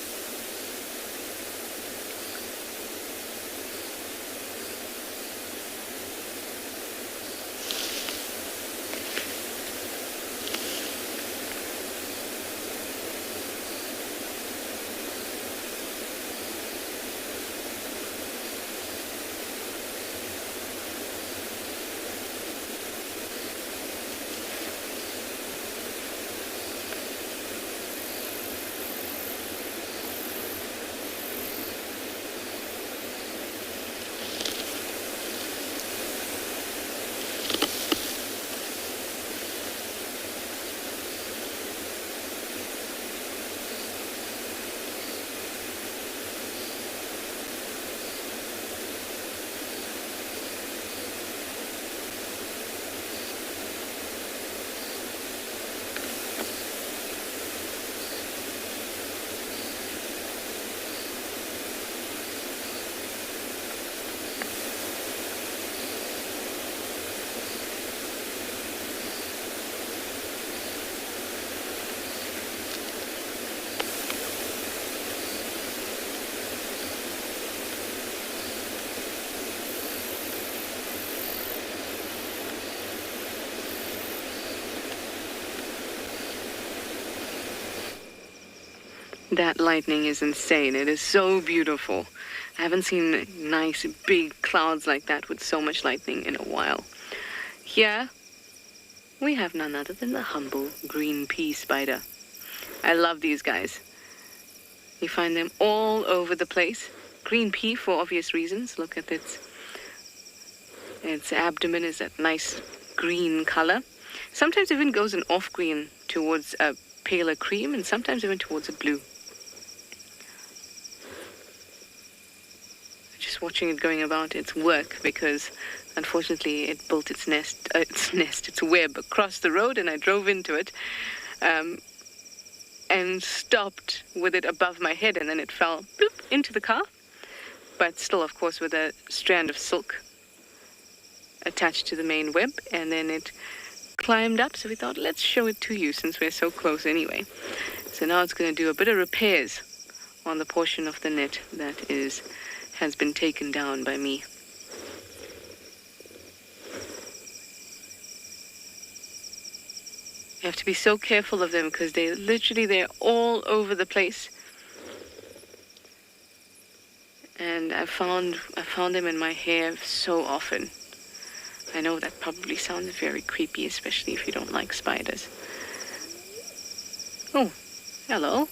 That lightning is insane. It is so beautiful. I haven't seen nice big clouds like that with so much lightning in a while. Here, we have none other than the humble green pea spider. I love these guys. You find them all over the place. Green pea for obvious reasons. Look at its abdomen is that nice green color. Sometimes even goes an off green towards a paler cream and sometimes even towards a blue. Just watching it going about its work because unfortunately it built its web across the road and I drove into it and stopped with it above my head and then it fell bloop, into the car, but still of course with a strand of silk attached to the main web, and then it climbed up, so we thought, let's show it to you since we're so close anyway. So now it's going to do a bit of repairs on the portion of the net that has been taken down by me. You have to be so careful of them because they're all over the place. And I found them in my hair so often. I know that probably sounds very creepy, especially if you don't like spiders. Oh, hello.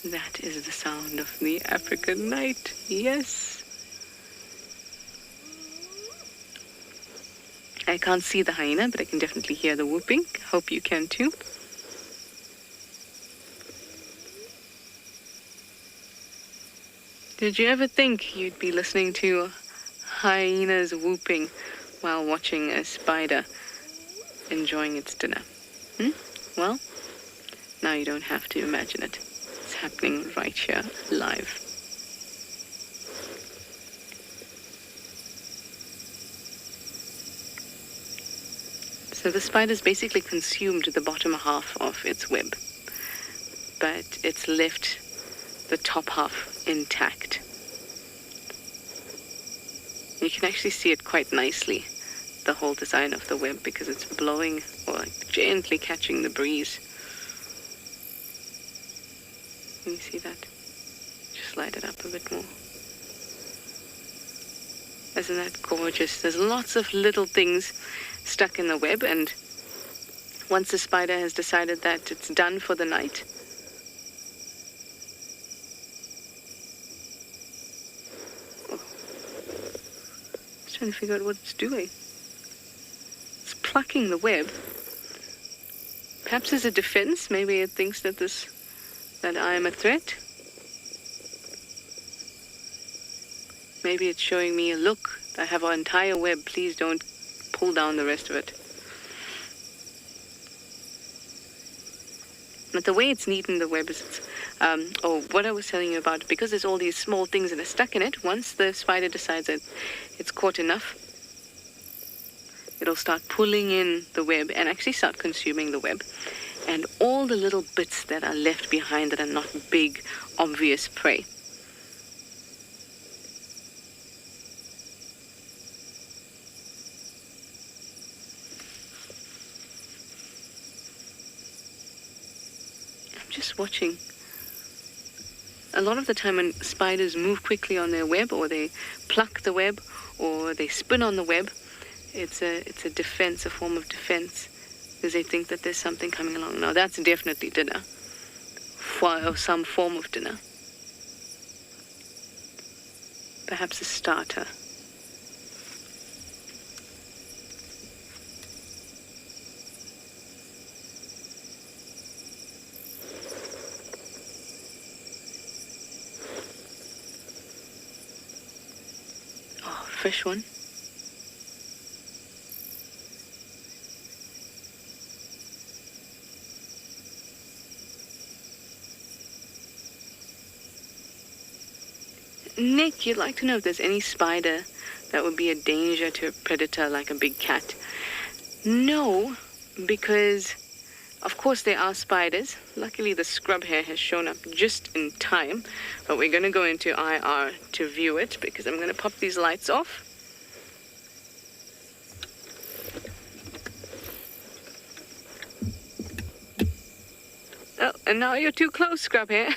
That is the sound of the African night, yes. I can't see the hyena, but I can definitely hear the whooping. Hope you can too. Did you ever think you'd be listening to hyenas whooping while watching a spider enjoying its dinner? Well, now you don't have to imagine it. It's happening right here, live. So the spider's basically consumed the bottom half of its web, but it's left the top half intact. You can actually see it quite nicely, the whole design of the web, because it's blowing or like gently catching the breeze. Can you see that? Just light it up a bit more. Isn't that gorgeous? There's lots of little things stuck in the web, and once the spider has decided that it's done for the night, trying to figure out what it's doing. It's plucking the web. Perhaps as a defense. Maybe it thinks that I am a threat. Maybe it's showing me, look, I have an entire web, please don't pull down the rest of it. But the way it's neatened the web is, what I was telling you about, because there's all these small things that are stuck in it, once the spider decides that it's caught enough, it'll start pulling in the web and actually start consuming the web. And all the little bits that are left behind that are not big, obvious prey. Just watching. A lot of the time when spiders move quickly on their web, or they pluck the web, or they spin on the web, it's a defense, a form of defense, because they think that there's something coming along. Now that's definitely dinner, or some form of dinner. Perhaps a starter. Fresh one. Nick, you'd like to know if there's any spider that would be a danger to a predator like a big cat. No, because of course there are spiders. Luckily the scrub hare has shown up just in time, but we're going to go into IR to view it because I'm going to pop these lights off. Oh, and now you're too close, scrub hare.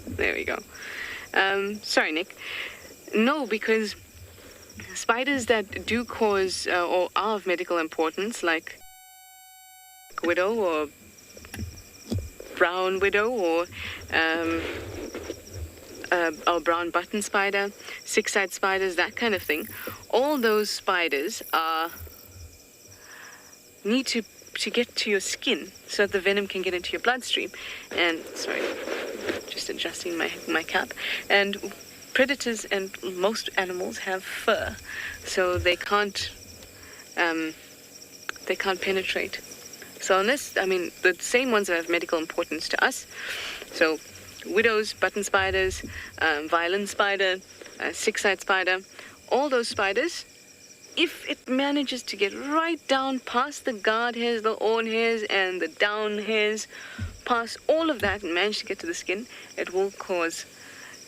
There we go. Sorry, Nick. No, because spiders that do cause or are of medical importance, like widow or brown widow or brown button spider, six-eyed spiders, that kind of thing, all those spiders need to get to your skin so that the venom can get into your bloodstream. And sorry, just adjusting my cap. And predators and most animals have fur, so they can't penetrate. So unless, the same ones that have medical importance to us, so widows, button spiders, violet spider, six-eyed spider, all those spiders if it manages to get right down past the guard hairs, the horn hairs, and the down hairs, past all of that and manage to get to the skin, it will cause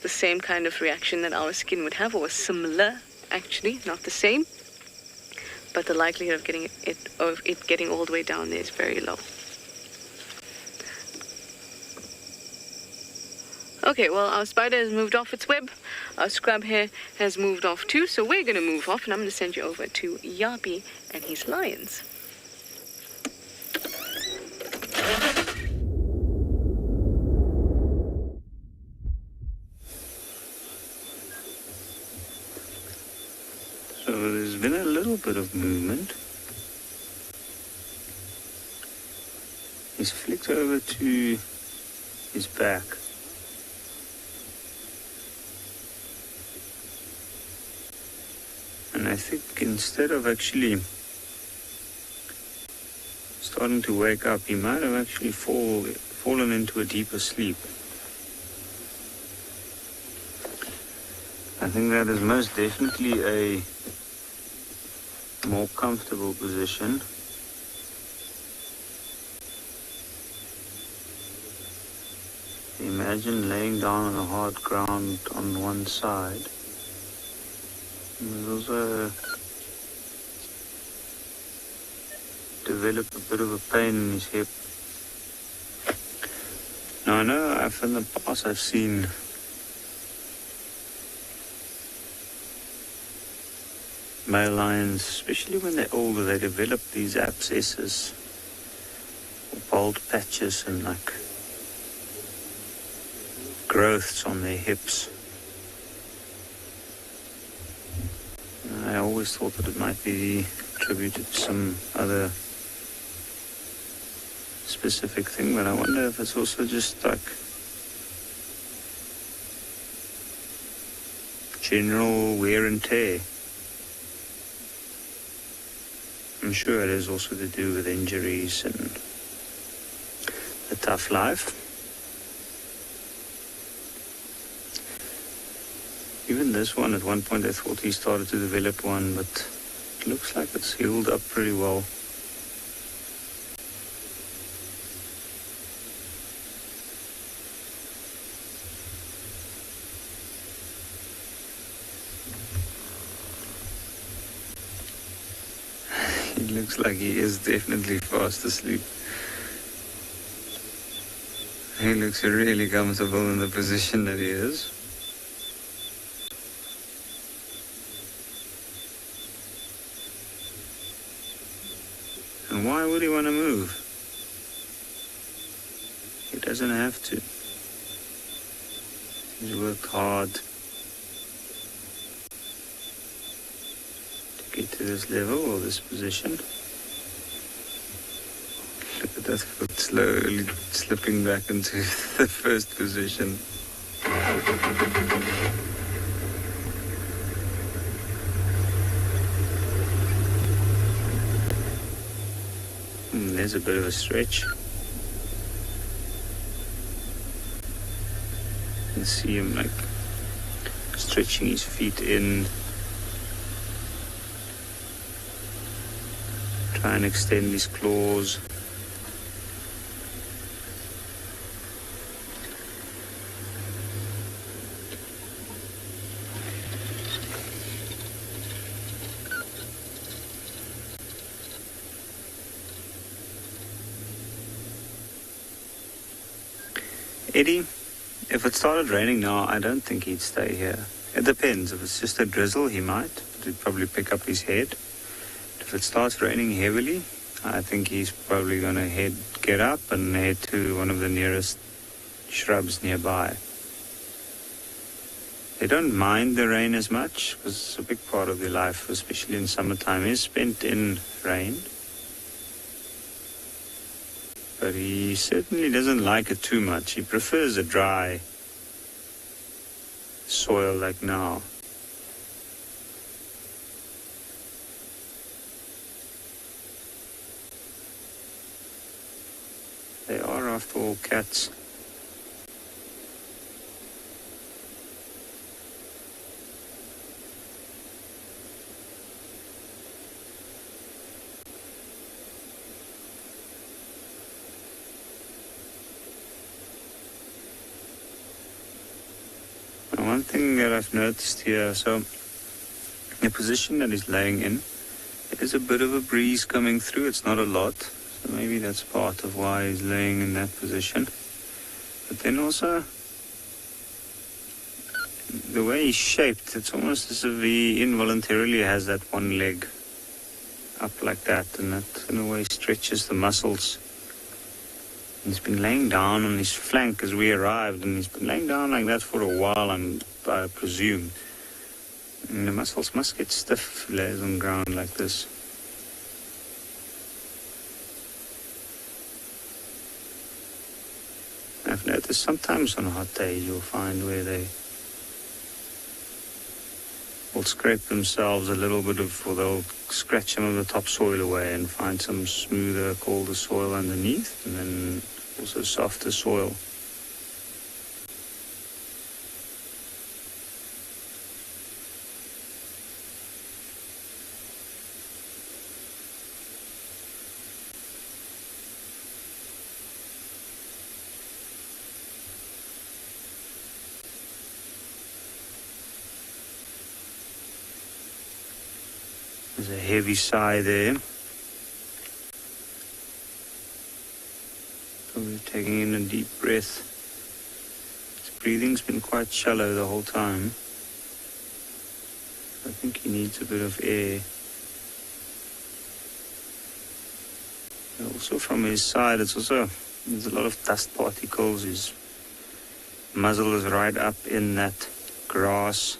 the same kind of reaction that our skin would have, or similar, actually, not the same. But the likelihood of it getting all the way down there is very low. Okay, well, our spider has moved off its web. Our scrub hair has moved off too, so we're going to move off, and I'm going to send you over to Yapi and his lions. So there's been a little bit of movement. He's flicked over to his back. And I think instead of actually starting to wake up, he might have actually fallen into a deeper sleep. I think that is most definitely a more comfortable position. Imagine laying down on the hard ground on one side. There's also developed a bit of a pain in his hip. Now I know in the past I've seen male lions, especially when they're older, they develop these abscesses or bald patches and like growths on their hips. I always thought that it might be attributed to some other specific thing, but I wonder if it's also just like general wear and tear. I'm sure it is also to do with injuries and a tough life. Even this one, at one point I thought he started to develop one, but it looks like it's healed up pretty well. It looks like he is definitely fast asleep. He looks really comfortable in the position that he is. And why would he want to move? He doesn't have to. He's worked hard to get to this level or this position. Look at that foot slowly slipping back into the first position. There's a bit of a stretch. You can see him like stretching his feet in. Try and extend his claws. Eddie, if it started raining now, I don't think he'd stay here. It depends. If it's just a drizzle, he might. But he'd probably pick up his head. If it starts raining heavily, I think he's probably going to get up and head to one of the nearest shrubs nearby. They don't mind the rain as much, because it's a big part of their life, especially in summertime, is spent in rain. But he certainly doesn't like it too much. He prefers a dry soil like now. They are, after all, cats. one thing that I've noticed here, so the position that he's laying in, there's a bit of a breeze coming through. It's not a lot, so maybe that's part of why he's laying in that position. But then also, the way he's shaped, it's almost as if he involuntarily has that one leg up like that, and that in a way stretches the muscles. He's been laying down on his flank as we arrived, and he's been laying down like that for a while, I presume. And the muscles must get stiff if he lays on the ground like this. I've noticed sometimes on hot days you'll find where they will scrape themselves a little bit of, or they'll scratch some of the topsoil away and find some smoother, colder soil underneath, and then also softer soil. There's a heavy sigh there. Probably taking in a deep breath. His breathing's been quite shallow the whole time. I think he needs a bit of air. And also from his side, there's a lot of dust particles. His muzzle is right up in that grass.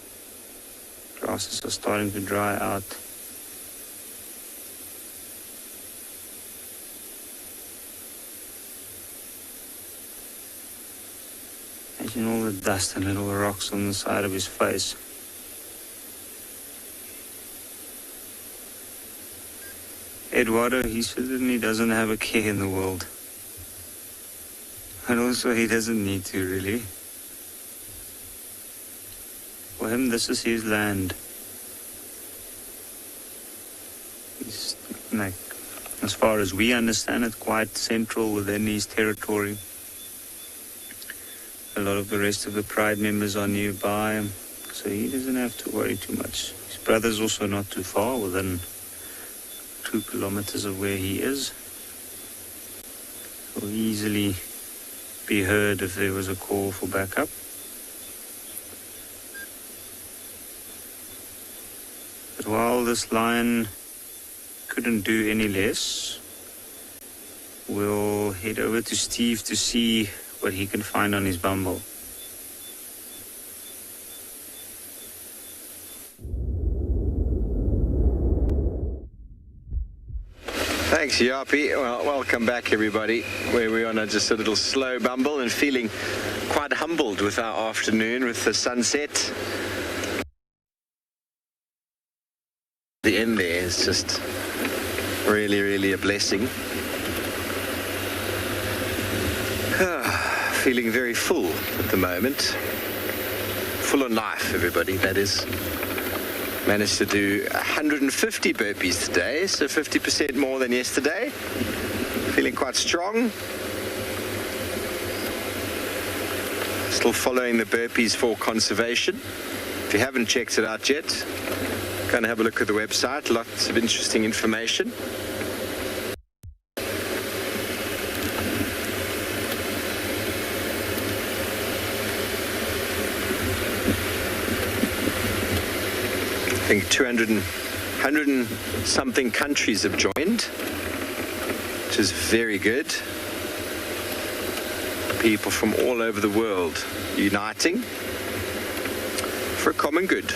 Grasses are starting to dry out. Imagine all the dust and little rocks on the side of his face. Eduardo, he certainly doesn't have a care in the world. And also he doesn't need to, really. For him, this is his land. He's, like, as far as we understand it, quite central within his territory. A lot of the rest of the Pride members are nearby, so he doesn't have to worry too much. His brother's also not too far, within 2 kilometers of where he is. He'll easily be heard if there was a call for backup. But while this lion couldn't do any less, we'll head over to Steve to see what he can find on his bumble. Thanks, Yapi. Well, welcome back, everybody. We're on just a little slow bumble and feeling quite humbled with our afternoon, with the sunset. The end there is just really, really a blessing. Feeling very full at the moment. Full on life, everybody, that is. Managed to do 150 burpees today, so 50% more than yesterday. Feeling quite strong. Still following the burpees for conservation. If you haven't checked it out yet, go and have a look at the website. Lots of interesting information. I think 100 and something countries have joined, which is very good. People from all over the world uniting for a common good.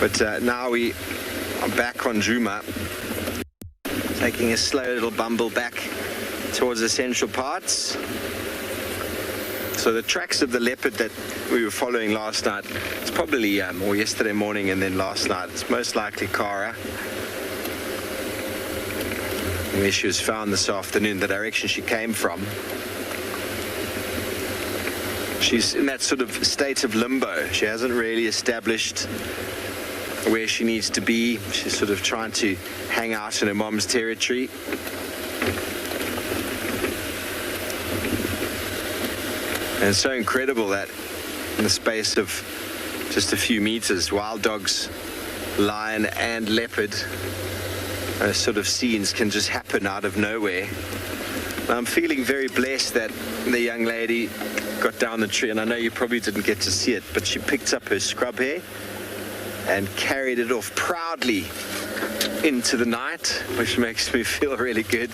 But now we are back on Djuma, taking a slow little bumble back towards the central parts. So the tracks of the leopard that we were following last night, it's probably, or yesterday morning and then last night, it's most likely Cara. Where she was found this afternoon, the direction she came from. She's in that sort of state of limbo. She hasn't really established where she needs to be. She's sort of trying to hang out in her mom's territory. And it's so incredible that in the space of just a few meters, wild dogs, lion and leopard, sort of scenes can just happen out of nowhere. I'm feeling very blessed that the young lady got down the tree, and I know you probably didn't get to see it, but she picked up her scrub hare and carried it off proudly into the night, which makes me feel really good.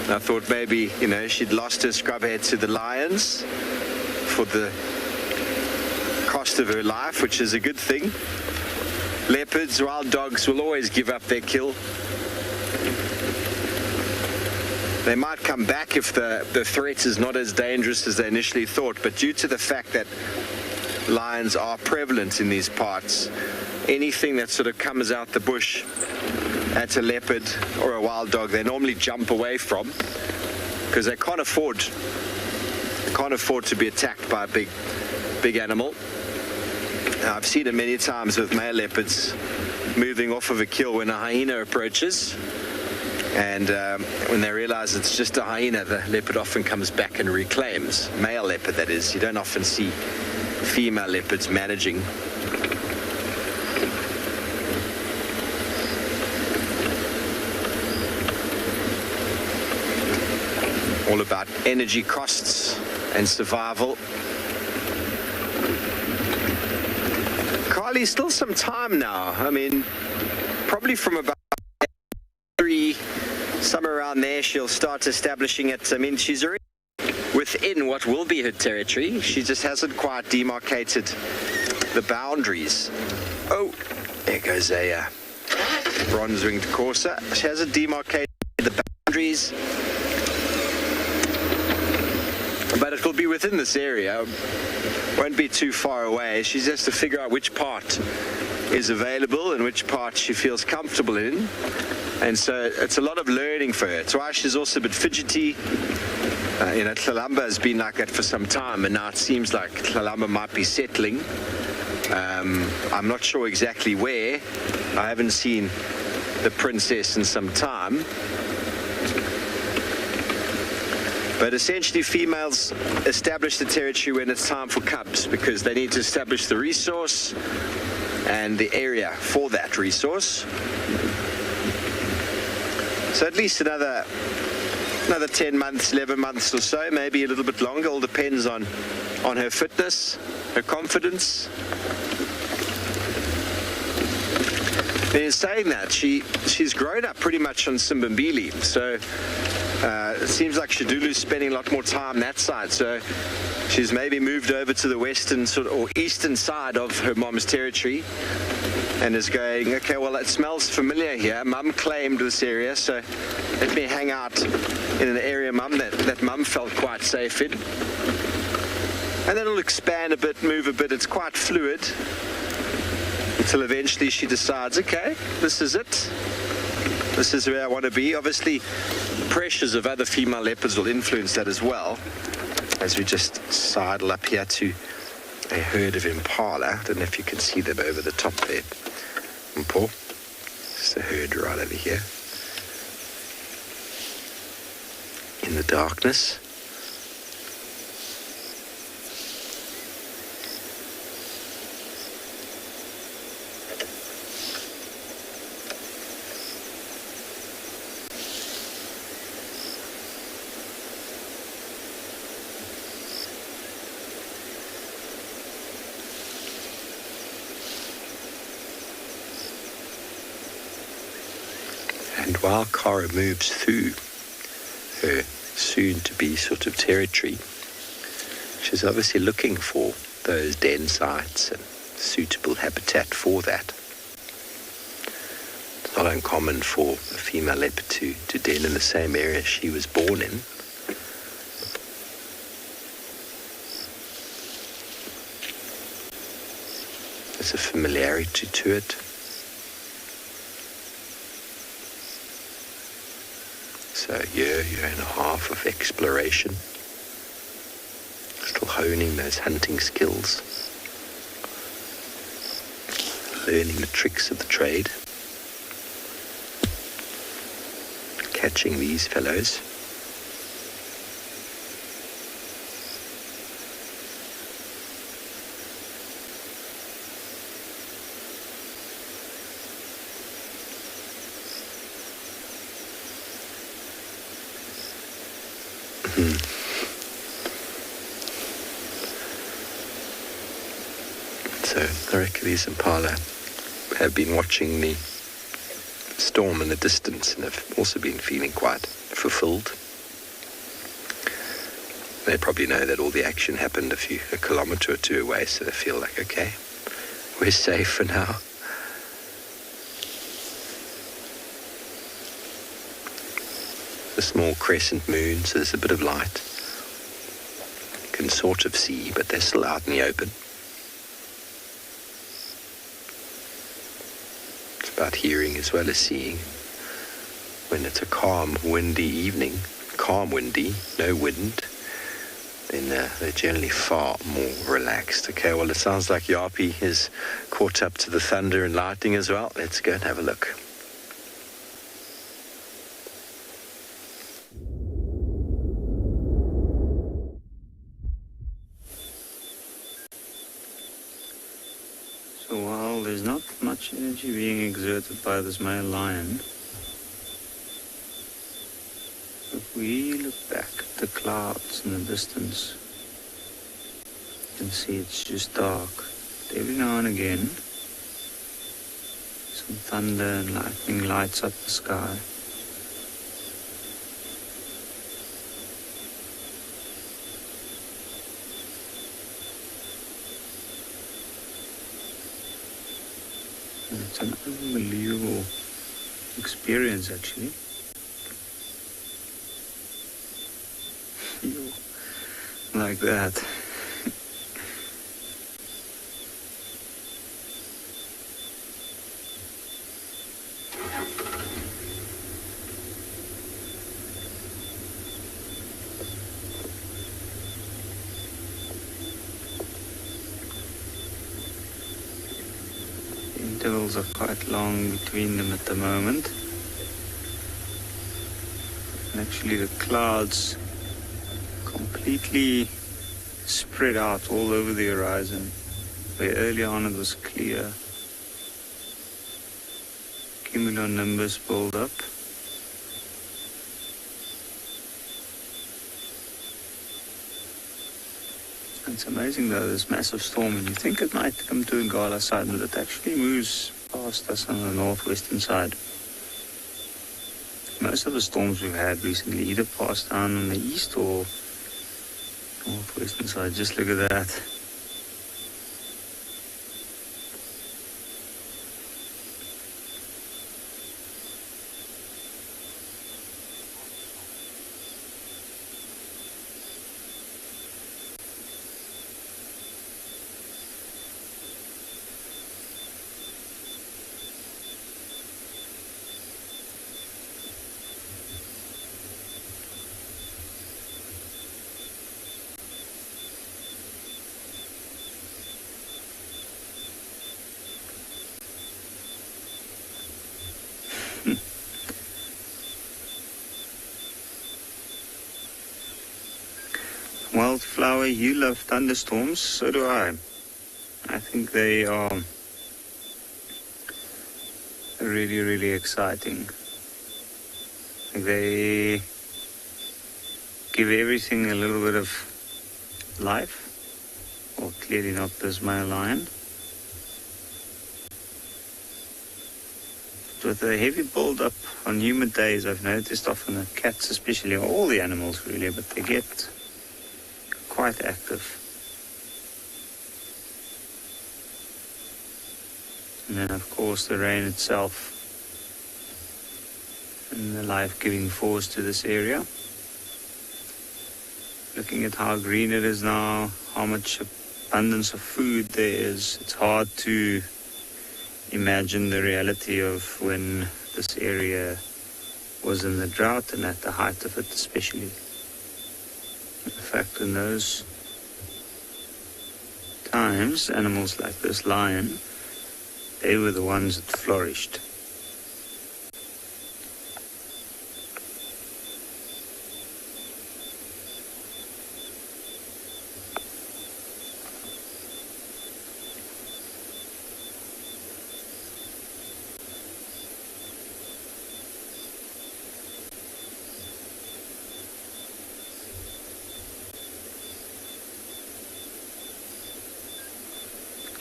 I thought maybe, you know, she'd lost her scrub hare to the lions for the cost of her life, which is a good thing. Leopards, wild dogs will always give up their kill. They might come back if the threat is not as dangerous as they initially thought, but due to the fact that lions are prevalent in these parts, anything that sort of comes out the bush at a leopard or a wild dog, they normally jump away from, because they can't afford to be attacked by a big animal. Now, I've seen it many times with male leopards moving off of a kill when a hyena approaches. And when they realize it's just a hyena, the leopard often comes back and reclaims. Male leopard, that is. You don't often see female leopards managing. All about energy costs and survival. Carly's still some time now. I mean, probably from about 3, somewhere around there, she'll start establishing it. I mean, she's already within what will be her territory. She just hasn't quite demarcated the boundaries. Oh, there goes a bronze-winged courser. She hasn't demarcated the boundaries, but it will be within this area. Won't be too far away. She just has to figure out which part is available and which part she feels comfortable in. And so it's a lot of learning for her. It's why she's also a bit fidgety. You know, Tlalamba has been like that for some time, and now it seems like Tlalamba might be settling. I'm not sure exactly where. I haven't seen the princess in some time. But essentially, females establish the territory when it's time for cubs, because they need to establish the resource and the area for that resource. So at least another 10 months, 11 months or so, maybe a little bit longer. All depends on her fitness, her confidence. And in saying that, she's grown up pretty much on Simbambili, so it seems like Shadulu's spending a lot more time that side. So she's maybe moved over to the western or eastern side of her mom's territory, and is going, okay, well, it smells familiar here. Mum claimed this area, so let me hang out in an area that Mum felt quite safe in. And then it'll expand a bit, move a bit. It's quite fluid until eventually she decides, okay, this is it. This is where I want to be. Obviously, pressures of other female leopards will influence that as well. As we just sidle up here to a herd of impala. I don't know if you can see them over the top there. Paul. It's the herd right over here. In the darkness. And while Cara moves through her soon-to-be sort of territory, she's obviously looking for those den sites and suitable habitat for that. It's not uncommon for a female leopard to den in the same area she was born in. There's a familiarity to it. So a year and a half of exploration, still honing those hunting skills, learning the tricks of the trade, catching these fellows. So I reckon these impala have been watching the storm in the distance and have also been feeling quite fulfilled. They probably know that all the action happened a kilometre or two away, so they feel like, okay, we're safe for now. A small crescent moon, so there's a bit of light. You can sort of see, but they're still out in the open. It's about hearing as well as seeing. When it's a calm, windy evening, no wind, then they're generally far more relaxed. Okay, well, it sounds like Yapi is caught up to the thunder and lightning as well. Let's go and have a look. So while there's not much energy being exerted by this male lion, if we look back at the clouds in the distance, you can see it's just dark. Every now and again, some thunder and lightning lights up the sky. And it's an unbelievable experience, actually. Like that. The intervals are quite long between them at the moment. And actually the clouds completely spread out all over the horizon, where early on it was clear. Cumulonimbus build up. It's amazing though, this massive storm, and you think it might come to Ngala side, but it actually moves past us on the northwestern side. Most of the storms we've had recently either passed down on the east or northwestern side. Just look at that. Wildflower, you love thunderstorms, so do I. I think they are really, really exciting. They give everything a little bit of life. Well, clearly not this male lion. With the heavy build-up on humid days, I've noticed often the cats especially, or all the animals really, but they get quite active. And then of course the rain itself and the life-giving force to this area. Looking at how green it is now, how much abundance of food there is, it's hard to imagine the reality of when this area was in the drought and at the height of it especially. In fact, in those times, animals like this lion, they were the ones that flourished.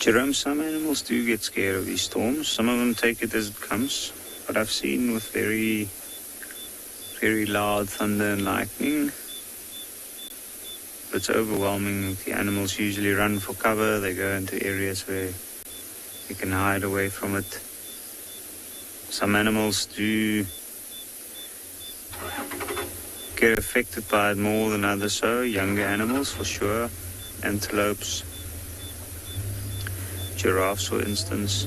Jerome, some animals do get scared of these storms. Some of them take it as it comes. But I've seen with very, very loud thunder and lightning, it's overwhelming. The animals usually run for cover. They go into areas where they can hide away from it. Some animals do get affected by it more than others, so younger animals for sure. Antelopes, giraffes for instance.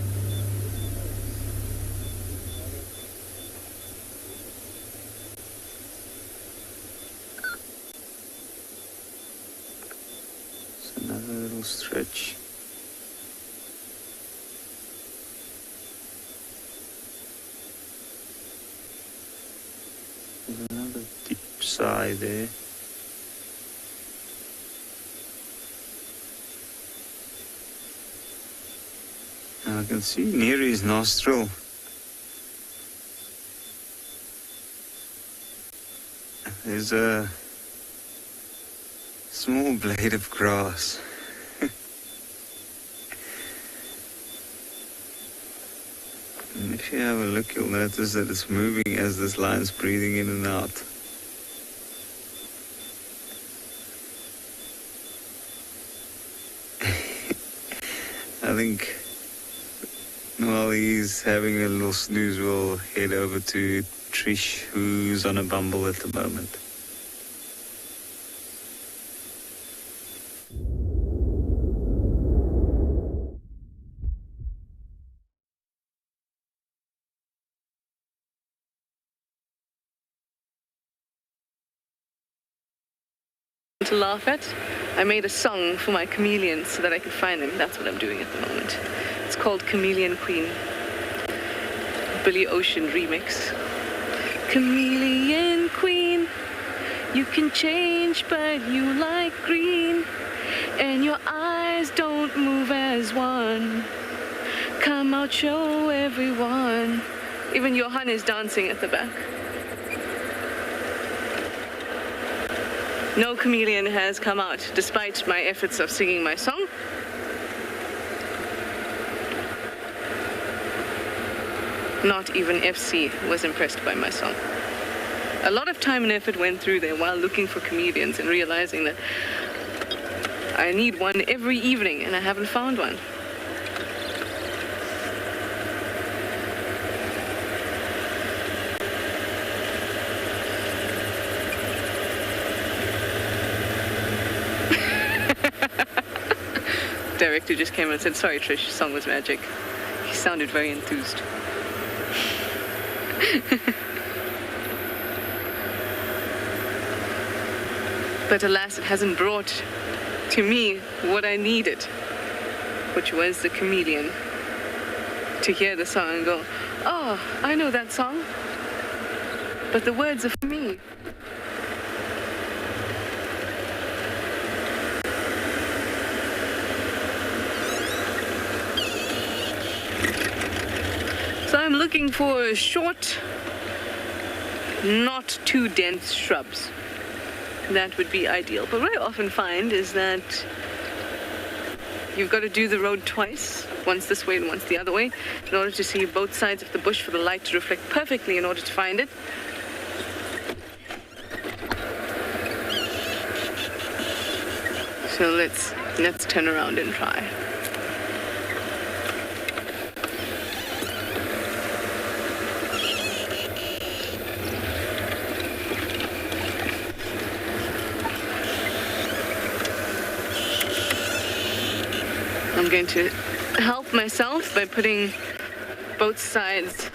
It's another little stretch. There's another deep sigh there. Now I can see near his nostril there's a small blade of grass. And if you have a look, you'll notice that it's moving as this lion's breathing in and out. I think while he's having a little snooze, we'll head over to Trish, who's on a bumble at the moment. To laugh at. I made a song for my chameleons so that I could find them. That's what I'm doing at the moment. It's called Chameleon Queen. Billy Ocean remix. Chameleon Queen, you can change but you like green, and your eyes don't move as one. Come out, show everyone. Even Johan is dancing at the back. No chameleon has come out, despite my efforts of singing my song. Not even FC was impressed by my song. A lot of time and effort went through there while looking for chameleons and realizing that I need one every evening and I haven't found one. Director just came and said, "Sorry, Trish, song was magic." He sounded very enthused. But alas, it hasn't brought to me what I needed, which was the chameleon to hear the song and go, "Oh, I know that song, but the words are for me." So I'm looking for short, not too dense shrubs. That would be ideal. But what I often find is that you've got to do the road twice, once this way and once the other way, in order to see both sides of the bush for the light to reflect perfectly in order to find it. So let's turn around and try. I'm going to help myself by putting both sides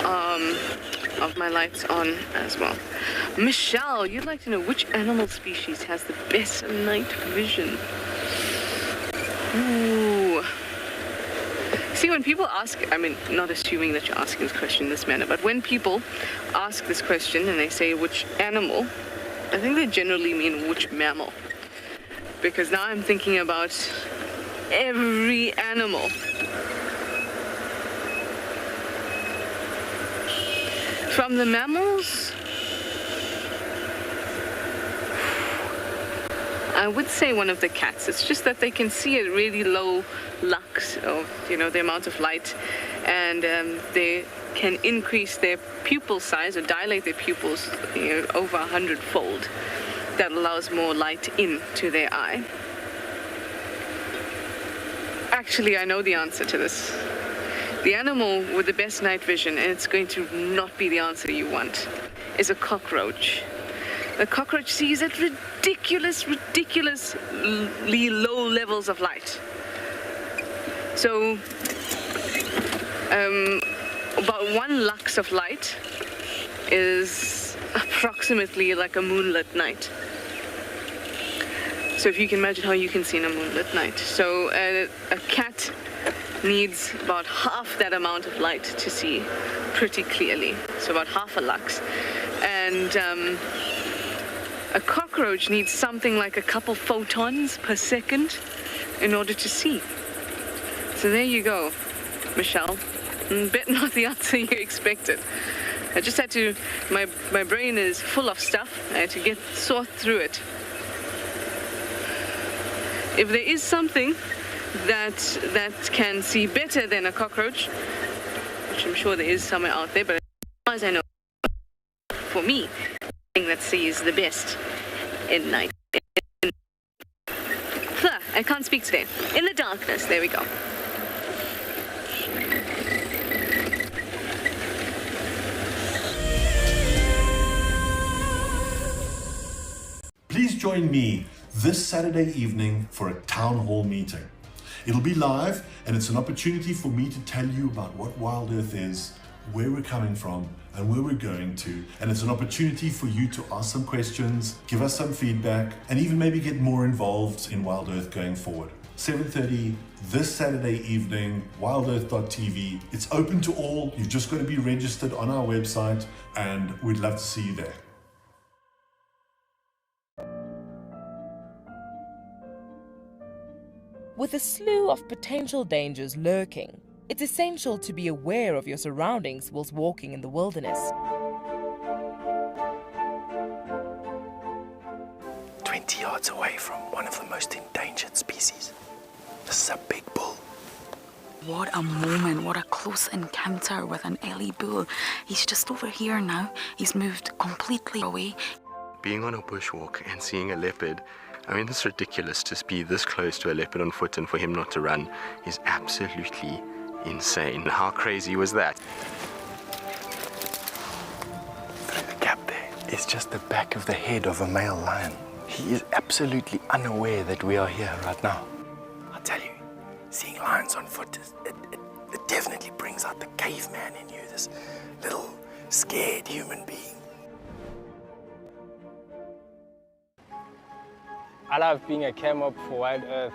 of my lights on as well. Michelle, you'd like to know which animal species has the best night vision? Ooh. See, when people ask, I mean, not assuming that you're asking this question in this manner, but when people ask this question and they say which animal, I think they generally mean which mammal. Because now I'm thinking about every animal. From the mammals, I would say one of the cats. It's just that they can see at really low lux of, the amount of light, and they can increase their pupil size or dilate their pupils over 100-fold. That allows more light into their eye. Actually, I know the answer to this. The animal with the best night vision, and it's going to not be the answer you want, is a cockroach. A cockroach sees at ridiculously low levels of light. So, about 1 lux of light is approximately like a moonlit night. So if you can imagine how you can see in a moonlit night. So a cat needs about half that amount of light to see pretty clearly. So about half a lux. And a cockroach needs something like a couple photons per second in order to see. So there you go, Michelle. Bet not the answer you expected. I just had to, my brain is full of stuff. I had to sort through it. If there is something that can see better than a cockroach, which I'm sure there is somewhere out there, but as far as I know, for me, the thing that sees the best in night. I can't speak today. In the darkness, there we go. Please join me this Saturday evening for a town hall meeting. It'll be live, and it's an opportunity for me to tell you about what WildEarth is, where we're coming from, and where we're going to. And it's an opportunity for you to ask some questions, give us some feedback, and even maybe get more involved in WildEarth going forward. 7:30 this Saturday evening, wildearth.tv. It's open to all. You've just got to be registered on our website, and we'd love to see you there. With a slew of potential dangers lurking, it's essential to be aware of your surroundings whilst walking in the wilderness. 20 yards away from one of the most endangered species. This is a big bull. What a moment, what a close encounter with an Ellie bull. He's just over here now. He's moved completely away. Being on a bushwalk and seeing a leopard, I mean, it's ridiculous to be this close to a leopard on foot and for him not to run is absolutely insane. How crazy was that? Through the gap there is just the back of the head of a male lion. He is absolutely unaware that we are here right now. I tell you, seeing lions on foot, it definitely brings out the caveman in you, this little scared human being. I love being a cam-op for WildEarth.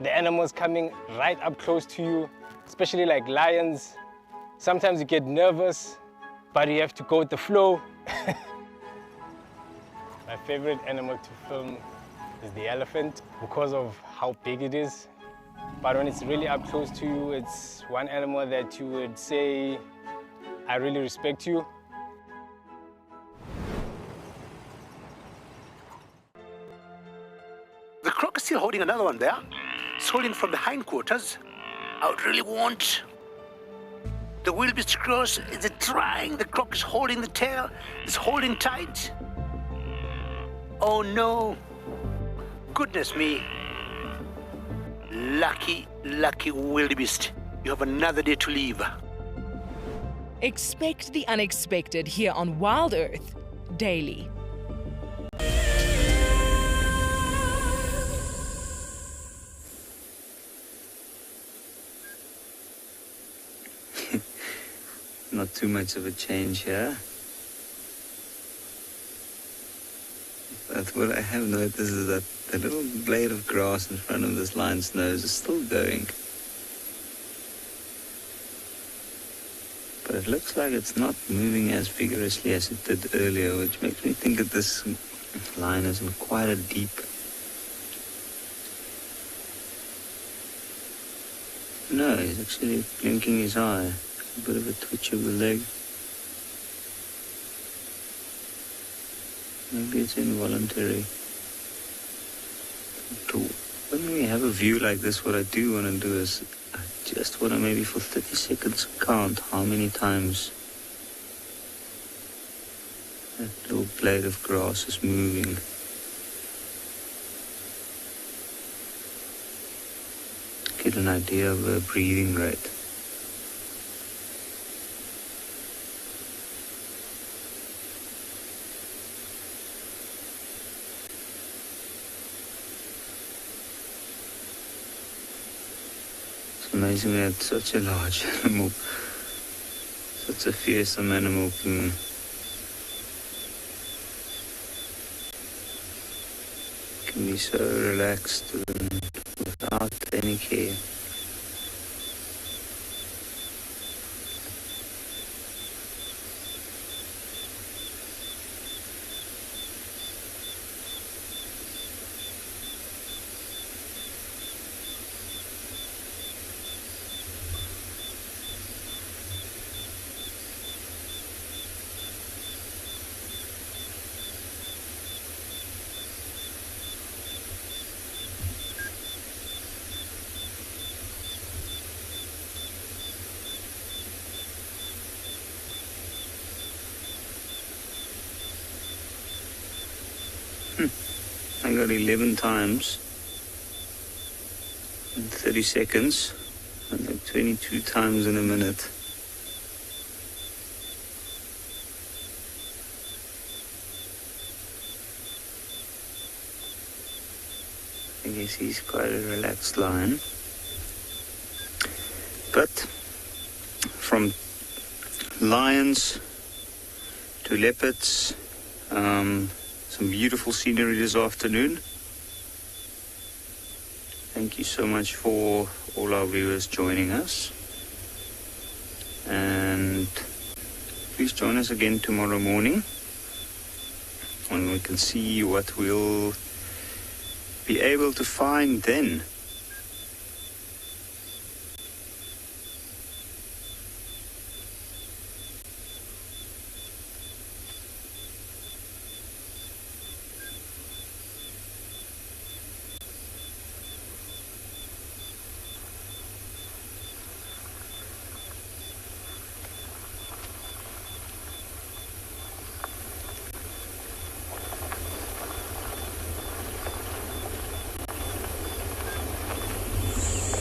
The animals coming right up close to you, especially like lions. Sometimes you get nervous, but you have to go with the flow. My favorite animal to film is the elephant because of how big it is. But when it's really up close to you, it's one animal that you would say, I really respect you. The croc is still holding another one there. It's holding from the hindquarters. I would really want the wildebeest cross. Is it trying? The croc is holding the tail. It's holding tight. Oh no. Goodness me. Lucky, lucky wildebeest. You have another day to live. Expect the unexpected here on WildEarth Daily. Not too much of a change here. But what I have noticed is that the little blade of grass in front of this lion's nose is still going. But it looks like it's not moving as vigorously as it did earlier, which makes me think that this lion is in quite a deep. No, he's actually blinking his eye. A bit of a twitch of the leg. Maybe it's involuntary. When we have a view like this, what I do want to do is I just want to maybe for 30 seconds count how many times that little blade of grass is moving. Get an idea of her breathing rate. It's amazing that such a large animal, such a fearsome animal can be so relaxed and without any care. I got 11 times in 30 seconds and like 22 times in a minute. I guess he's quite a relaxed lion. But from lions to leopards, some beautiful scenery this afternoon. Thank you so much for all our viewers joining us. And please join us again tomorrow morning when we can see what we'll be able to find then.